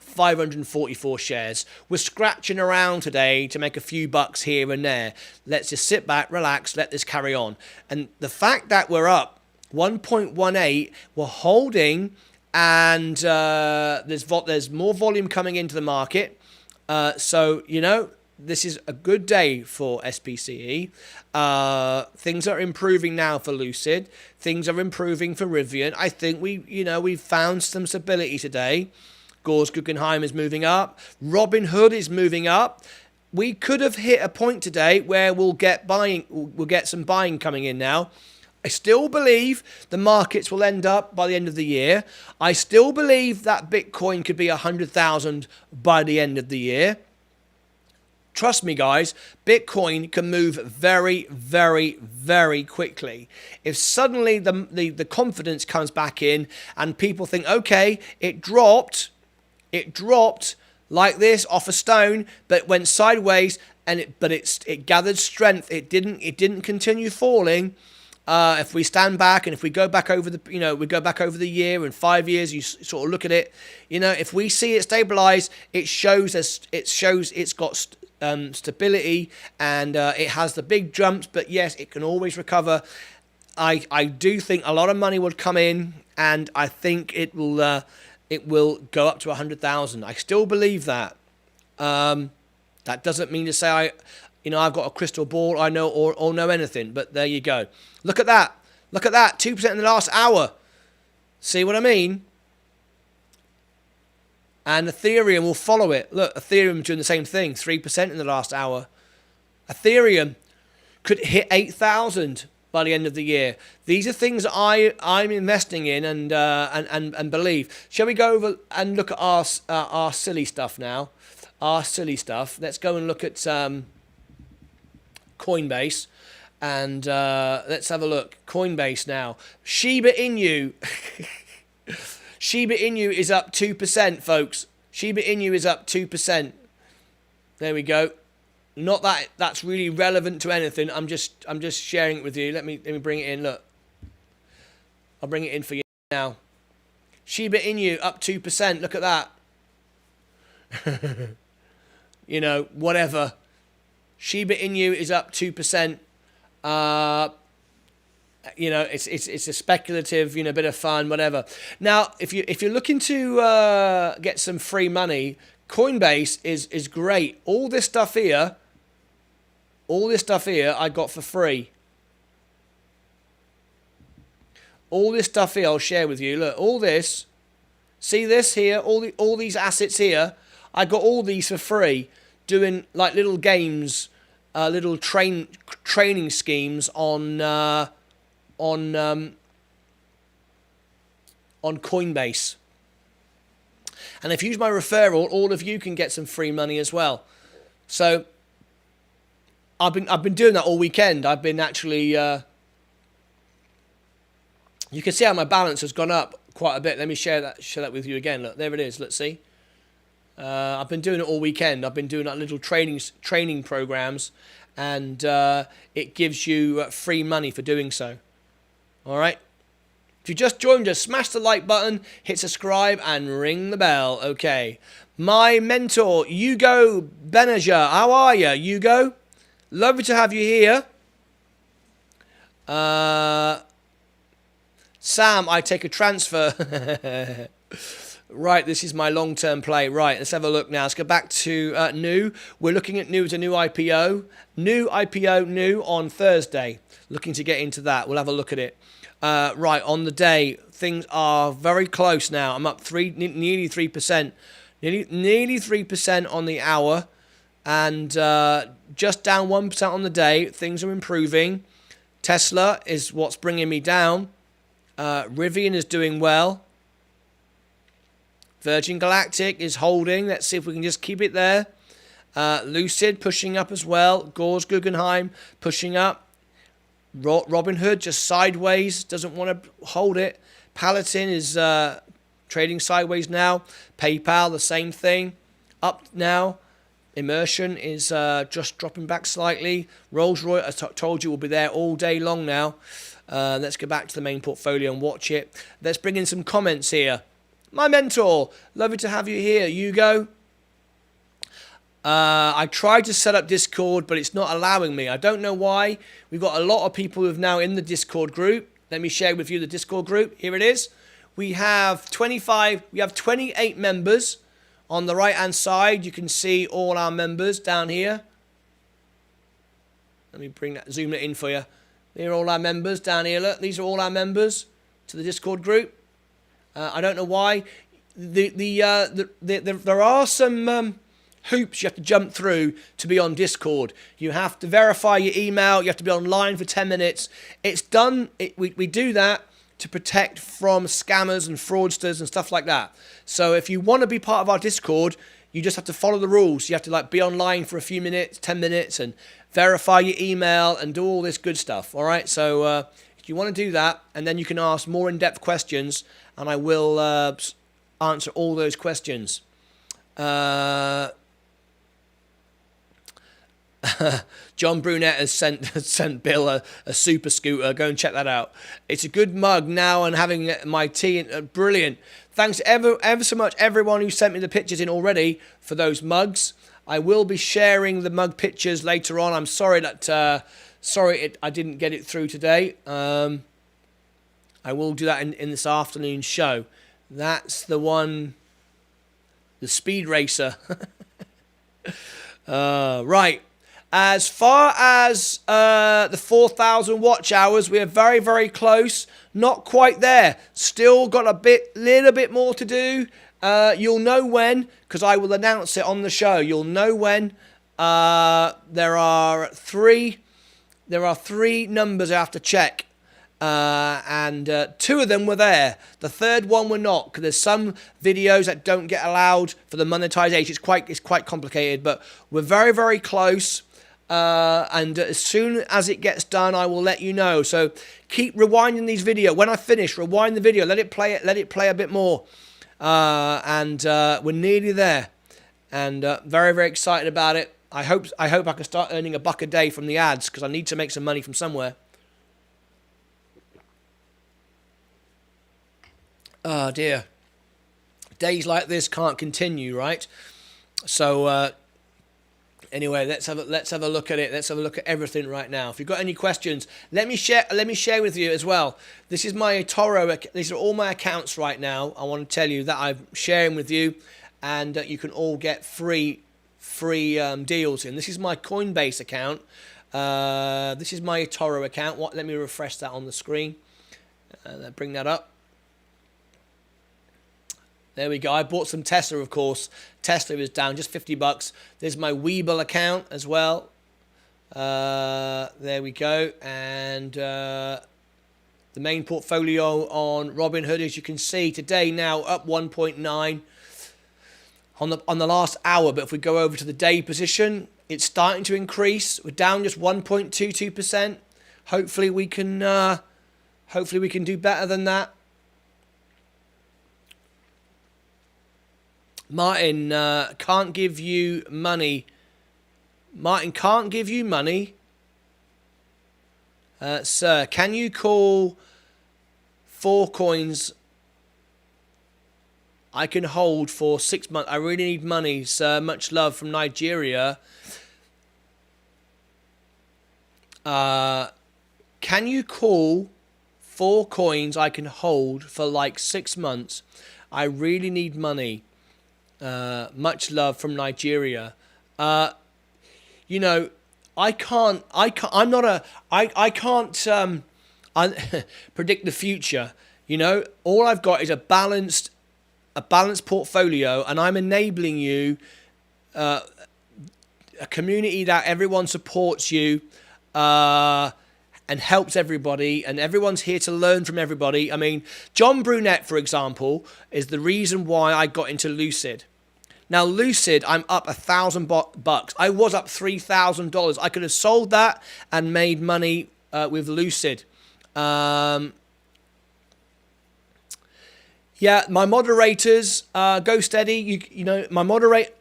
Speaker 1: 544 shares. We're scratching around today to make a few bucks here and there. Let's just sit back, relax, let this carry on. And the fact that we're up 1.18, we're holding, and there's more volume coming into the market. So this is a good day for SPCE. Things are improving now for Lucid. Things are improving for Rivian. I think we've found some stability today. Gores Guggenheim is moving up. Robinhood is moving up. We could have hit a point today where we'll get some buying coming in now. I still believe the markets will end up by the end of the year. I still believe that Bitcoin could be 100,000 by the end of the year. Trust me, guys, Bitcoin can move very, very, very quickly. If suddenly the confidence comes back in and people think, okay, it dropped like this off a stone, but went sideways, and it gathered strength. It didn't continue falling. If we stand back and if we go back over the year and 5 years, you sort of look at it, if we see it stabilize, it shows it's got stability, and it has the big jumps, but yes, it can always recover. I do think a lot of money would come in, and I think it will go up to 100,000. I still believe that. That doesn't mean to say I've got a crystal ball, I know or know anything, but there you go. Look at that. Look at that. 2% in the last hour. See what I mean? And Ethereum will follow it. Look, Ethereum doing the same thing. 3% in the last hour. Ethereum could hit 8,000 by the end of the year. These are things that I'm investing in and believe. Shall we go over and look at our silly stuff now? Our silly stuff. Let's go and look at Coinbase. And let's have a look. Coinbase now. Shiba Inu. Shiba Inu is up 2%, folks. Shiba Inu is up 2%. There we go. Not that that's really relevant to anything. I'm just sharing it with you. Let me bring it in. Look. I'll bring it in for you now. Shiba Inu up 2%. Look at that. Whatever. Shiba Inu is up 2%. It's a speculative, bit of fun, whatever. Now, if you're looking to get some free money, Coinbase is great. All this stuff here I got for free. All this stuff here I'll share with you. Look, all this. See this here? All these assets here. I got all these for free, doing like little games. Little training schemes on Coinbase, and if you use my referral, all of you can get some free money as well. So I've been doing that all weekend. I've been actually. You can see how my balance has gone up quite a bit. Let me share that with you again. Look, there it is. Let's see. I've been doing it all weekend. I've been doing like little training programs, and it gives you free money for doing so. All right. If you just joined us, smash the like button, hit subscribe, and ring the bell. Okay. My mentor, Hugo Benager. How are you, Hugo? Lovely to have you here. Sam, I take a transfer. Right, this is my long-term play. Right, let's have a look now. Let's go back to new. We're looking at new as a new IPO. New IPO, new on Thursday. Looking to get into that. We'll have a look at it. Right, on the day, things are very close now. I'm up nearly 3%. Nearly 3% on the hour. And just down 1% on the day. Things are improving. Tesla is what's bringing me down. Rivian is doing well. Virgin Galactic is holding. Let's see if we can just keep it there. Lucid pushing up as well. Gores Guggenheim pushing up. Robinhood just sideways. Doesn't want to hold it. Palantir is trading sideways now. PayPal, the same thing. Up now. Immersion is just dropping back slightly. Rolls-Royce, I told you, will be there all day long now. Let's go back to the main portfolio and watch it. Let's bring in some comments here. My mentor, lovely to have you here, Hugo. I tried to set up Discord, but it's not allowing me. I don't know why. We've got a lot of people who are now in the Discord group. Let me share with you the Discord group. Here it is. We have 28 members. On the right-hand side, you can see all our members down here. Let me bring that, zoom it in for you. Here are all our members down here. Look, these are all our members to the Discord group. I don't know why. There are some hoops you have to jump through to be on Discord. You have to verify your email. You have to be online for 10 minutes. It's done. We do that to protect from scammers and fraudsters and stuff like that. So if you want to be part of our Discord, you just have to follow the rules. You have to be online for a few minutes, 10 minutes, and verify your email and do all this good stuff. All right. So if you want to do that, and then you can ask more in-depth questions, and I will answer all those questions. John Brunette has sent Bill a super scooter. Go and check that out. It's a good mug now, and having my tea. Brilliant. Thanks ever so much everyone who sent me the pictures in already for those mugs. I will be sharing the mug pictures later on. I'm sorry that I didn't get it through today. I will do that in this afternoon show. That's the one, the Speed Racer. Right. As far as the 4,000 watch hours, we are very, very close. Not quite there. Still got little bit more to do. You'll know when, because I will announce it on the show. You'll know when. There are three numbers I have to check. And two of them were there. The third one were not, because there's some videos that don't get allowed for the monetization. It's quite complicated, but we're very, very close. And as soon as it gets done, I will let you know. So keep rewinding these videos. When I finish, rewind the video. Let it play a bit more. And we're nearly there. And very, very excited about it. I hope I can start earning $1 a day from the ads, because I need to make some money from somewhere. Oh dear. Days like this can't continue, right? So anyway, let's have a look at it. Let's have a look at everything right now. If you've got any questions, let me share with you as well. This is my eTORO. These are all my accounts right now. I want to tell you that I'm sharing with you, and you can all get free deals in. This is my COINBASE account. This is my eTORO account. Let me refresh that on the screen. Bring that up. There we go. I bought some Tesla, of course. Tesla is down just $50. There's my WEBULL account as well. There we go. And the main portfolio on Robinhood, as you can see today, now up 1.9 on the last hour. But if we go over to the day position, it's starting to increase. We're down just 1.22%. Hopefully we can do better than that. Martin can't give you money. Martin can't give you money. Sir, can you call 4 coins I can hold for 6 months? I really need money, sir. Much love from Nigeria. Can you call 4 coins I can hold for like 6 months? I really need money. Much love from Nigeria. You know, I can't predict the future. You know, all I've got is a balanced portfolio, and I'm enabling you, a community that everyone supports you, and helps everybody, and everyone's here to learn from everybody. I mean, John Brunette, for example, is the reason why I got into Lucid. Now, Lucid, I'm up $1,000. I was up $3,000. I could have sold that and made money with Lucid. Yeah, my moderators, go steady. You know, my moderator.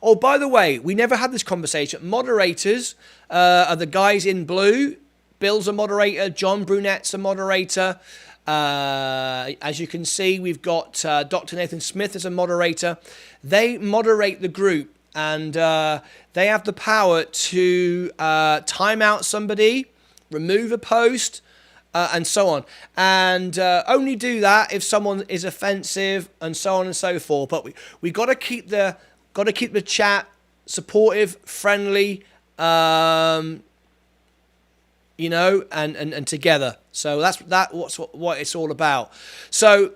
Speaker 1: Oh, by the way, we never had this conversation. Moderators are the guys in blue. Bill's a moderator. John Brunette's a moderator. As you can see, we've got Dr. Nathan Smith as a moderator. They moderate the group, and they have the power to time out somebody, remove a post, and so on. And only do that if someone is offensive, and so on and so forth. But we got to keep the chat supportive, friendly. you know, and together. So that's what it's all about. So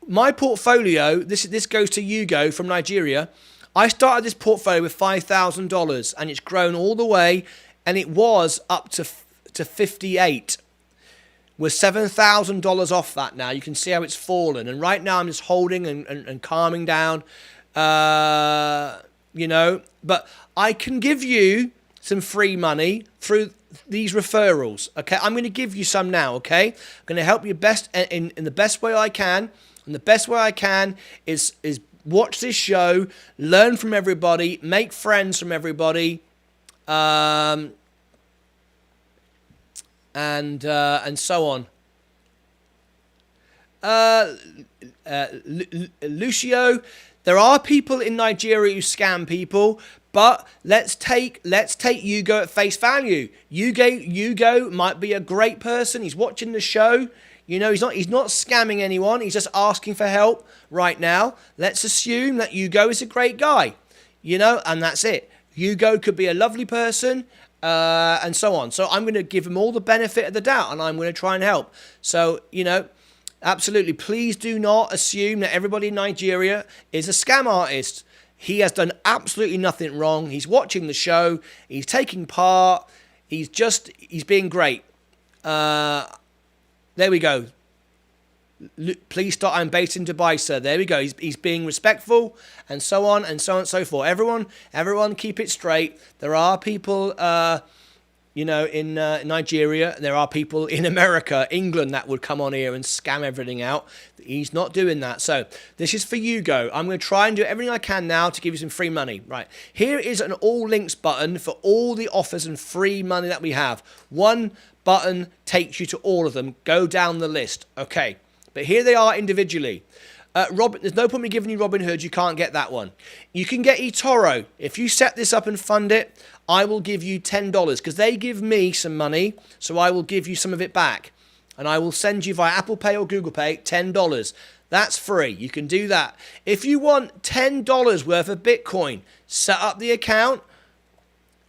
Speaker 1: my portfolio, this goes to Hugo from Nigeria. I started this portfolio with $5,000 and it's grown all the way, and it was up to 58. We're $7,000 off that now. You can see how it's fallen. And right now I'm just holding and calming down, you know. But I can give you some free money through these referrals, okay? I'm going to give you some now, okay? I'm going to help you best in the best way I can. And the best way I can is watch this show, learn from everybody, make friends from everybody, and so on. Lucio, there are people in Nigeria who scam people, but let's take Hugo at face value. Hugo might be a great person. He's watching the show. You know, he's not scamming anyone. He's just asking for help right now. Let's assume that Hugo is a great guy, you know, and that's it. Hugo could be a lovely person, and so on. So I'm going to give him all the benefit of the doubt, and I'm going to try and help. So, you know, absolutely, please do not assume that everybody in Nigeria is a scam artist. He has done absolutely nothing wrong. He's watching the show. He's taking part. He's being great. There we go. Please start. I'm based in Dubai, sir. There we go. He's being respectful, and so on and so on and so forth. Everyone, keep it straight. There are people, you know, in Nigeria. There are people in America, England, that would come on here and scam everything out. He's not doing that. So this is for Hugo. I'm going to try and do everything I can now to give you some free money. Right. Here is an all links button for all the offers and free money that we have. One button takes you to all of them. Go down the list. Okay. But here they are individually. There's no point in giving you Robinhood. You can't get that one. You can get eTORO. If you set this up and fund it, I will give you $10 because they give me some money. So I will give you some of it back. And I will send you via Apple Pay or Google Pay $10. That's free. You can do that. If you want $10 worth of Bitcoin, set up the account.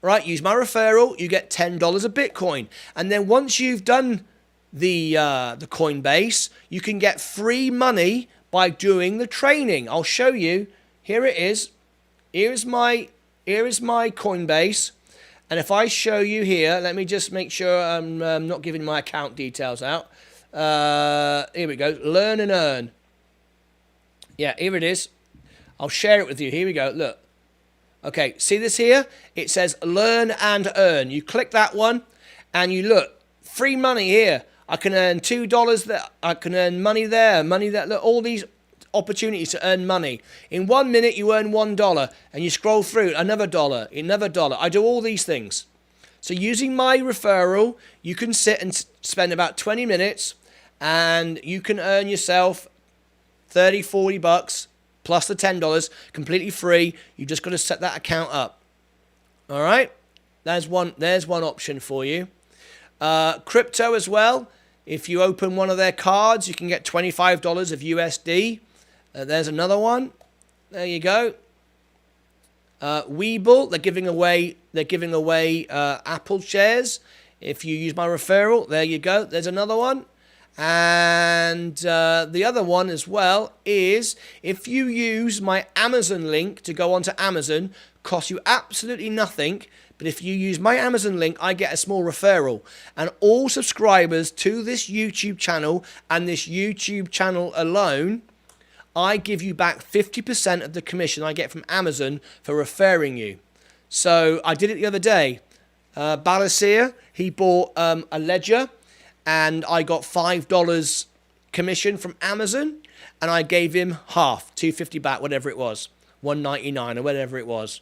Speaker 1: Right, use my referral. You get $10 of Bitcoin. And then once you've done the COINBASE, you can get free money by doing the training. I'll show you. Here it is. Here is my COINBASE. And if I show you here, let me just make sure I'm not giving my account details out. Here we go. Learn and earn. Yeah, here it is. I'll share it with you. Here we go. Look. Okay, see this here? It says learn and earn. You click that one and you look. Free money here. I can earn $2 there. I can earn money there. Money there. Look, all these opportunities to earn money. In 1 minute, you earn $1 and you scroll through another dollar, another dollar. I do all these things. So using my referral, you can sit and spend about 20 minutes and you can earn yourself 30, 40 bucks plus the $10 completely free. You just got to set that account up. All right. There's one option for you. Crypto as well. If you open one of their cards, you can get $25 of USD. There's another one. There you go. WEBULL, they're giving away Apple shares. If you use my referral, there you go. There's another one. And the other one as well is if you use my Amazon link to go onto Amazon, costs you absolutely nothing. But if you use my Amazon link, I get a small referral. And all subscribers to this YouTube channel and this YouTube channel alone, I give you back 50% of the commission I get from Amazon for referring you. So I did it the other day. Balasir, he bought a ledger and I got $5 commission from Amazon and I gave him half, $2.50 back, whatever it was, $1.99 or whatever it was.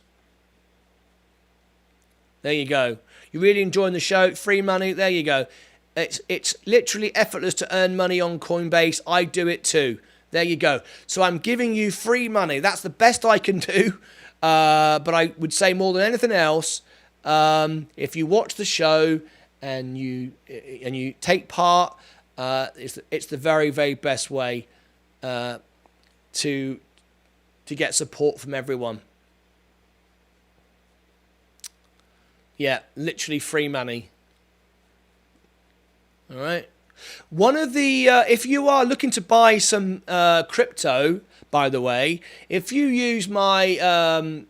Speaker 1: There you go. You're really enjoying the show. Free money. There you go. It's literally effortless to earn money on Coinbase. I do it too. There you go. So I'm giving you free money. That's the best I can do. But I would say more than anything else, if you watch the show and you take part, it's the very, very best way to get support from everyone. Yeah, literally free money. All right. One of the, if you are looking to buy some crypto, by the way, if you use my,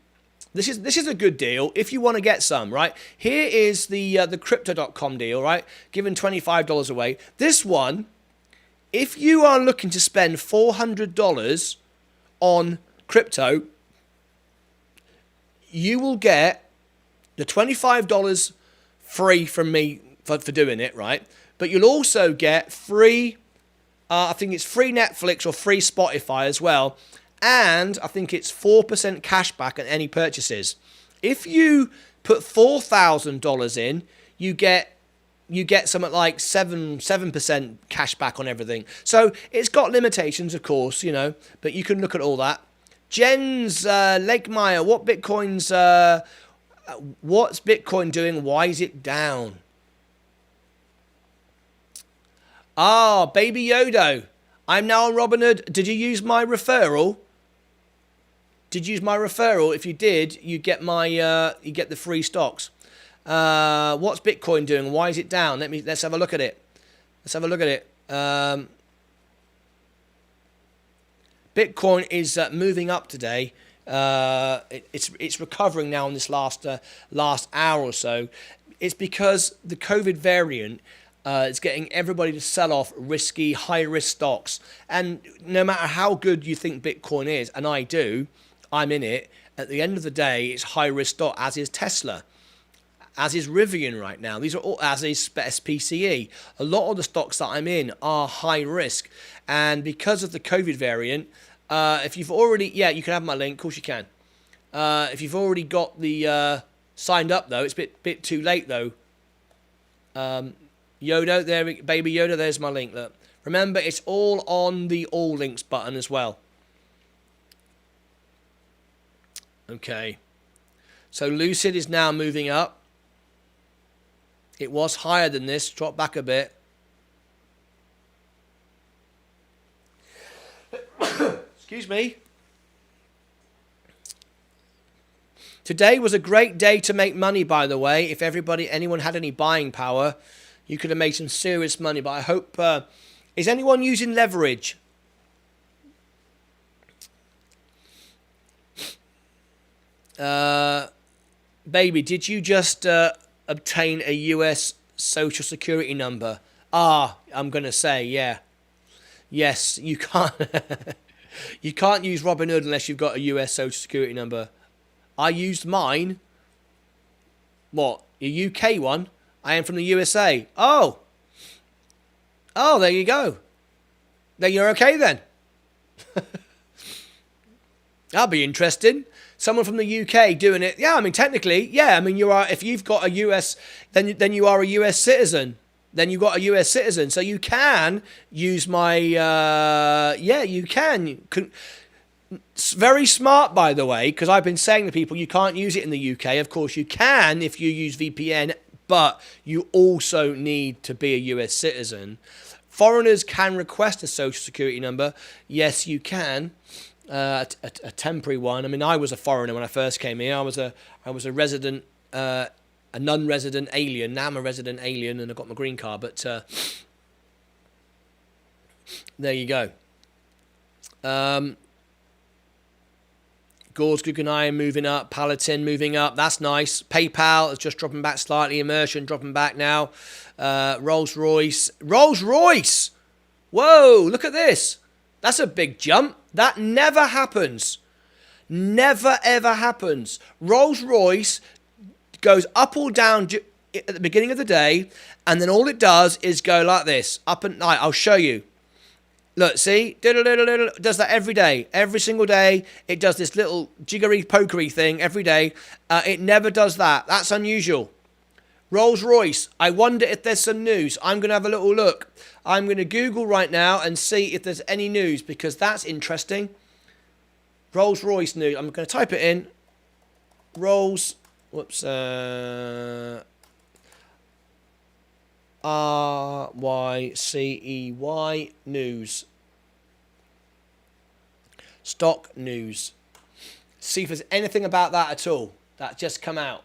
Speaker 1: this is a good deal if you want to get some, right? Here is the crypto.com deal, right? Giving $25 away. This one, if you are looking to spend $400 on crypto, you will get the $25 free from me for doing it, right? But you'll also get free, I think it's free Netflix or free Spotify as well. And I think it's 4% cash back on any purchases. If you put $4,000 in, you get something like 7% cash back on everything. So it's got limitations, of course, you know, but you can look at all that. Jens Lakemeyer, what's Bitcoin doing? Why is it down? Ah, Baby Yodo. I'm now on Robinhood. Did you use my referral? Did you use my referral? If you did, you get my you get the free stocks. What's Bitcoin doing? Why is it down? Let's have a look at it. Let's have a look at it. Bitcoin is moving up today. It's recovering now in this last hour or so. It's because the COVID variant is getting everybody to sell off risky, high-risk stocks. And no matter how good you think Bitcoin is, and I do, I'm in it, at the end of the day, it's high-risk stock, as is Tesla, as is Rivian right now. These are all, as is SPCE. A lot of the stocks that I'm in are high-risk. And because of the COVID variant, if you've already, yeah, you can have my link, of course you can. If you've already got the signed up, though, it's a bit too late, though. Yoda, there, Baby Yoda, there's my link. Look. Remember, it's all on the All Links button as well. Okay. So Lucid is now moving up. It was higher than this, dropped back a bit. Excuse me. Today was a great day to make money, by the way. If anyone had any buying power, you could have made some serious money. But I hope, is anyone using leverage? Baby, did you just obtain a US Social Security number? I'm going to say, yeah. Yes, you can't. You can't use Robinhood unless you've got a US Social Security number. I used mine. What? A UK one? I am from the USA. Oh, there you go. Then you're okay then. That'll be interesting. Someone from the UK doing it. Yeah, I mean, technically, yeah. I mean, you are. If you've got a US, then you are a US citizen. Then you got a US citizen, so you can use my. Yeah, you can. It's very smart, by the way, because I've been saying to people you can't use it in the UK. Of course, you can if you use VPN, but you also need to be a US citizen. Foreigners can request a social security number. Yes, you can. A temporary one. I mean, I was a foreigner when I first came here. I was a resident, a non-resident alien. Now I'm a resident alien, and I've got my green card. But there you go. Gord's Guggenheim moving up. Palatine moving up. That's nice. PayPal is just dropping back slightly. Immersion dropping back now. Rolls-Royce. Rolls-Royce! Whoa, look at this. That's a big jump. That never happens. Never, ever happens. Rolls-Royce goes up or down at the beginning of the day, and then all it does is go like this, up and night. I'll show you. Look, see? It does that every day. Every single day, it does this little jiggery pokery thing every day. It never does that. That's unusual. Rolls-Royce. I wonder if there's some news. I'm going to have a little look. I'm going to Google right now and see if there's any news, because that's interesting. Rolls-Royce news. I'm going to type it in. Rolls. Whoops. RYCEY news. Stock news. See if there's anything about that at all. That just come out.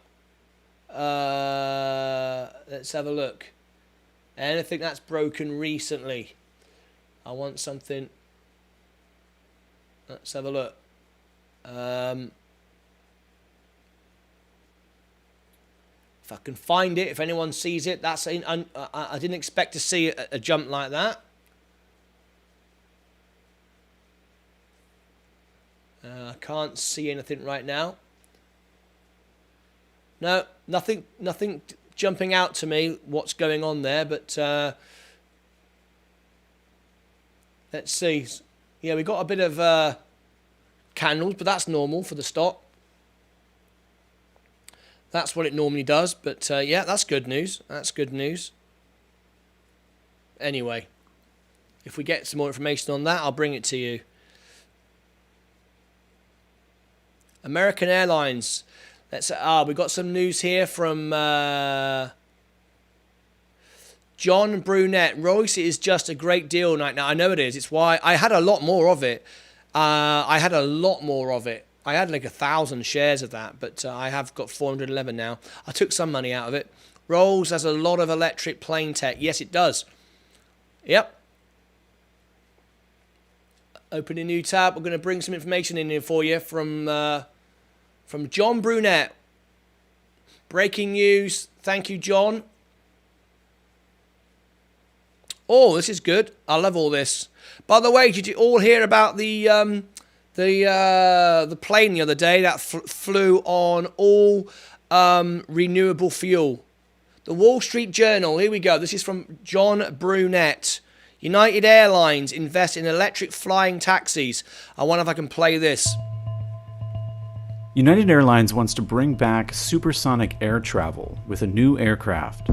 Speaker 1: Let's have a look. Anything that's broken recently. I want something. Let's have a look. If I can find it, if anyone sees it, that's I didn't expect to see a jump like that. I can't see anything right now. No, nothing jumping out to me what's going on there, but let's see. Yeah, we got a bit of candles, but that's normal for the stock. That's what it normally does, but yeah, that's good news. That's good news. Anyway, if we get some more information on that, I'll bring it to you. American Airlines. Let's we got some news here from John Brunette. Royce is just a great deal right now. I know it is. It's why I had a lot more of it. I had like 1,000 shares of that, but I have got 411 now. I took some money out of it. Rolls has a lot of electric plane tech. Yes, it does. Yep. Open a new tab. We're going to bring some information in here for you from John Brunette. Breaking news. Thank you, John. Oh, this is good. I love all this. By the way, did you all hear about the plane the other day that flew on all renewable fuel? The Wall Street Journal. Here we go. This is from John Brunette. United Airlines invest in electric flying taxis. I wonder if I can play this.
Speaker 4: United Airlines wants to bring back supersonic air travel with a new aircraft.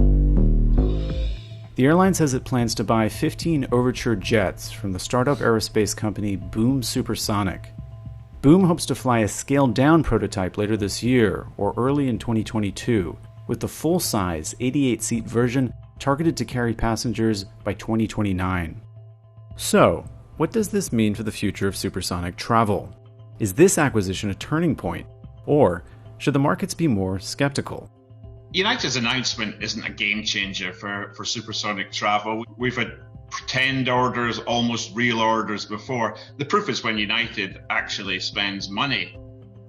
Speaker 4: The airline says it plans to buy 15 Overture jets from the startup aerospace company Boom Supersonic. Boom hopes to fly a scaled-down prototype later this year or early in 2022, with the full-size 88-seat version targeted to carry passengers by 2029. So, what does this mean for the future of supersonic travel? Is this acquisition a turning point, or should the markets be more skeptical?
Speaker 5: United's announcement isn't a game changer for supersonic travel. We've had pretend orders, almost real orders before. The proof is when United actually spends money.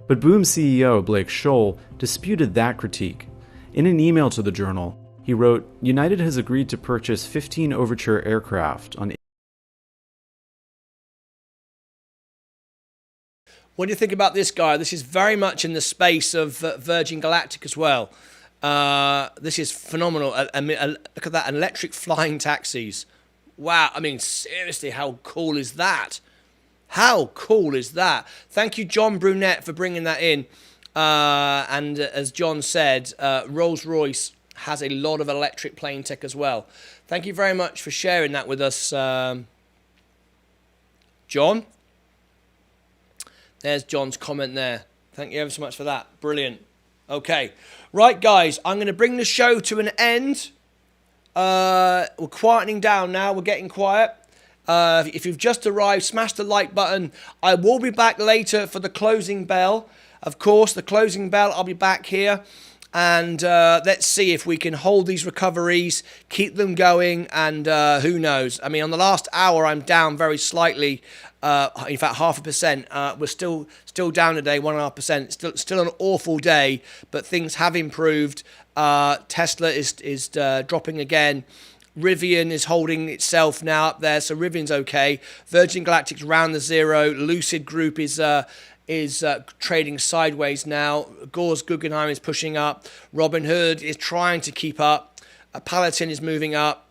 Speaker 4: But Boom CEO Blake Scholl disputed that critique. In an email to the Journal, he wrote, United has agreed to purchase 15 Overture aircraft on...
Speaker 1: What do you think about this guy? This is very much in the space of Virgin Galactic as well. This is phenomenal. Look at that, electric flying taxis. Wow, I mean, seriously, how cool is that? How cool is that? Thank you, John Brunette, for bringing that in. And as John said, Rolls-Royce has a lot of electric plane tech as well. Thank you very much for sharing that with us, John. There's John's comment there. Thank you ever so much for that. Brilliant. Okay. Right, guys, I'm going to bring the show to an end. We're quietening down now. We're getting quiet. If you've just arrived, smash the like button. I will be back later for the closing bell. Of course, the closing bell, I'll be back here. And let's see if we can hold these recoveries, keep them going, and who knows. I mean, on the last hour, I'm down very slightly. In fact, 0.5%. We're still down today, 1.5%. Still an awful day, but things have improved. Tesla is dropping again. Rivian is holding itself now up there, so Rivian's okay. Virgin Galactic's round the zero. Lucid Group is trading sideways now. Gores Guggenheim is pushing up. Robinhood is trying to keep up. Palantir is moving up.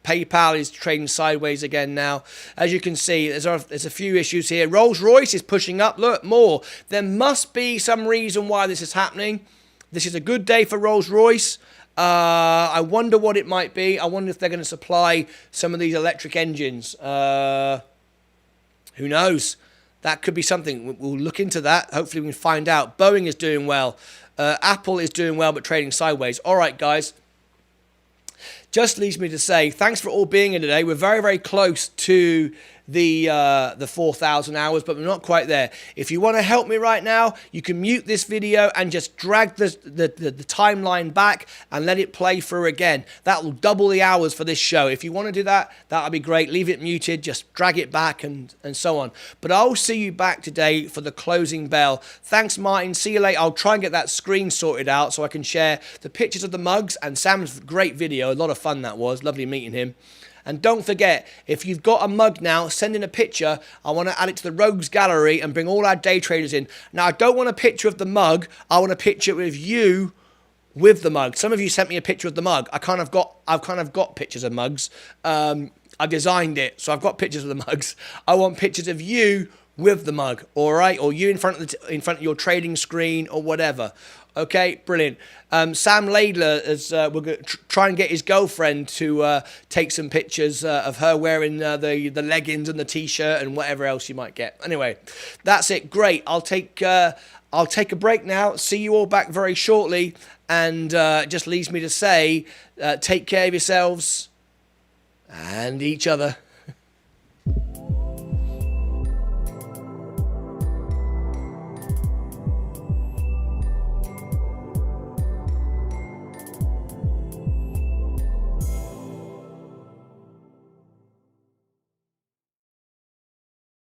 Speaker 1: PayPal is trading sideways again now. As you can see, there's a few issues here. Rolls-Royce is pushing up. Look, more. There must be some reason why this is happening. This is a good day for Rolls-Royce. I wonder what it might be. I wonder if they're going to supply some of these electric engines. Who knows? That could be something. We'll look into that. Hopefully we can find out. Boeing is doing well. Apple is doing well, but trading sideways. All right, guys. Just leaves me to say thanks for all being here today. We're very, very close to the 4,000 hours, but we're not quite there. If you want to help me right now, you can mute this video and just drag the timeline back and let it play through again. That will double the hours for this show. If you want to do that, that'll be great. Leave it muted, just drag it back and so on. But I'll see you back today for the closing bell. Thanks, Martyn. See you later. I'll try and get that screen sorted out so I can share the pictures of the mugs and Sam's great video. A lot of fun that was. Lovely meeting him. And don't forget, if you've got a mug now, send in a picture. I want to add it to the Rogues Gallery and bring all our day traders in. Now, I don't want a picture of the mug. I want a picture with you with the mug. Some of you sent me a picture of the mug. I've kind of got pictures of mugs. I designed it, so I've got pictures of the mugs. I want pictures of you with the mug, all right? Or you in front of your trading screen or whatever. Okay, brilliant. Sam Laidler is we're going to try and get his girlfriend to take some pictures of her wearing the leggings and the t-shirt and whatever else you might get. Anyway, that's it. Great. I'll take a break now. See you all back very shortly, and it just leaves me to say, take care of yourselves and each other.